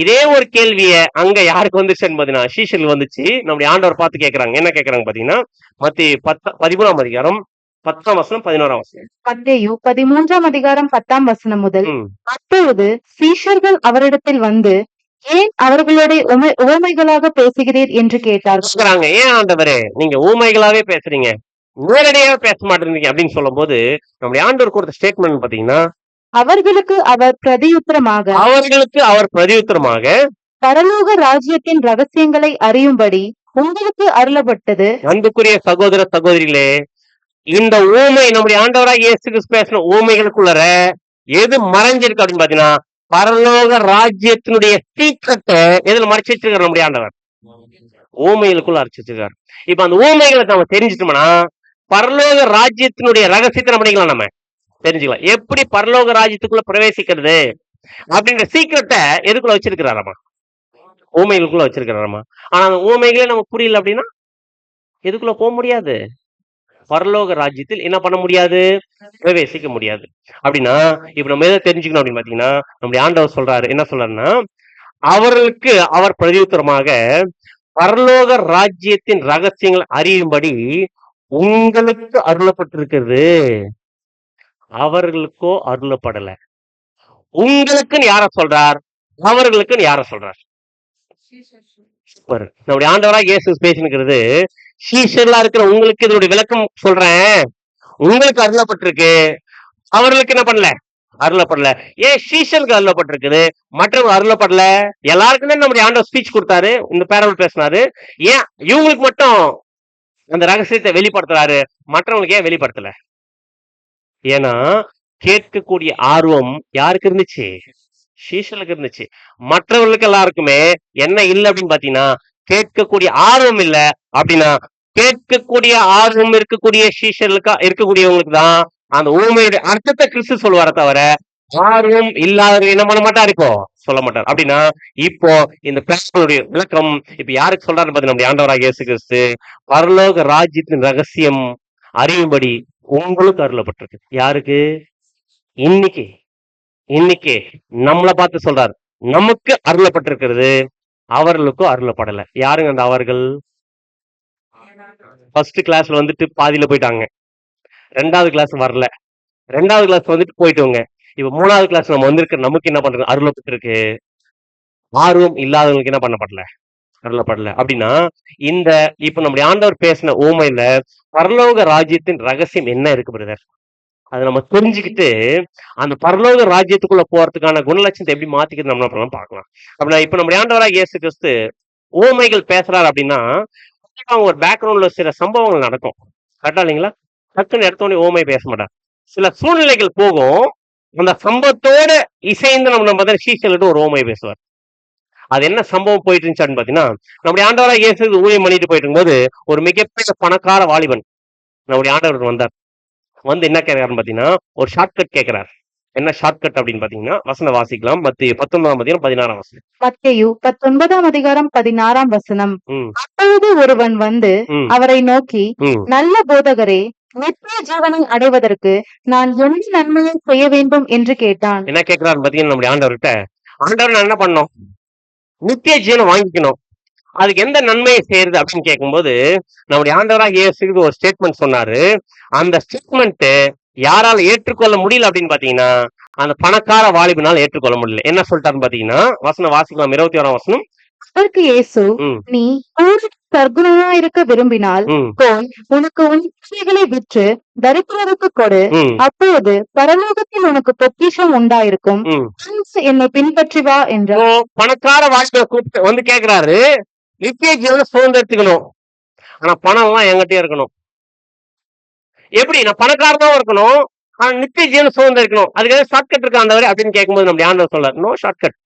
இதே ஒரு கேள்விய அங்க யாருக்கு வந்துச்சுன்னு பாத்தீங்கன்னா சீஷர்கள் வந்துச்சு. நம்முடைய ஆண்டவர் பார்த்து கேட்கறாங்க. என்ன கேட்கறாங்க பாத்தீங்கன்னா மத்தேயு 13ஆம் அதிகாரம் 10ஆம் வசனம் 11ஆம் வசனம். மத்தேயு 13ஆம் அதிகாரம் 10ஆம் வசனம் முதல். ம். அப்பொழுது சீஷர்கள் அவரிடத்தில் வந்து, ஏன் அவர்களுடைய உவமைகளாக பேசுகிறீர் என்று கேட்டார்கள். கேக்குறாங்க, ஏன் ஆண்டவரே நீங்க ஊமைகளாவே பேசுறீங்க, நேரடியாவே பேச மாட்டேங்கிறீங்க அப்படின்னு சொல்லும் போது நம்முடைய ஆண்டவர் கொடுத்த ஸ்டேட்மெண்ட் பாத்தீங்கன்னா அவர்களுக்கு அவர் பிரதியுத்தரமாக பரலோக ராஜ்யத்தின் ரகசியங்களை அறியும்படி உங்களுக்கு அருளப்பட்டது. அன்புக்குரிய சகோதர சகோதரிகளே, இந்த ஊமை நம்முடைய ஆண்டவராக இயேசு கிறிஸ்து பேசின ஊமைகளுக்குள்ளர எது மறைஞ்சிருக்கு அப்படின்னு பாத்தீங்கன்னா பரலோக ராஜ்யத்தினுடைய சீக்கிரத்தை எதுல மறைச்சு வச்சிருக்காரு நம்முடைய ஆண்டவர்? ஊமைகளுக்குள்ள அரைச்சு வச்சிருக்காரு. இப்ப அந்த ஊமைகளை நம்ம தெரிஞ்சுட்டோம்னா பரலோக ராஜ்யத்தினுடைய ரகசியத்தை நம்ம பண்ணிக்கலாம், நம்ம தெரிஞ்சுக்கலாம். எப்படி பரலோக ராஜ்யத்துக்குள்ள பிரவேசிக்கிறது அப்படின்ற சீக்கிரத்தை எதுக்குள்ள வச்சிருக்கிறாராமா? ஊமைகளுக்குள்ள வச்சிருக்கிறாராமா. ஆனா அந்த ஊமைகளே நமக்கு புரியல அப்படின்னா எதுக்குள்ள போக முடியாது, பரலோக ராஜ்யத்தில் என்ன பண்ண முடியாது, பிரவேசிக்க முடியாது. அப்படின்னா இப்ப நம்ம எதை தெரிஞ்சுக்கணும் அப்படின்னு பாத்தீங்கன்னா நம்முடைய ஆண்டவர் சொல்றாரு, என்ன சொல்றாருன்னா அவர்களுக்கு அவர் பிரதியுத்தரமாக பரலோக ராஜ்யத்தின் ரகசியங்கள் அறியும்படி உங்களுக்கு அருளப்பட்டிருக்கிறது, அவர்களுக்கோ அருளப்படல. உங்களுக்குன்னு யார சொல்றார், அவர்களுக்குன்னு யார சொல்றார்? நம்முடைய ஆண்டவராக இயேசு பேசினுக்கிறது சீஷர்களா இருக்கிற உங்களுக்கு இதனுடைய விளக்கம் சொல்றேன். உங்களுக்கு அருளப்பட்டிருக்கு, அவர்களுக்கு என்ன பண்ணல, அருளப்படல. ஏன் சீஷர்களுக்கு அருளப்பட்டிருக்குது, மற்றவங்க அருளப்படல? எல்லாருக்குமே நம்முடைய ஆண்டவர் ஸ்பீச் கொடுத்தாரு, இந்த பேரபிள் பேசினாரு. ஏன் இவங்களுக்கு மட்டும் அந்த ரகசியத்தை வெளிப்படுத்துறாரு, மற்றவங்களுக்கு ஏன் வெளிப்படுத்தல? ஏன்னா கேட்கக்கூடிய ஆர்வம் யாருக்கு இருந்துச்சு? சீஷர்களுக்கு இருந்துச்சு. மற்றவர்களுக்கு எல்லாருக்குமே என்ன இல்லை அப்படின்னு பாத்தீங்கன்னா கேட்கக்கூடிய ஆர்வம் இல்ல. அப்படின்னா கேட்கக்கூடிய ஆர்வம் இருக்கக்கூடிய சீஷர்களுக்கு இருக்கக்கூடியவங்களுக்கு தான் அந்த ஊமையுடைய அர்த்தத்தை கிறிஸ்து சொல்லுவார தவிர ஆர்வம் இல்லாதவங்க என்ன பண்ண மாட்டா இருக்கும், சொல்ல மாட்டார். அப்படின்னா இப்போ இந்த பேரபிளுடைய விளக்கம் இப்ப யாருக்கு சொல்றாரு பாத்தீங்கன்னா நம்முடைய ஆண்டவராக இயேசு கிறிஸ்து பரலோக ராஜ்யத்தின் ரகசியம் அறியும்படி உங்களுக்கு அருளப்பட்டிருக்கு. யாருக்கு? இன்னைக்கு இன்னைக்கு நம்மளை பார்த்து சொல்றாரு, நமக்கு அருளப்பட்டிருக்கிறது, அவர்களுக்கும் அருளப்படல. யாருங்க அந்த அவர்கள்? ஃபர்ஸ்ட் கிளாஸ்ல வந்துட்டு பாதியில போயிட்டாங்க, 2வது கிளாஸ் வரல, 2வது கிளாஸ் வந்துட்டு போயிட்டோங்க. இப்ப 3வது கிளாஸ் நம்ம வந்திருக்க நமக்கு என்ன பண்றது, அருளப்பட்டிருக்கு. ஆர்வம் இல்லாதவங்களுக்கு என்ன பண்ணப்படல, அருளப்படல. அப்படின்னா இந்த இப்ப நம்முடைய ஆண்டவர் பேசின ஊமையில பரலோக ராஜ்யத்தின் ரகசியம் என்ன இருக்கு பிரதர், அதை நம்ம தெரிஞ்சுக்கிட்டு அந்த பரலோக ராஜ்யத்துக்குள்ள போறதுக்கான குணலட்சணத்தை எப்படி மாத்திக்கிறது நம்ம பார்க்கலாம். அப்படின்னா இப்ப நம்முடைய ஆண்டவராக இயேசு கிறிஸ்து ஊமைகள் பேசுறாரு அப்படின்னா ஒரு பேக்ரவுண்ட்ல சில சம்பவங்கள் நடக்கும், கரெக்டா இல்லைங்களா? டக்குன்னு எடுத்தோடனே ஊமை பேச மாட்டார். சில சூழ்நிலைகள் போகும், அந்த சம்பவத்தோட இசைந்து நம்ம சீசல்ட்டு ஒரு ஊமை பேசுவார். அது என்ன சம்பவம் போயிட்டு இருந்துச்சான்னு பாத்தீங்கன்னா, நம்முடைய ஆண்டவராக இயேசு ஊழியம் பண்ணிட்டு போயிட்டு இருக்கும்போது ஒரு மிகப்பெரிய பணக்கார வாலிபன் நம்முடைய ஆண்டவர் வந்தார். வந்து என்ன கேட்கிறாருன்னு பாத்தீங்கன்னா, ஒரு ஷார்ட்கட் கேட்கிறார். என்ன ஷார்ட்கட் அப்படின்னு பாத்தீங்கன்னா, வசனம் வாசிக்கலாம். மத்தேயு 19ஆம் அதிகாரம் 16ஆம் வசனம். மத்தேயு 19ஆம் அதிகாரம் 16ஆம் வசனம். ம், அப்பொழுது ஒருவன் வந்து ம், அவரை நோக்கி, ம். நல்ல போதகரே, நித்திய ஜீவனை அடைவதற்கு நான் என்ன நன்மையை செய்ய வேண்டும் என்று கேட்டான். என்ன கேட்கிறாருன்னு பாத்தீங்கன்னா, நம்முடைய ஆண்டவர்கிட்ட, ஆண்டவர் நான் என்ன பண்ணணும்? நித்திய ஜீவனை வாங்கிக்கணும். அதுக்கு எந்த நன்மையை செய்யறது அப்படின்னு கேட்கும்போது, நம்முடைய ஆண்டவராக இயேசு ஒரு ஸ்டேட்மெண்ட் சொன்னாரு. அந்த ஸ்டேட்மெண்ட் யாரால ஏற்றுக்கொள்ள முடியல அப்படின்னு பாத்தீங்கன்னா, அந்த பணக்கார வாலிபனால் ஏற்றுக்கொள்ள முடியல. என்ன சொல்லிட்டாருன்னு பாத்தீங்கன்னா, வசனம் வாசிக்கலாம். 21ஆம் வசனம். அதற்கு இயேசு, ம், நீ பூரண சற்குணனாயிருக்க விரும்பினால் ம், போய் உனக்கு உன்னைகளை விற்று தரித்திரருக்கு கொடு, ம், அப்பொழுது பரலோகத்தில் உனக்கு பொக்கிஷம் உண்டாயிருக்கும், ம். வந்து என்னை பின்பற்றி வா என்றார். இப்போ பணக்கார வாலிபனை கூப்பிட்டு வந்து கேக்குறாரு, நித்திய ஜீவனை சுதந்திரத்துக்கணும். ஆனா பணம் எல்லாம் என்கிட்டயே இருக்கணும். எப்படி? நான் பணக்காரனாவும் இருக்கணும். ஆனா நித்திய ஜீவன சுதந்திரிக்கணும். அதுக்கு ஏதாவது ஷார்ட்கட் இருக்கா ஆண்டவரே அப்படின்னு கேட்கும்போது நம்முடைய ஆண்டவர் சொல்றார், நோ ஷார்ட்கட்.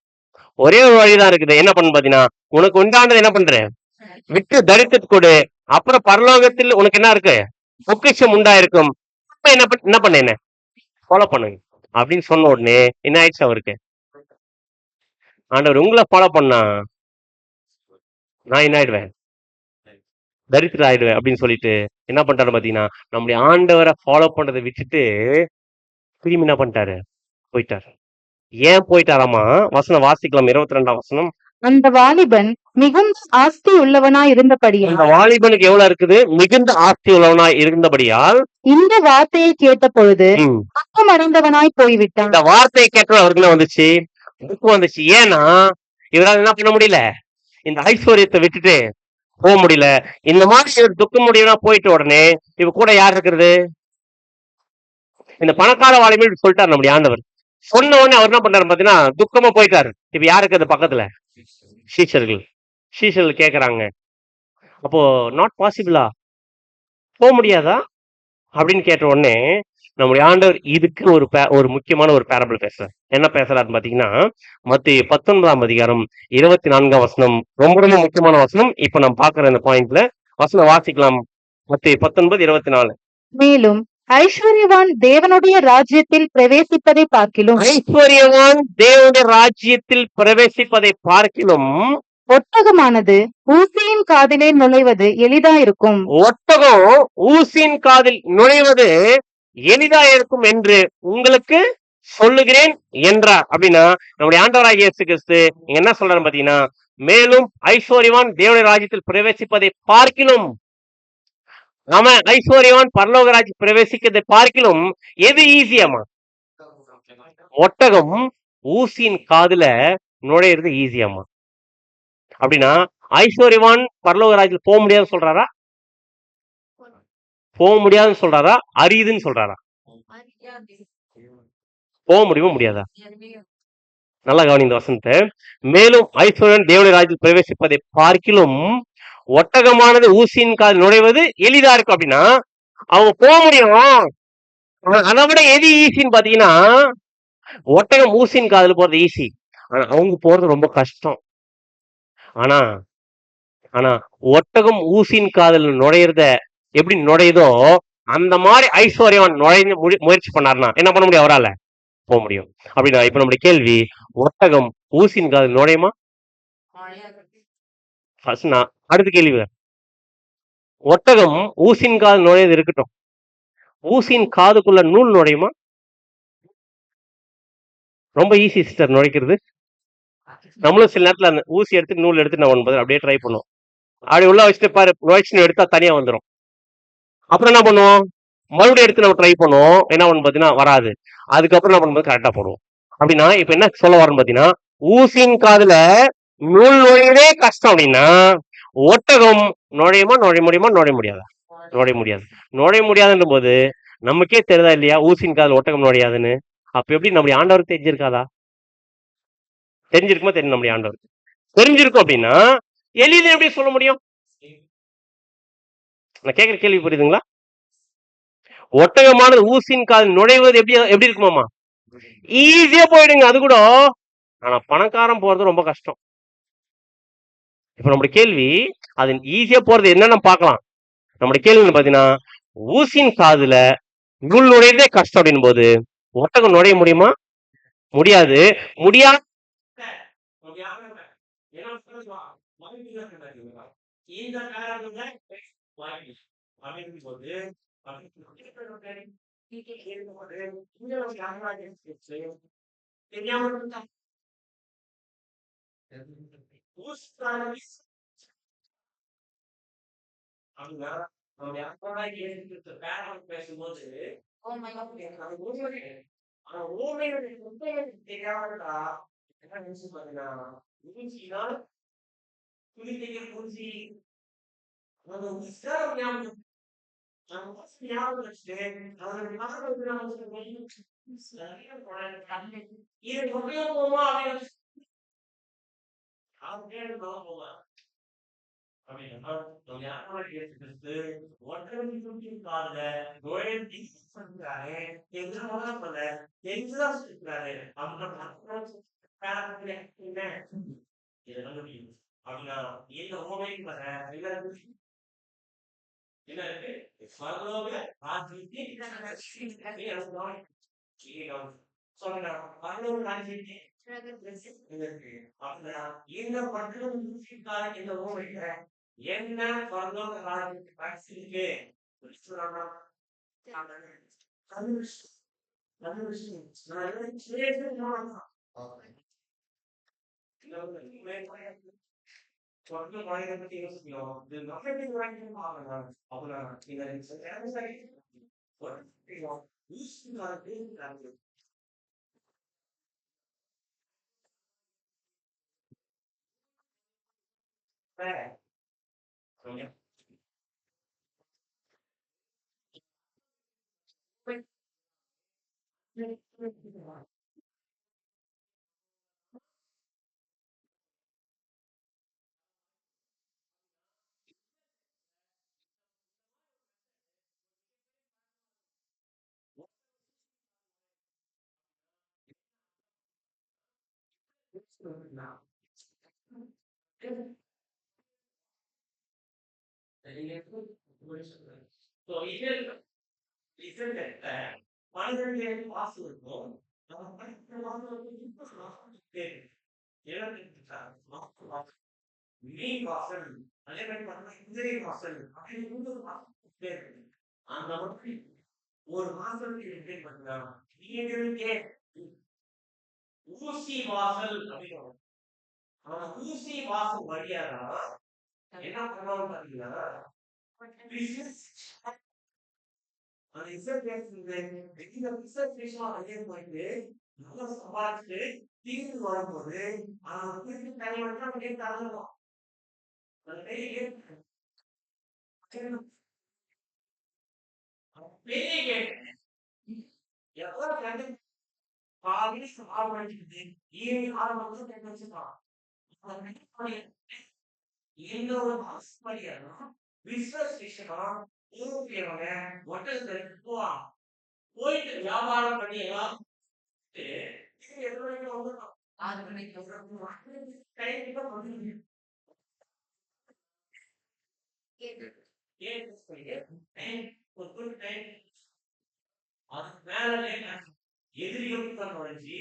ஒரே ஒரு வழிதான் இருக்குது. என்ன பண்ணு பாத்தீங்கன்னா, உனக்கு உண்டானது என்ன பண்ற? விட்டு தரித்து கொடு. அப்புறம் பரலோகத்தில் உனக்கு என்ன இருக்கு? பொக்கிஷம் உண்டாயிருக்கும். அப்ப என்ன பண்ண என்ன ஃபாலோ பண்ணுங்க அப்படின்னு சொன்ன உடனே என்ன ஆயிடுச்சு அவருக்கு? ஆண்டவர் உங்களை ஃபாலோ பண்ணா நான் என்ன ஆயிடுவேன்? தரித்திரம் ஆயிடுவேன் அப்படின்னு சொல்லிட்டு என்ன பண்ணிட்டாரு பாத்தீங்கன்னா, நம்முடைய ஆண்டவரை ஃபாலோ பண்றதை விட்டுட்டு திரும்பி என்ன பண்ணிட்டாரு? போயிட்டாரு. ஏன் போயிட்டாராமா? வசனம் வாசிக்கலாம். 22ஆம் வசனம். அந்த வாலிபன் மிகுந்த ஆஸ்தி உள்ளவனாய் இந்த இருந்தபடியால் வாலிபனுக்கு எவ்வளவு இருக்குது? மிகுந்த ஆஸ்தி உள்ளவனாய் இருந்தபடியால் இந்த வார்த்தையை கேட்ட பொழுது ம், துக்கமடைந்தவனாய் போய்விட்டான். இந்த வார்த்தையை கேட்ட அவருக்கு என்ன வந்துச்சு? துக்கம் வந்துச்சு. ஏன்னா இவரால் என்ன பண்ண முடியல? இந்த ஐஸ்வர்யத்தை விட்டுட்டு போக முடியல. இந்த மாதிரி இவர் துக்கம் முடியும்னா போயிட்ட உடனே இவ கூட யார் இருக்கிறது? இந்த பணக்கார வாலிபன் சொல்லிட்டாரு நம்முடைய ஆண்டவர். சொன்ன உடனே அவர் என்ன பண்றாரு பாத்தீங்கன்னா, துக்கமா போயிட்டாரு. இப்ப யாருக்கு அது பக்கத்துல? சீஷர்கள். சீஷர்கள் கேக்குறாங்க, அப்போ நாட் பாசிபிளா? போக முடியாதா? அப்படின்னு கேட்ட உடனே நம்முடைய ஆண்டவர் இதுக்கு ஒரு முக்கியமான ஒரு பேரபிள் பேசுறார். என்ன பேசுறாருன்னு பாத்தீங்கன்னா, மத்தேயு 19ஆம் அதிகாரம் 24ஆம் வசனம் ரொம்ப ரொம்ப முக்கியமான வசனம். இப்ப நம்ம பாக்குற இந்த பாயிண்ட்ல வசனம் வாசிக்கலாம். மத்தேயு 19:24. மேலும் ஐஸ்வர்யவான் தேவனுடைய ராஜ்யத்தில் பிரவேசிப்பதை பார்க்கிலும் ஐஸ்வர்யவான் தேவனுடைய ராஜ்யத்தில் பிரவேசிப்பதை பார்க்கிலும் ஒட்டகமானது ஊசியின் காதிலே நுழைவது எளிதாயிருக்கும். ஒட்டகம் ஊசியின் காதில் நுழைவது எளிதா இருக்கும் என்று உங்களுக்கு சொல்லுகிறேன் என்றார். அப்படின்னா நம்முடைய ஆண்டவராகிய இயேசு கிறிஸ்து இங்க என்ன சொல்றாரு பாத்தீங்கன்னா, மேலும் ஐஸ்வர்யவான் தேவனுடைய ராஜ்யத்தில் பிரவேசிப்பதை பார்க்கிலும், நாம ஐஸ்வர்யவான் பரலோக ராஜ்யம் பிரவேசிக்கிறதை பார்க்கிலும் எது ஈஸியாமா? ஒட்டகம் ஊசியின் காதுல நுழையிறது ஈஸியாமா? அப்படின்னா ஐஸ்வர்யவான் பரலோக ராஜ்யத்தில் போக முடியாதுன்னு சொல்றாரா? போக முடியாதுன்னு சொல்றாரா? அரியுதுன்னு சொல்றாரா? போக முடியுமா முடியாதா? நல்லா கவனி இந்த வசனத்தை. மேலும் ஐஸ்வர்யன் தேவனுடைய ராஜ்யத்தில் பிரவேசிப்பதை பார்க்கிலும் ஒட்டகமானது ஊசியின் காதில் நுழைவது எளிதா இருக்கும். அப்படின்னா அவங்க போக முடியும். அதை விட எது ஈஸின்னு பாத்தீங்கன்னா, ஒட்டகம் ஊசியின் காதுல போறது ஈஸி. ஆனா அவங்க போறது ரொம்ப கஷ்டம். ஆனா ஆனா ஒட்டகம் ஊசியின் காதல் நுழையிறத எப்படி நுழையுதோ அந்த மாதிரி ஐஸ்வர்யவான் நுழைந்து முயற்சி பண்ணாருன்னா என்ன பண்ண முடியும்? அவரால போக முடியும். அப்படின்னா இப்ப நம்முடைய கேள்வி, ஒட்டகம் ஊசியின் காதல் நுழையுமா? அடுத்த கேள்வி, ஒட்டகம் ஊசியின் காதல் நுழையது இருக்கட்டும், ஊசியின் காதுக்குள்ள நூல் நுழையுமா? ரொம்ப ஈஸி சிஸ்டர் நுழைக்கிறது. நம்மளும் சில நேரத்துல அந்த ஊசி எடுத்து நூல் எடுத்து நான் ஒன்பது அப்படியே ட்ரை பண்ணுவோம். அப்படி உள்ள வச்சுட்டு பாரு, நுழைச்சுன்னு எடுத்தா தனியா வந்துடும். அப்புறம் என்ன பண்ணுவோம்? மறுபடியும் எடுத்து நம்ம ட்ரை பண்ணுவோம். என்ன பண்ணு பாத்தீங்கன்னா வராது. அதுக்கப்புறம் என்ன பண்ணும்போது கரெக்டா போடுவோம். அப்படின்னா இப்ப என்ன சொல்ல வரேன்னு பாத்தீங்கன்னா, ஊசியின் காதுல நூல் நுழையவே கஷ்டம். அப்படின்னா ஒட்டகம் நுழைய முடியாதா? நுழைய முடியாது. நுழைய முடியாதுன்ற போது நமக்கே தெரியுதா இல்லையா ஊசியின் காதுல ஒட்டகம் நுழையாதுன்னு? அப்ப எப்படி நம்முடைய ஆண்டவருக்கு தெரிஞ்சிருக்காதா? தெரிஞ்சிருக்குமா? தெரியும். நம்முடைய ஆண்டவருக்கு தெரிஞ்சிருக்கும். அப்படின்னா எளிதில் எப்படி சொல்ல முடியும்? நான் கேட்கிற கேள்வி புரியுதுங்களா? ஒட்டகமானது ஊசியின் காதில் நுழைவது எப்படி இருக்குமாமா? ஈஸியா போயிடுங்க அது கூட. ஆனா பணக்காரன் போறது ரொம்ப கஷ்டம். இப்ப நம்முடைய கேள்வி, அது ஈஸியா போறது என்னன்னு பார்க்கலாம். நம்முடைய கேள்வி என்ன பாத்தீங்கன்னா, ஊசியின் காதுல நூல் நுழையதே கஷ்டம் அப்படின்னும் போது ஒட்டகம் நுழைய முடியுமா? முடியாது. முடியாது. இந்த காரணத்துல அப்படிங்கும்போது தெரியாம அப்படின்னா நம்முடைய அப்பா பேரண்ட் பேசும்போது ஆனா ஊமையுடைய உண்மையை தெரியாமட்டா என்ன நினைச்சு பாத்தீங்கன்னா ஊசினா துணிக்கைய ஊசி அந்த உற்சாகம் ஞாபகம் ஞாபகம் வச்சுட்டு அதோட ஞாபகம் இது உபயோகமா அப்படின்னு போவா அப்படின்னா நம்ம யாரோட கேட்டுக்கிறது ஒன்றரை கால நோயின் சொல்றாரு எதிர்மறை சொல்ல எதிர்தான் சொல்றாரு அவங்க இதெல்லாம் முடியும் அப்படின்னா எந்த உண்மையும் வர என்ன இருக்கு பரலோக ராஜ்யத்தை சொல்லுங்க பரலோக ராஜ்யத்தை இந்த பட்டம் இந்த ஊமையில என்ன பரலோக ராஜ்யத்தை படிச்சிருக்கு சொந்த மனிதனை பத்தி யோசிக்கணும் இது நல்ல ஆகணும் அப்புறம் மனிதர்களுக்கு வாசு இருக்கும் மீன் வாசல் அதே மாதிரி குதிரை வாசல் அப்படின்னு அந்த மாதிரி ஒரு வாசலுக்கு எப்படி பார்த்தீங்கன்னா நீங்களுக்கே ஊசி வாசல் அப்படின்னு ஊசி வாசல் வழியாதான் என்ன பண்ணுவாங்க பாத்தீங்கன்னா அந்த ரிசர்ச் போயிட்டு நல்லா சம்பாதிச்சுட்டு தீர்ந்து வரும்போது டைம் எடுத்து தரணும் பெரிய கேட் எவ்வளவு காலையில் 6 மணிக்கு ஈவினிங் 6 மணிக்கு வச்சுக்கலாம் எந்த ஒரு ஆஸ்பரியம் விஸ்வசிஷனம் ஊருக்குவங்க ஒட்டகத்திற்கு போவாங்க போயிட்டு வியாபாரம் பண்ணி எல்லாம் அதுக்கு மேல எதிரிகள் நுழைஞ்சி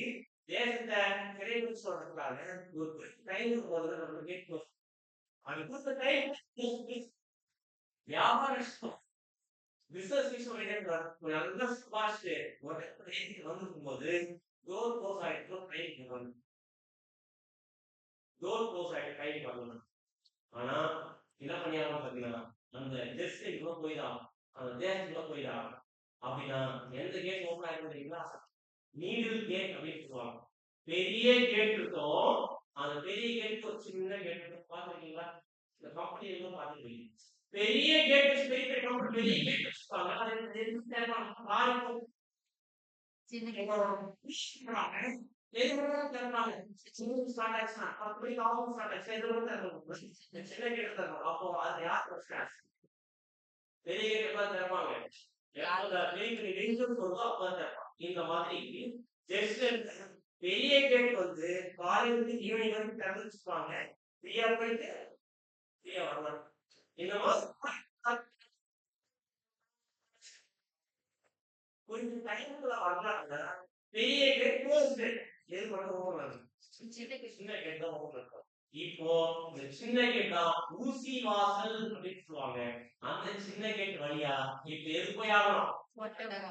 தேசத்தை சிறைபிடிச்சு சொல்றதுக்காக ஒரு டைம் போது நம்ம கேட்கும் அது கொடுத்த டைம் வியாபாரம் நல்லா சுபாஷ் வந்துருக்கும் போது டோர் க்ளோஸ் ஆயிட்டு ட்ரெயின் வரணும் டோர் க்ளோஸ் ஆயிட்டு ட்ரெயின் வரணும் ஆனா என்ன பண்ணியாங்க பாத்தீங்கன்னா அந்த டெஸ்டிக்குள்ள போயிதான் அந்த தேசத்துக்குள்ள போயிதான் அப்படின்னா எந்த கேட் ஓப்பன் ஆயிருக்கும் தெரியுங்களா நீடில் கேட் அப்படின்னு சொல்லுவாங்க பெரிய கேட் இருக்கும் அந்த பெரிய கேட் ஒரு சின்ன கேட் இருக்கும் பாத்துருக்கீங்களா இந்த கம்பெனி எல்லாம் பாத்துருக்கீங்க பெரிய கேட் பெரிய கம்பெனி பெரிய கேட் வச்சுப்பாங்க அப்போ அது யார் பெரிய கேட் தருவாங்க இந்த மாதிரி பெரிய கேட் வந்து காலையிலிருந்து ஈவினிங் வரைக்கும் திறந்து வச்சுப்பாங்க ஃப்ரீயா போயிட்டு இந்த மாதிரி கொஞ்சம் டைம்ல வர்றாங்க. பெரிய கேட் க்ளோஸ் கேட். எது மட்டும் ஓபன் ஆகுது? சின்ன கேட் தான் ஓபன் இருக்கும். இப்போ இந்த சின்ன கேட் தான் ஊசி வாசல் அப்படின்னு சொல்லுவாங்க. அந்த சின்ன கேட் வழியா இப்ப எது போய் ஆகணும்? ஒட்டகம்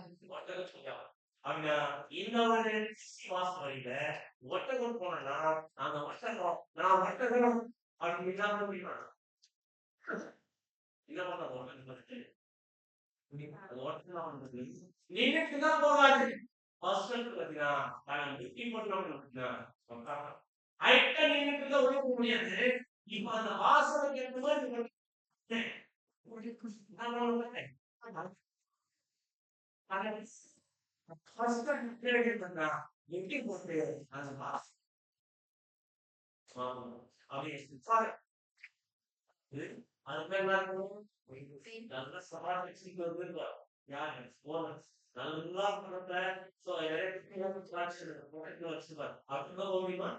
போய் ஆகணும். அப்படின்னா இந்த ஒரு ஊசி வாசல் வழியில ஒட்டகம் போனா அந்த ஒட்டகம் நான் ஒட்டகம் அப்படின்னு என்ன பண்ண முடியுமா? என்ன பண்ண ஒட்டகம் நின்னுட்டுதான் போகாது. பாத்தீங்கன்னா ஹைட்டா நின்னுட்டுதான் உள்ள போக முடியாது. இப்ப அந்த வாசனை கேட்ட மாதிரி எப்படி போட்டு அந்த வாசனை அது பேர் என்ன இருக்கும்? நல்ல சவால் வச்சுட்டு வந்து யாரு போனஸ் நல்லா பணத்தை வச்சுப்பாரு அப்படிதான் முடியுமா?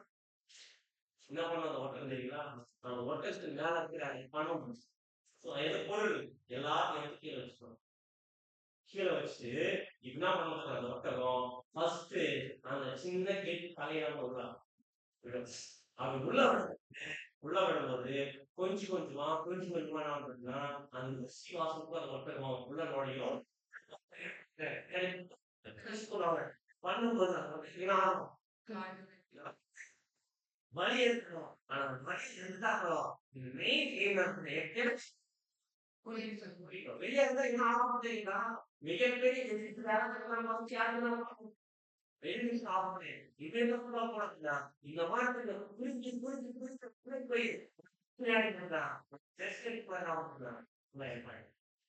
என்ன பண்ண அந்த ஹோட்டல் தெரியுங்களா? அந்த ஹோட்டலுக்கு மேல இருக்கிற பணம் பொருள் எல்லாத்தையும் கீழே வச்சுக்கணும். கீழே வச்சு என்ன பண்ண அந்த ஒட்டகம் ஃபர்ஸ்ட் அந்த சின்ன கேட் தலையான உள்ள அவர் உள்ள விடும்போது கொஞ்சம் கொஞ்சமா என்ன அந்த சீவாசத்துக்கு அந்த ஒட்டகம் உள்ள நுழையும். பண்ணும்போது வலி இருக்கணும். ஆனா வலி இருந்தாலும் மெயின் வெளியே இருந்தா என்ன ஆகும் தெரியுங்களா? மிகப்பெரிய இந்த மாதிரி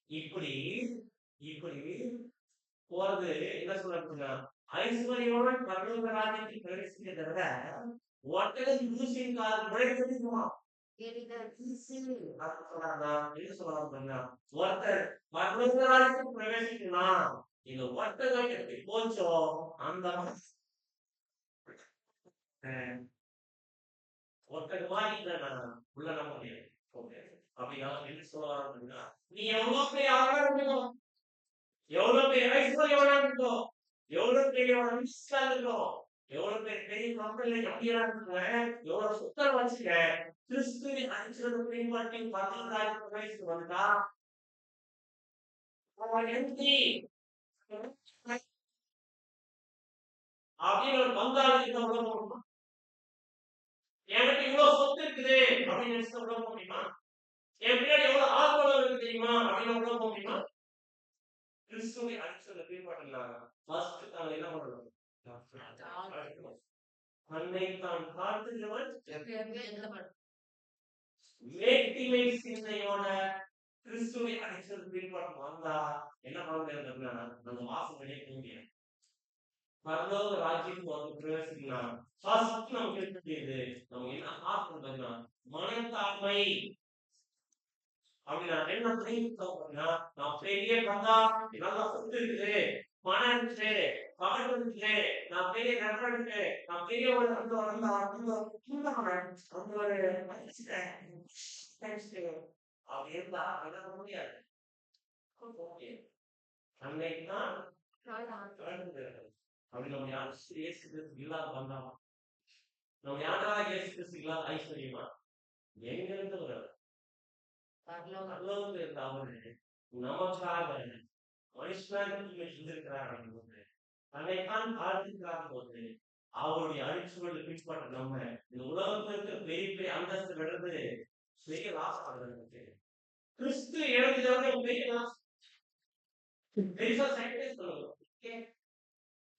இப்படி இப்படி போறது என்ன சொல்றாங்க? ஐஸ்வர்யோட பரலோக ராஜ்யத்தில் பிரவேசிக்கிறத விட ஒட்டகம் யூசின் கால் முளைக்குமா? ஒருத்தர் பரலோக ராஜ்யத்தில் பிரவேசிக்கணும். இந்த ஒட்டகம் எப்படி போச்சோ அந்த ஒட்டகமா இல்ல உள்ள நம்ப முடியாது. அப்படின்னா என்ன சொல்ல நீ எவ்வளவு பெரிய ஆளா இருக்கணும், எவ்வளவு பெரிய ஐஸ்வர்யோட இருக்கணும், எவ்வளவு பெரிய மினிஸ்டரா இருக்கணும், எவ்வளவு பெரிய கம்பெனில எம்பியா இருக்க, எவ்வளவு சுத்தம் வச்சுக்க, கிறிஸ்துவின் அடிச்சது பின்பற்றி பரலோக வயசுக்கு வந்தா அவன் எம்பி அப்படின்னு ஒரு பங்காளி உலகம் எனக்கு இவ்வளவு சொத்து இருக்குது அப்படின்னு நினைச்சு உள்ள முடியுமா? என் பின்னாடி எவ்வளவு ஆத்மலம் இருக்கு தெரியுமா அப்படின்னு உள்ள முடியுமா? கிறிஸ்துவை அடிச்சத பின்பற்றலாம். ஃபர்ஸ்ட் தான் என்ன பண்ணணும்? தன்னை தான் காத்துகிறவன் மேட்டிமை சிந்தையோட கிறிஸ்துவை அடிச்சது பின்பற்ற வந்தா என்ன பண்ணுறதுன்னா அந்த வாசம் வெளியே தூங்கிய பரலோக ராஜ்யத்துக்கு வந்து பிரவேசிக்கலாம். ஃபர்ஸ்ட் நமக்கு இருக்கக்கூடியது நம்ம என்ன பார்க்கணும்னா மனத்தாழ்மை. அப்படின்னா என்ன பண்ணினா நான் பெரிய கதா நல்லா சொத்து இருக்குது, பணம் இருக்குது, பகல் இருக்குது, நான் பெரிய நண்பன் இருக்கு, நான் பெரிய ஒரு அந்த அப்படி இருந்தா அழக முடியாது. அன்னைக்குதான் அப்படி நம்ம யாரும் இல்லாத வந்தாமா நம்ம யாராவது இயேசு இல்லாத ஐஸ்வர்யமா எங்க இருந்து வர பரலோகத்தில் இருந்த அவரு நமக்காக மனுஷனாக இருந்திருக்கிறார் போது தன்னைத்தான் தாழ்த்திருக்கிறார் போது அவருடைய அழிச்சுகளை பின்பற்ற நம்ம இந்த உலகத்திற்கு பெரிய பெரிய அந்தஸ்து விடுறது பெரிய லாசம். கிறிஸ்து எழுதியவங்க பெரிய லாசம். பெருசா சாக்ரிஃபைஸ் பண்ணுவோம்.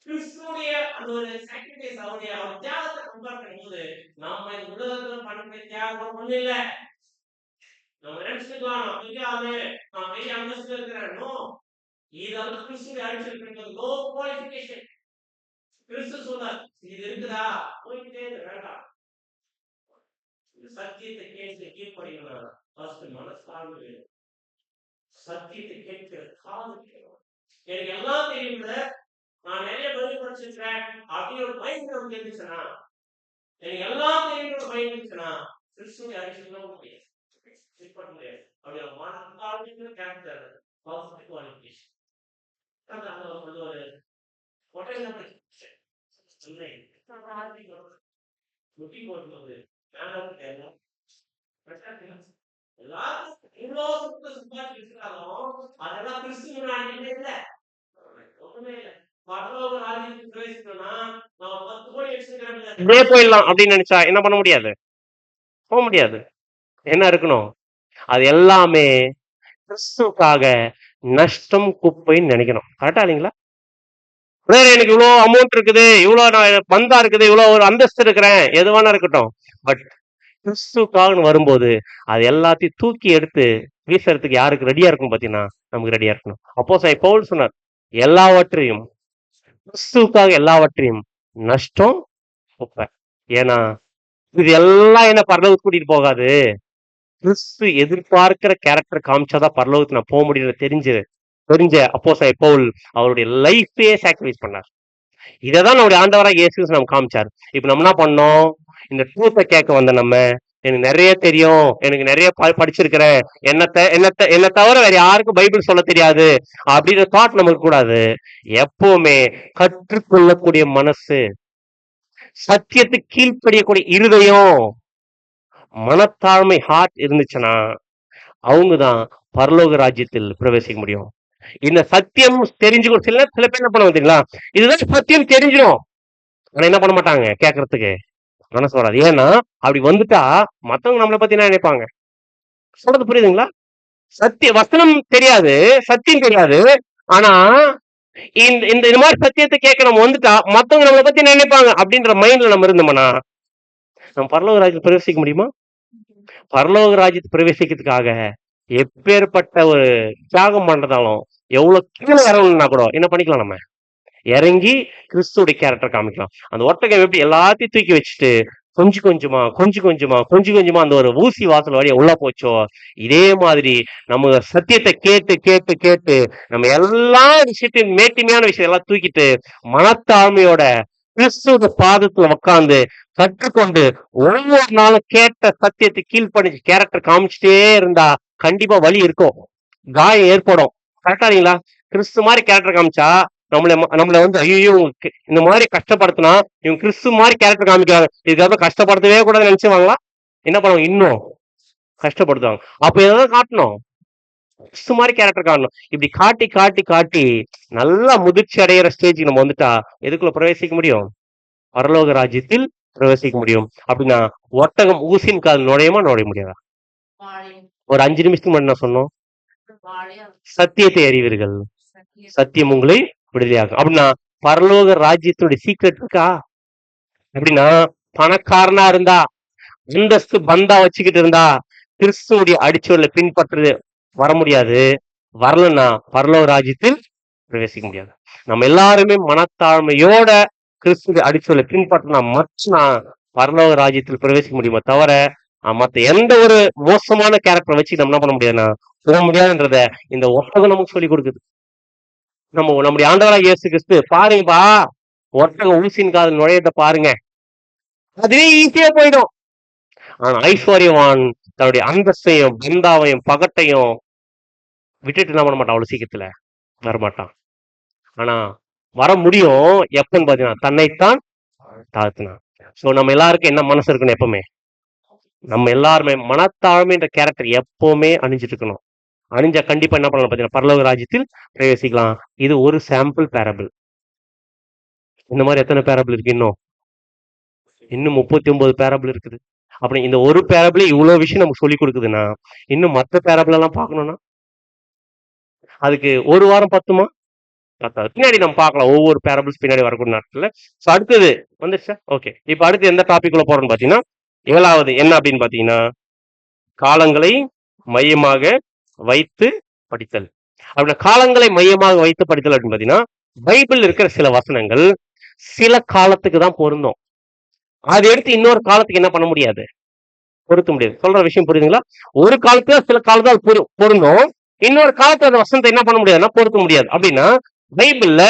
கிறிஸ்துடைய அந்த ஒரு சாக்ரிஃபைஸ் அவருடைய அவர் தியாகத்தை கம்பேர் பண்ணும்போது நம்ம இந்த உலகத்துல பண்ண தியாகம் ஒண்ணு இல்லை. நம்ம நினைச்சுக்கலாம் நான் பெரிய ஆளு, நான் பெரிய அந்தஸ்து இருக்கிறேன். இதெல்லாம் கிறிஸ்துவை அழிச்சிருக்கிறது நோ குவாலிஃபிகேஷன். கிறிஸ்து சொன்னார் இது இருக்குதா போய்கிட்டே வேண்டாம். சத்தியத்தை கேட்டு கீழ்படிக்கலாம். ஃபர்ஸ்ட் மனசார்பு வேணும். சத்தியத்தை கேட்கிற காது கேட்கணும். எனக்கு எல்லாம் தெரியும்ல, நான் நிறைய பதில் படிச்சிருக்கிறேன் அப்படின்னு ஒரு மைண்ட் நமக்கு இருந்துச்சுன்னா, எனக்கு எல்லாம் தெரியும் மைண்ட் இருந்துச்சுன்னா கிறிஸ்துவை அழிச்சிருக்க முடியாது. அவருடைய மனத்தாழ்மைங்கிற கேரக்டர் பர்ஃபெக்ட் குவாலிஃபிகேஷன். அங்க வந்து ஒரு ஒட்டகம் சொல்றேன் லுக்கிங் போட்டு மேல எல்லாரும் இவ்வளவு சொத்து சம்பாதிச்சு இருக்கிறாலும் அதெல்லாம் கிறிஸ்துவ நாட்டிலே இல்ல, ஒண்ணுமே இல்ல. பரலோக ராஜ்யத்துக்கு பிரவேசிக்கணும்னா நம்ம 10 கோடி வச்சிருக்கிறோம் இப்படியே போயிடலாம் அப்படின்னு நினைச்சா என்ன பண்ண முடியாது, போக முடியாது. என்ன இருக்கணும், அது எல்லாமே கிறிஸ்துவுக்காக நஷ்டம் குப்பைன்னு நினைக்கணும். கரெக்டா இல்லைங்களா? வேற எனக்கு இவ்வளவு அமௌண்ட் இருக்குது, இவ்வளவு நான் பந்தா இருக்குது, இவ்வளவு ஒரு அந்தஸ்து இருக்கிறேன், எதுவானா இருக்கட்டும், பட் கிறிஸ்துக்காக வரும்போது அது எல்லாத்தையும் தூக்கி எடுத்து வீசுறதுக்கு யாருக்கு ரெடியா இருக்கும் பாத்தீங்கன்னா, நமக்கு ரெடியா இருக்கணும். அப்போஸ்தலன் பவுல் சொன்னார், எல்லாவற்றையும் கிறிஸ்துவுக்காக எல்லாவற்றையும் நஷ்டம் குப்பை. ஏன்னா இது எல்லாம் என்ன பரலோகத்துக்கு கூட்டிட்டு போகாது. கிறிஸ்து எதிர்பார்க்கிற கேரக்டர் காமிச்சாதான் பரலோகத்துக்கு நான் போக முடியும் தெரிஞ்ச அப்போஸ்தலன் பவுல் அவருடைய லைஃபே சாக்ரிஃபைஸ் பண்ணார். இததான் நம்முடைய ஆண்டவராக இயேசு நம்ம காமிச்சார். இப்ப நம்ம என்ன பண்ணோம், இந்த ட்ரூத்தை கேட்க வந்த நம்ம, எனக்கு நிறைய தெரியும், எனக்கு நிறைய படிச்சிருக்கிறேன், என்ன தவிர வேற யாருக்கும் பைபிள் சொல்ல தெரியாது அப்படின்ற தாட் நமக்கு கூடாது. எப்பவுமே கற்றுக்கொள்ளக்கூடிய மனசு, சத்தியத்துக்கு கீழ்ப்படியக்கூடிய இருதயம், மனத்தாழ்மை ஹார்ட் இருந்துச்சுன்னா அவங்கதான் பரலோக ராஜ்யத்தில் பிரவேசிக்க முடியும். இந்த சத்தியம் தெரிஞ்சுக்கணும். சில பேர் என்ன பண்ண வந்தீங்களா, இதுதான் சத்தியம் தெரிஞ்சிடும், ஆனா என்ன பண்ண மாட்டாங்க, கேட்கறதுக்கு மனசு வராது. ஏன்னா அப்படி வந்துட்டா மத்தவங்க நம்மளை பத்தி என்ன நினைப்பாங்க, சொல்றது புரியுதுங்களா? சத்திய வசனம் தெரியாது, சத்தியம் தெரியாது, ஆனா இந்த மாதிரி சத்தியத்தை கேட்க நம்ம வந்துட்டா மத்தவங்க நம்மளை பத்தி என்ன நினைப்பாங்க அப்படின்ற மைண்ட்ல நம்ம இருந்தோம்னா நம்ம பரலோக ராஜ்யத்தை பிரவேசிக்க முடியுமா? பரலோக ராஜ்யத்தை பிரவேசிக்கிறதுக்காக எப்பேற்பட்ட ஒரு தியாகம் பண்றதாலும், எவ்வளவு கீழே இறங்கணும்னா கூட என்ன பண்ணிக்கலாம், நம்ம இறங்கி கிறிஸ்துவோட கேரக்டர் காமிக்கலாம். அந்த ஒட்டகம் எப்படி எல்லாத்தையும் தூக்கி வச்சுட்டு கொஞ்சம் கொஞ்சமா அந்த ஒரு ஊசி வாசல் வழியா உள்ள போச்சோ, இதே மாதிரி நம்ம சத்தியத்தை கேட்டு கேட்டு கேட்டு நம்ம எல்லா விஷயத்தையும் மேட்டிமையான விஷயம் எல்லாம் தூக்கிட்டு மனத்தாழ்மையோட கிறிஸ்துவ பாதத்துல உட்கார்ந்து கற்றுக்கொண்டு ஒவ்வொரு நாளும் கேட்ட சத்தியத்தை கீழ்ப்படிஞ்சு கேரக்டர் காமிச்சுட்டே இருந்தா கண்டிப்பா வலி இருக்கும், காயம் ஏற்படும். கரெக்டா இல்லைங்களா? கிறிஸ்து மாதிரி கேரக்டர் காமிச்சா நம்மள வந்து ஐயோ இந்த மாதிரி கஷ்டப்படுத்தினா இவங்க கிறிஸ்து மாதிரி கேரக்டர் காமிக்கிறாங்க, இதுக்காக கஷ்டப்படுத்தவே கூடாதுன்னு நினைச்சுவாங்களா? என்ன பண்ணுவாங்க, இன்னும் கஷ்டப்படுத்துவாங்க. அப்ப எதாவது காட்டணும், கிறிஸ்து மாதிரி கேரக்டர் காட்டணும். இப்படி காட்டி காட்டி காட்டி நல்லா முதிர்ச்சி அடைகிற ஸ்டேஜுக்கு நம்ம வந்துட்டா எதுக்குள்ள பிரவேசிக்க முடியும், பரலோக ராஜ்யத்தில் பிரவேசிக்க முடியும். அப்படின்னா ஒட்டகம் ஊசின் கால் நுழைய முடியாதா? ஒரு 5 நிமிஷத்துக்கு முன்னாடி நான் சொன்னோம், சத்தியத்தை அறிவீர்கள், சத்தியம் உங்களை விடுதலையாகும். அப்படின்னா பரலோக ராஜ்யத்துடைய சீக்ரெட் இருக்கா? எப்படின்னா பணக்காரனா இருந்தா அந்தஸ்து பந்தா வச்சுக்கிட்டு இருந்தா கிறிஸ்துவோடைய அடிச்சொல்ல பின்பற்றது வர முடியாது, வரலன்னா பரலோக ராஜ்யத்தில் பிரவேசிக்க முடியாது. நம்ம எல்லாருமே மனத்தாழ்மையோட கிறிஸ்துவ அடிச்சொல்ல பின்பற்றினா மட்டும்தான் பரலோக ராஜ்யத்தில் பிரவேசிக்க முடியுமா தவிர மத்த எந்த ஒரு மோசமான கேரக்டர் வச்சு நம்ம என்ன பண்ண முடியாதுன்னா போக முடியாதுன்றத இந்த ஒட்டகம் நமக்கு சொல்லி கொடுக்குது. நம்முடைய ஆண்டவராக இயேசு கிறிஸ்து பாருங்கப்பா, ஒட்டகம் ஊசின் காதல் நுழையத பாருங்க, அதுவே ஈஸியா போயிடும். ஆனா ஐஸ்வர்யவான் தன்னுடைய அந்தஸ்தையும் பந்தாவையும் பகட்டையும் விட்டுட்டு என்ன பண்ண மாட்டான், அவ்வளவு சீக்கிரத்துல வரமாட்டான். ஆனா வர முடியும் எப்பன்னு பாத்தீங்கன்னா தன்னைத்தான் தாழ்த்தினான். சோ நம்ம எல்லாருக்கும் என்ன மனசு இருக்கணும், எப்பவுமே நம்ம எல்லாருமே மனத்தாழ்மைன்ற கேரக்டர் எப்பவுமே அணிஞ்சிட்டு இருக்கணும். அணிஞ்சா கண்டிப்பா என்ன பண்ணலாம் பாத்தீங்கன்னா பரலோக ராஜ்யத்தில் பிரவேசிக்கலாம். இது ஒரு சாம்பிள் பேரபிள். இந்த மாதிரி எத்தனை பேரபிள் இருக்கு? இன்னும் 39 பேரபிள் இருக்குது. அப்படி இந்த ஒரு பேரபிள் இவ்வளவு விஷயம் நமக்கு சொல்லி கொடுக்குதுன்னா இன்னும் மற்ற பேரபிள் எல்லாம் பார்க்கணும்னா அதுக்கு ஒரு வாரம் பத்துமா? பின்னாடி நம்ம பார்க்கலாம், ஒவ்வொரு பேரபிள்ஸ் பின்னாடி வரக்கூடிய நாட்கள்ல. அடுத்தது வந்துருச்சா? ஓகே, இப்ப அடுத்து எந்த டாபிக் உள்ள போறோம்னு பாத்தீங்கன்னா 7வது என்ன அப்படின்னு பாத்தீங்கன்னா காலங்களை மையமாக வைத்து படித்தல். அப்படின்னா காலங்களை மையமாக வைத்து படித்தல் அப்படின்னு பாத்தீங்கன்னா பைபிள் இருக்கிற சில வசனங்கள் சில காலத்துக்கு தான் பொருந்தும், அதை எடுத்து இன்னொரு காலத்துக்கு என்ன பண்ண முடியாது, பொருத்த முடியாது. சொல்ற விஷயம் புரியுதுங்களா? ஒரு காலத்துல சில காலத்தால் பொருந்தும், இன்னொரு காலத்துல அந்த வசனத்தை என்ன பண்ண முடியாதுன்னா பொருத்த முடியாது. அப்படின்னா பைபிள்ல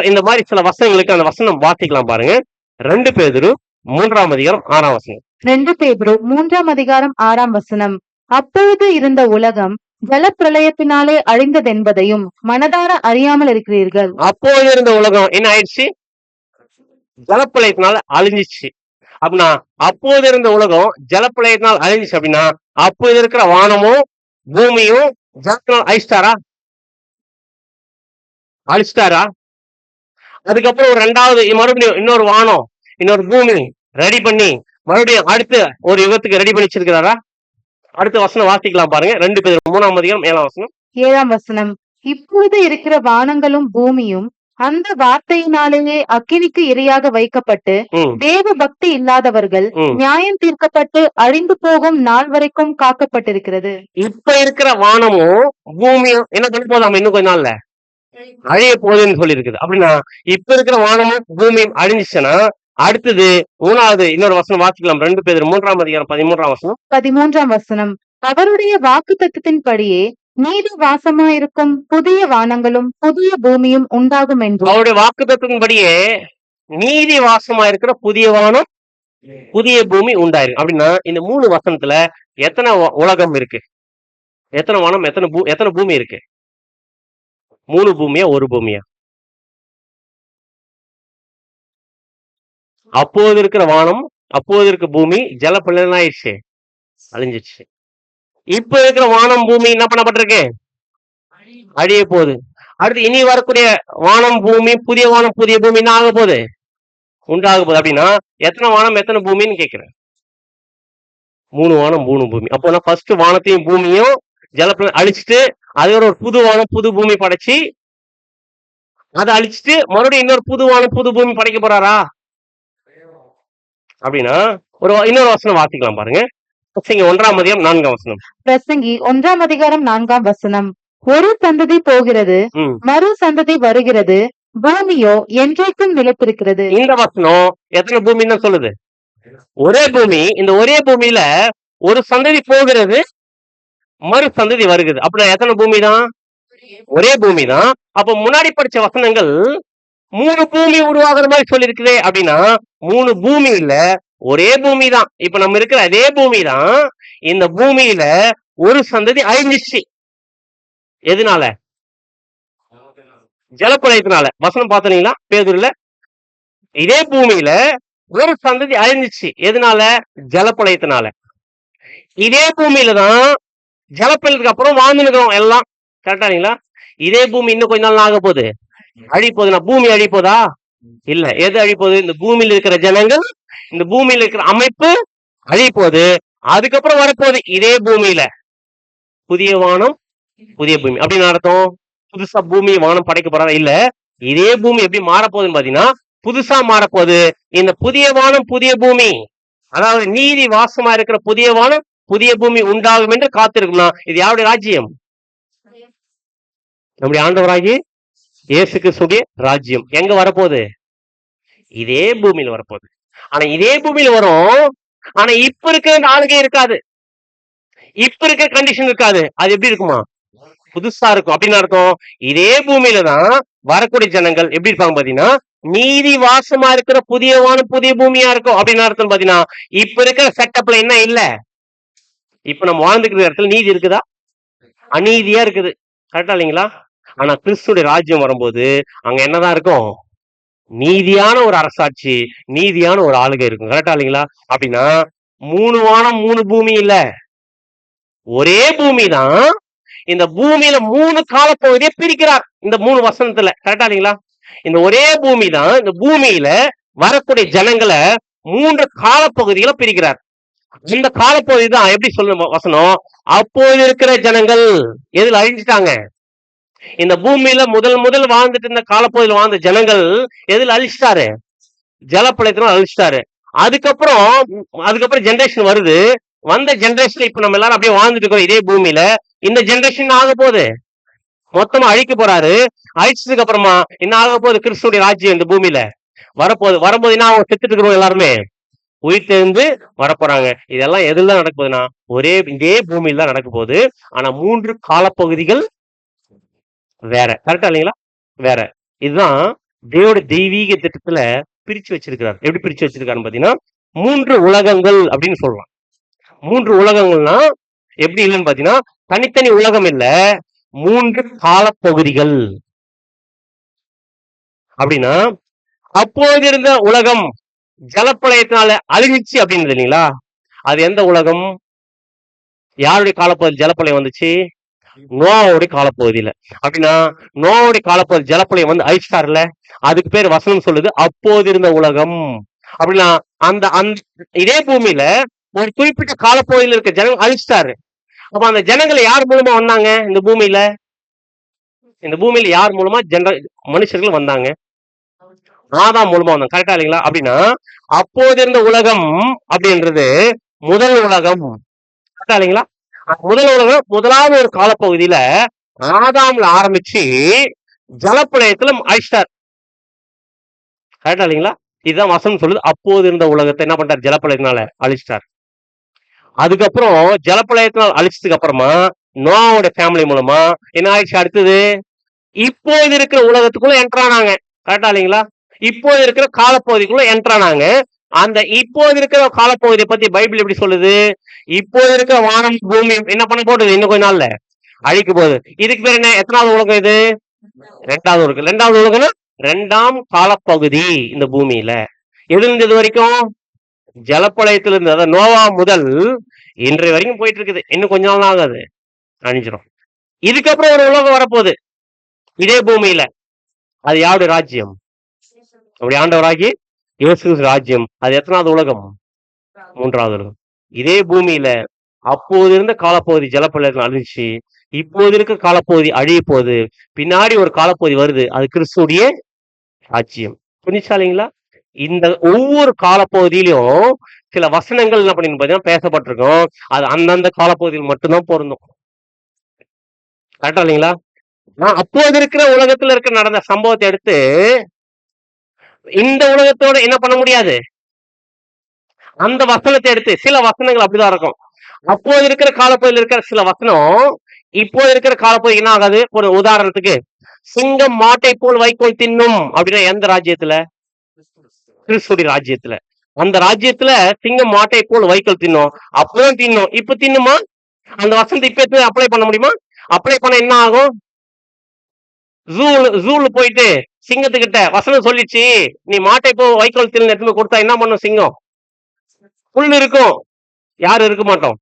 இந்த மாதிரி சில வசனங்களுக்கு அந்த வசனம் வாசிக்கலாம் பாருங்க. 2 பேதுரு 3ஆம் அதிகாரம் 6ஆம் வசனம். 2 பேதுரு 3ஆம் அதிகாரம் 6ஆம் வசனம். அப்பொழுது இருந்த உலகம் ஜலப்பிரளயத்தினாலே அழிந்ததென்பதையும் மனதார அறியாமல் இருக்கிறீர்கள். அப்போது இருந்த உலகம் என்ன ஆயிடுச்சு? ஜலப்பிரளயத்தினால அழிஞ்சிச்சு. அப்படின்னா அப்போது இருந்த உலகம் ஜலப்பிரளயத்தினால் அழிஞ்சிச்சு அப்படின்னா அப்போது இருக்கிற வானமும் பூமியும் ஜலத்தினால் அழிச்சிட்டாரா? அழிச்சிட்டாரா? அதுக்கப்புறம் ஒரு ரெண்டாவது மறுபடியும் இன்னொரு வானம் இன்னொரு பூமி ரெடி பண்ணி மறுபடியும் அடுத்து ஒரு யுகத்துக்கு ரெடி பண்ணி வச்சிருக்கிறாரா? அடுத்த வசனம் வாசிக்கலாம் பாருங்க. 2 பேர் 3ஆம் அதிகாரம் 7ஆம் வசனம். 7ஆம் வசனம். இப்பொழுது இருக்கிற வானங்களும் பூமியும் அந்த வார்த்தையினாலேயே அக்கினிக்கு இரையாக வைக்கப்பட்டு தேவ பக்தி இல்லாதவர்கள் நியாயம் தீர்க்கப்பட்டு அழிந்து போகும் நாள் வரைக்கும் காக்கப்பட்டிருக்கிறது. இப்ப இருக்கிற வானமும் பூமியும் என்ன பண்ண போதாம இன்னும் கொஞ்ச நாள்ல அழிய போகுதுன்னு சொல்லி இருக்குது. அப்படின்னா இப்ப இருக்கிற வானமும் பூமியும் அழிஞ்சிச்சுன்னா அடுத்தது 3வது இன்னொரு வசனம் வாசிக்கலாம். 2 பேர் 3ஆம் அதிகாரம் 13ஆம் வசனம். 13ஆம் வசனம். அவருடைய வாக்கு தத்துவத்தின்படியே நீதி வாசமாயிருக்கும் புதிய வானங்களும் புதிய பூமியும் உண்டாகும் என்றும். அவருடைய வாக்கு தத்துவத்தின்படியே நீதி வாசமா இருக்கிற புதிய வானம் புதிய பூமி உண்டாயிருக்கு. அப்படின்னா இந்த 3 வசனத்துல எத்தனை உலகம் இருக்கு? எத்தனை வானம் எத்தனை பூமி இருக்கு? 3 பூமியா 1 பூமியா? அப்போது இருக்கிற வானம் அப்போது இருக்க பூமி ஜலப்பிரளயம் ஆயிடுச்சு, அழிஞ்சிச்சு. இப்ப இருக்கிற வானம் பூமி என்ன பண்ணப்பட்டிருக்கு? அழிய போகுது. அடுத்து இனி வரக்கூடிய வானம் பூமி புதிய வானம் புதிய பூமி என்ன ஆக போகுது? உண்டாக போகுது. அப்படின்னா எத்தனை வானம் எத்தனை பூமின்னு கேட்கிறேன். 3 வானம் 3 பூமி. அப்போ ஃபர்ஸ்ட் வானத்தையும் பூமியும் ஜலப்பிரளயம் அழிச்சிட்டு அது ஒரு புது வானம் புது பூமி படைச்சு அதை அழிச்சிட்டு மறுபடியும் இன்னொரு புது வானம் புது பூமி படைக்க போறாரா? அப்படின்னா இன்னொரு வசனம் வாசிக்கலாம் பாருங்க. பிரசங்கி 1ஆம் அதிகாரம் 4ஆம் வசனம். பிரசங்கி 1ஆம் அதிகாரம் 4ஆம் வசனம். ஒரு சந்ததி போகிறது மறு சந்ததி வருகிறது, பூமியோ என்றைக்கும் நிலைத்திருக்கிறது. இந்த வசனம் எத்தனை பூமின்னு தான் சொல்லுது? ஒரே பூமி. இந்த ஒரே பூமியில ஒரு சந்ததி போகிறது மறு சந்ததி வருகிறது. அப்படின்னா எத்தனை பூமி தான்? ஒரே பூமி தான். அப்ப முன்னாடி படிச்ச வசனங்கள் 3 பூமி உருவாகிற மாதிரி சொல்லிருக்குதே. அப்படின்னா 3 பூமி இல்ல, ஒரே பூமி தான். இப்ப நம்ம இருக்கிற அதே பூமி தான். இந்த பூமியில ஒரு சந்ததி அழிஞ்சிச்சு. எதனால? ஜலப்பிரளயத்தினால. வசனம் பார்த்தீங்களா பேதுருல? இதே பூமியில ஒரு சந்ததி அழிஞ்சிச்சு. எதனால? ஜலப்பிரளயத்தினால. இதே பூமியில தான் ஜலப்பிரளயத்துக்கு அப்புறம் வாழ்ந்துருக்கிறோம் எல்லாம். கரெக்டாங்களா? இதே பூமி இன்னும் கொஞ்ச நாள் ஆக போகுது, அழிப்போகுதுன்னா பூமி அழிப்போதா? இல்ல. எது அழிப்போகுது? இந்த பூமியில இருக்கிற ஜனங்கள், இந்த பூமியில இருக்கிற அமைப்பு அழிப்போகுது. அதுக்கப்புறம் வரப்போகுது இதே பூமியில புதிய வானம் புதிய பூமி. அப்படின்னு அர்த்தம் புதுசா பூமி வானம் படைக்க போறாரா? இல்ல. இதே பூமி எப்படி மாறப்போகுதுன்னு பாத்தீங்கன்னா புதுசா மாறப்போகுது. இந்த புதிய வானம் புதிய பூமி, அதாவது நீதி வாசமா இருக்கிற புதிய வானம் புதிய பூமி உண்டாகும் என்று காத்திருக்கும்னா இது யாருடைய ராஜ்யம்? நம்முடைய ஆண்டவராகி இயேசு கிறிஸ்துவின் ராஜ்யம். எங்க வரப்போகுது? இதே பூமியில வரப்போகுது. ஆனா இதே பூமியில வரும். ஆனா இப்ப இருக்கிற ஆளுகை இருக்காது, இப்ப இருக்க கண்டிஷன் இருக்காது. அது எப்படி இருக்குமா? புதுசா இருக்கும். அப்படின்னு அர்த்தம் இதே பூமியில தான் வரக்கூடிய ஜனங்கள் எப்படி இருப்பாங்க பாத்தீங்கன்னா நீதி வாசமா இருக்கிற புதிய வானம் புதிய பூமியா இருக்கும். அப்படின்னு அர்த்தம் பாத்தீங்கன்னா இப்ப இருக்கிற செட்டப்ல என்ன இல்ல, இப்ப நம்ம வாழ்ந்துக்கிற இடத்துல நீதி இருக்குதா? அநீதியா இருக்குது. கரெக்டா இல்லைங்களா? ஆனா கிறிஸ்துடைய ராஜ்யம் வரும்போது அங்க என்னதான் இருக்கும்? நீதியான ஒரு அரசாட்சி, நீதியான ஒரு ஆளுகை இருக்கும். கரெக்டா இல்லைங்களா? அப்படின்னா 3 வானம் 3 பூமி இல்ல, ஒரே பூமி தான். இந்த பூமியில 3 காலப்பகுதியை பிரிக்கிறார் இந்த 3 வசனத்துல. கரெக்டா இல்லைங்களா? இந்த ஒரே பூமி தான் இந்த பூமியில வரக்கூடிய ஜனங்களை 3 காலப்பகுதிகளை பிரிக்கிறார். இந்த காலப்பகுதி தான் எப்படி சொல்லணும் வசனம்? அப்போது இருக்கிற ஜனங்கள் எதுல அழிஞ்சிட்டாங்க? இந்த பூமியில முதல் வாழ்ந்துட்டு இருந்த காலப்பகுதியில் வாழ்ந்த ஜனங்கள் எதுல அழிச்சிட்டாரு? ஜலப்பிரளயத்தினால அழிச்சிட்டாரு. அதுக்கப்புறம் ஜெனரேஷன் வருது. வந்த ஜெனரேஷன் இப்ப நம்ம எல்லாரும் அப்படியே வாழ்ந்துட்டு இருக்கோம் இதே பூமியில. இந்த ஜெனரேஷன் ஆக போகுது, மொத்தமா அழிக்க போறாரு. அழிச்சதுக்கு அப்புறமா என்ன ஆக போகுது? கிறிஸ்துடைய ராஜ்யம் இந்த பூமியில வரும்போது என்ன அவங்க செத்துட்டு இருக்கிறோம் எல்லாருமே உயிர் தெரிந்து வரப்போறாங்க. இதெல்லாம் எதுல நடக்க போகுதுன்னா இதே பூமியில தான் நடக்க போகுது. ஆனா 3 காலப்பகுதிகள் வேற. கரெக்டா இல்லைங்களா? வேற. இதுதான் தேவனுடைய தெய்வீக திட்டத்துல பிரிச்சு வச்சிருக்கிறார். எப்படி பிரிச்சு வச்சிருக்காருன்னு பாத்தீங்கன்னா 3 உலகங்கள் அப்படின்னு சொல்லலாம். 3 உலகங்கள்னா எப்படி இல்லைன்னு பாத்தீங்கன்னா தனித்தனி உலகம் இல்ல, 3 காலப்பகுதிகள். அப்படின்னா அப்போது இருந்த உலகம் ஜலப்பிரளயத்தினால அழிஞ்சிச்சு அப்படின்னு இல்லைங்களா? அது எந்த உலகம்? யாருடைய காலப்பகுதி ஜலப்பிரளயம் வந்துச்சு? நோவாவுடைய காலப்பகுதியில. அப்படின்னா நோவாவுடைய காலப்பகுதி ஜலப்பிரளயம் வந்து அழிச்சிட்டாருல, அதுக்கு பேர் வசனம் சொல்லுது அப்போது இருந்த உலகம். அப்படின்னா அந்த அந்த இதே பூமியில ஒரு குறிப்பிட்ட காலப்பகுதியில் இருக்க ஜனங்கள் அழிச்சிட்டாரு. அப்ப அந்த ஜனங்களை யார் மூலமா வந்தாங்க? இந்த பூமியில யார் மூலமா மனுஷர்கள் வந்தாங்க? ஆதாம் மூலமா வந்தாங்க. கரெக்டா இல்லைங்களா? அப்படின்னா அப்போது இருந்த உலகம் அப்படின்றது முதல் உலகம். கரெக்டா இல்லைங்களா? முதல் உலகம் முதலாவது ஒரு காலப்பகுதியில ஆதாம்ல ஆரம்பிச்சு ஜலப்பிரளயத்துல அழிச்சிட்டார். கரெக்டா இல்லைங்களா? இதுதான் வசனம் சொல்லுது. அப்போது இருந்த உலகத்தை என்ன பண்றாரு? ஜலப்பிரளயத்தினால அழிச்சிட்டார். அதுக்கப்புறம் ஜலப்பிரளயத்தினால் அழிச்சதுக்கு அப்புறமா நோவாவோட ஃபேமிலி மூலமா என்ன ஆயிடுச்சு? அடுத்தது இப்போது இருக்கிற உலகத்துக்குள்ள என்ட்ரானாங்க. கரெக்டா இல்லைங்களா? இப்போது இருக்கிற காலப்பகுதிக்குள்ள என்ட்ரானாங்க. அந்த இப்போது இருக்கிற காலப்பகுதியை பத்தி பைபிள் எப்படி சொல்லுது? இப்போது இருக்கிற வானம் பூமி என்ன பண்ண போகுது? இன்னும் கொஞ்ச நாள்ல அழிக்க போகுது. இதுக்கு பேர் என்ன? எத்தனாவது உலகம் இது? 2வது உலகம். 2வது உலகம்னா 2ஆம் காலப்பகுதி இந்த பூமியில. எதுல இருந்து இது வரைக்கும்? ஜலப்பழயத்திலிருந்து, அதாவது நோவா முதல் இன்றைய வரைக்கும் போயிட்டு இருக்குது. இன்னும் கொஞ்ச நாள் ஆகாது, அழிஞ்சிடும். இதுக்கப்புறம் ஒரு உலகம் வரப்போகுது இதே பூமியில. அது யாருடைய ராஜ்யம்? அப்படி ஆண்டவராகி இயேசு ராஜ்யம். அது எத்தனாவது உலகம்? 3வது உலகம். இதே பூமியில அப்போது இருந்த காலப்பகுதி ஜலப்பிரளயத்தில் அழிஞ்சி, இப்போது இருக்க காலப்பகுதி அழிய போகுது. பின்னாடி ஒரு காலப்பகுதி வருது, அது கிறிஸ்துடைய ராஜ்யம். புரிஞ்சா இல்லைங்களா? இந்த ஒவ்வொரு காலப்பகுதியிலும் சில வசனங்கள் என்ன பண்ணி பாத்தீங்கன்னா பேசப்பட்டிருக்கும். அது அந்தந்த காலப்பகுதியில் மட்டும்தான் பொருந்தும். கரெக்டா இல்லைங்களா? அப்போது இருக்கிற உலகத்துல இருக்க நடந்த சம்பவத்தை எடுத்து இந்த உலகத்தோட என்ன பண்ண முடியாது. அந்த வசனத்தை எடுத்து, சில வசனங்கள் அப்படிதான் இருக்கும். அப்போது இருக்கிற காலப்பகுதியில் இருக்கிற சில வசனம் இப்போது இருக்கிற காலப்பகுதி என்ன ஆகாது. ஒரு உதாரணத்துக்கு, சிங்கம் மாட்டை போல் வைக்கோல் தின்னும் அப்படின்னா எந்த ராஜ்யத்துல? கிறிஸ்துடைய ராஜ்யத்துல. அந்த ராஜ்யத்துல சிங்கம் மாட்டை போல் வைக்கோல் தின்னும். அப்பதான் தின்னும். இப்ப தின்னுமா? அந்த வசனத்தை இப்ப அப்ளை பண்ண முடியுமா? அப்ளை பண்ண என்ன ஆகும்? ஜூல போயிட்டு சிங்கத்துக்கிட்ட வசனம் சொல்லிச்சு, நீ மாட்டை போ வைக்கோல் தின்னு எடுத்து கொடுத்தா என்ன பண்ணும் சிங்கம்? புல் இருக்கும். யாரும் இருக்க மாட்டோம்,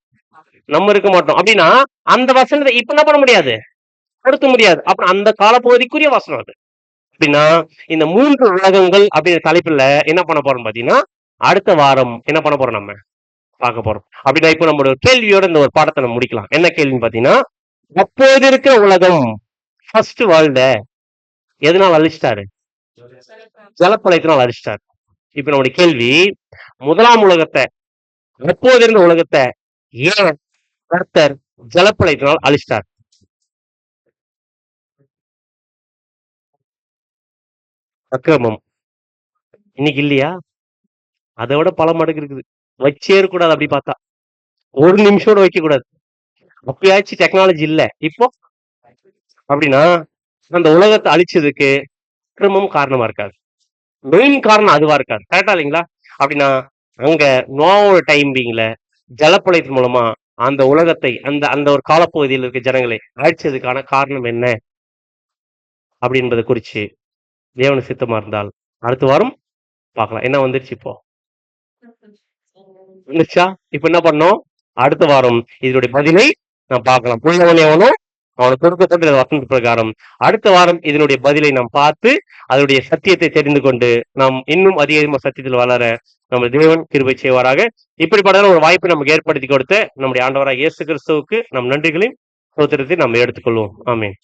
நம்ம இருக்க மாட்டோம். அப்படின்னா அந்த வசனத்தை இப்ப என்ன பண்ண முடியாது, கொடுக்க முடியாது. அப்புறம் அந்த காலப்பகுதிக்குரிய வசனம் அது. அப்படின்னா இந்த 3 உலகங்கள் அப்படிங்கிற தலைப்புல என்ன பண்ண போறோம் பாத்தீங்கன்னா, அடுத்த வாரம் என்ன பண்ண போறோம், நம்ம பார்க்க போறோம். அப்படின்னா இப்ப நம்மளோட கேள்வியோட இந்த ஒரு பாடத்தை நம்ம முடிக்கலாம். என்ன கேள்வின்னு பாத்தீங்கன்னா, அப்போது இருக்கிற உலகம் ஃபர்ஸ்ட் வேர்ல்ட எதனால் அழிச்சிட்டாரு? ஜலப்பிரளயத்தினால் அழிச்சிட்டாரு. இப்ப நம்முடைய கேள்வி, முதலாம் உலகத்தை, அப்போது இருந்த உலகத்தை ஏன் கர்த்தர் ஜலப்பிரளயத்தினால் அழிச்சிட்டார்? அக்கிரமம் இன்னைக்கு இல்லையா? அதை விட பல மடங்கு இருக்குது. வச்சே இருக்கக்கூடாது. அப்படி பார்த்தா ஒரு நிமிஷம் வைக்க கூடாது. அப்பயாச்சும் டெக்னாலஜி இல்ல இப்போ. அப்படின்னா அந்த உலகத்தை அழிச்சதுக்கு அக்கிரமம் காரணமா இருக்காது, மெயின் காரணம் அதுவா இருக்காது. கரெக்டா இல்லைங்களா? அப்படின்னா அங்க நோவோட டைமிங்ல ஜலப்பிரளயத்தின் மூலமா அந்த உலகத்தை, அந்த அந்த ஒரு காலப்பகுதியில் இருக்க ஜனங்களை அழிச்சதுக்கான காரணம் என்ன அப்படி என்பதை குறிச்சு தேவன சித்தமா இருந்தால் அடுத்த வாரம் பார்க்கலாம். என்ன வந்துருச்சு இப்போ? வந்துருச்சா? இப்ப என்ன பண்ணோம்? அடுத்த வாரம் இதனுடைய பதிலை நாம் பார்க்கலாம். புள்ளவன் எவனோ அவனுக்கு கொடுக்கப்பட்ட வசந்த பிரகாரம் அடுத்த வாரம் இதனுடைய பதிலை நாம் பார்த்து அதனுடைய சத்தியத்தை தெரிந்து கொண்டு நாம் இன்னும் அதிகமாக சத்தியத்தில் வளர நம்ம தேவன் கிருபை செய்வாராக. இப்படிப்பட்ட ஒரு வாய்ப்பை நமக்கு ஏற்படுத்தி கொடுத்த நம்முடைய ஆண்டவராக இயேசு கிறிஸ்துவுக்கு நம் நன்றிகளையும் சோத்திரத்தை நாம் எடுத்துக்கொள்வோம். ஆமென்.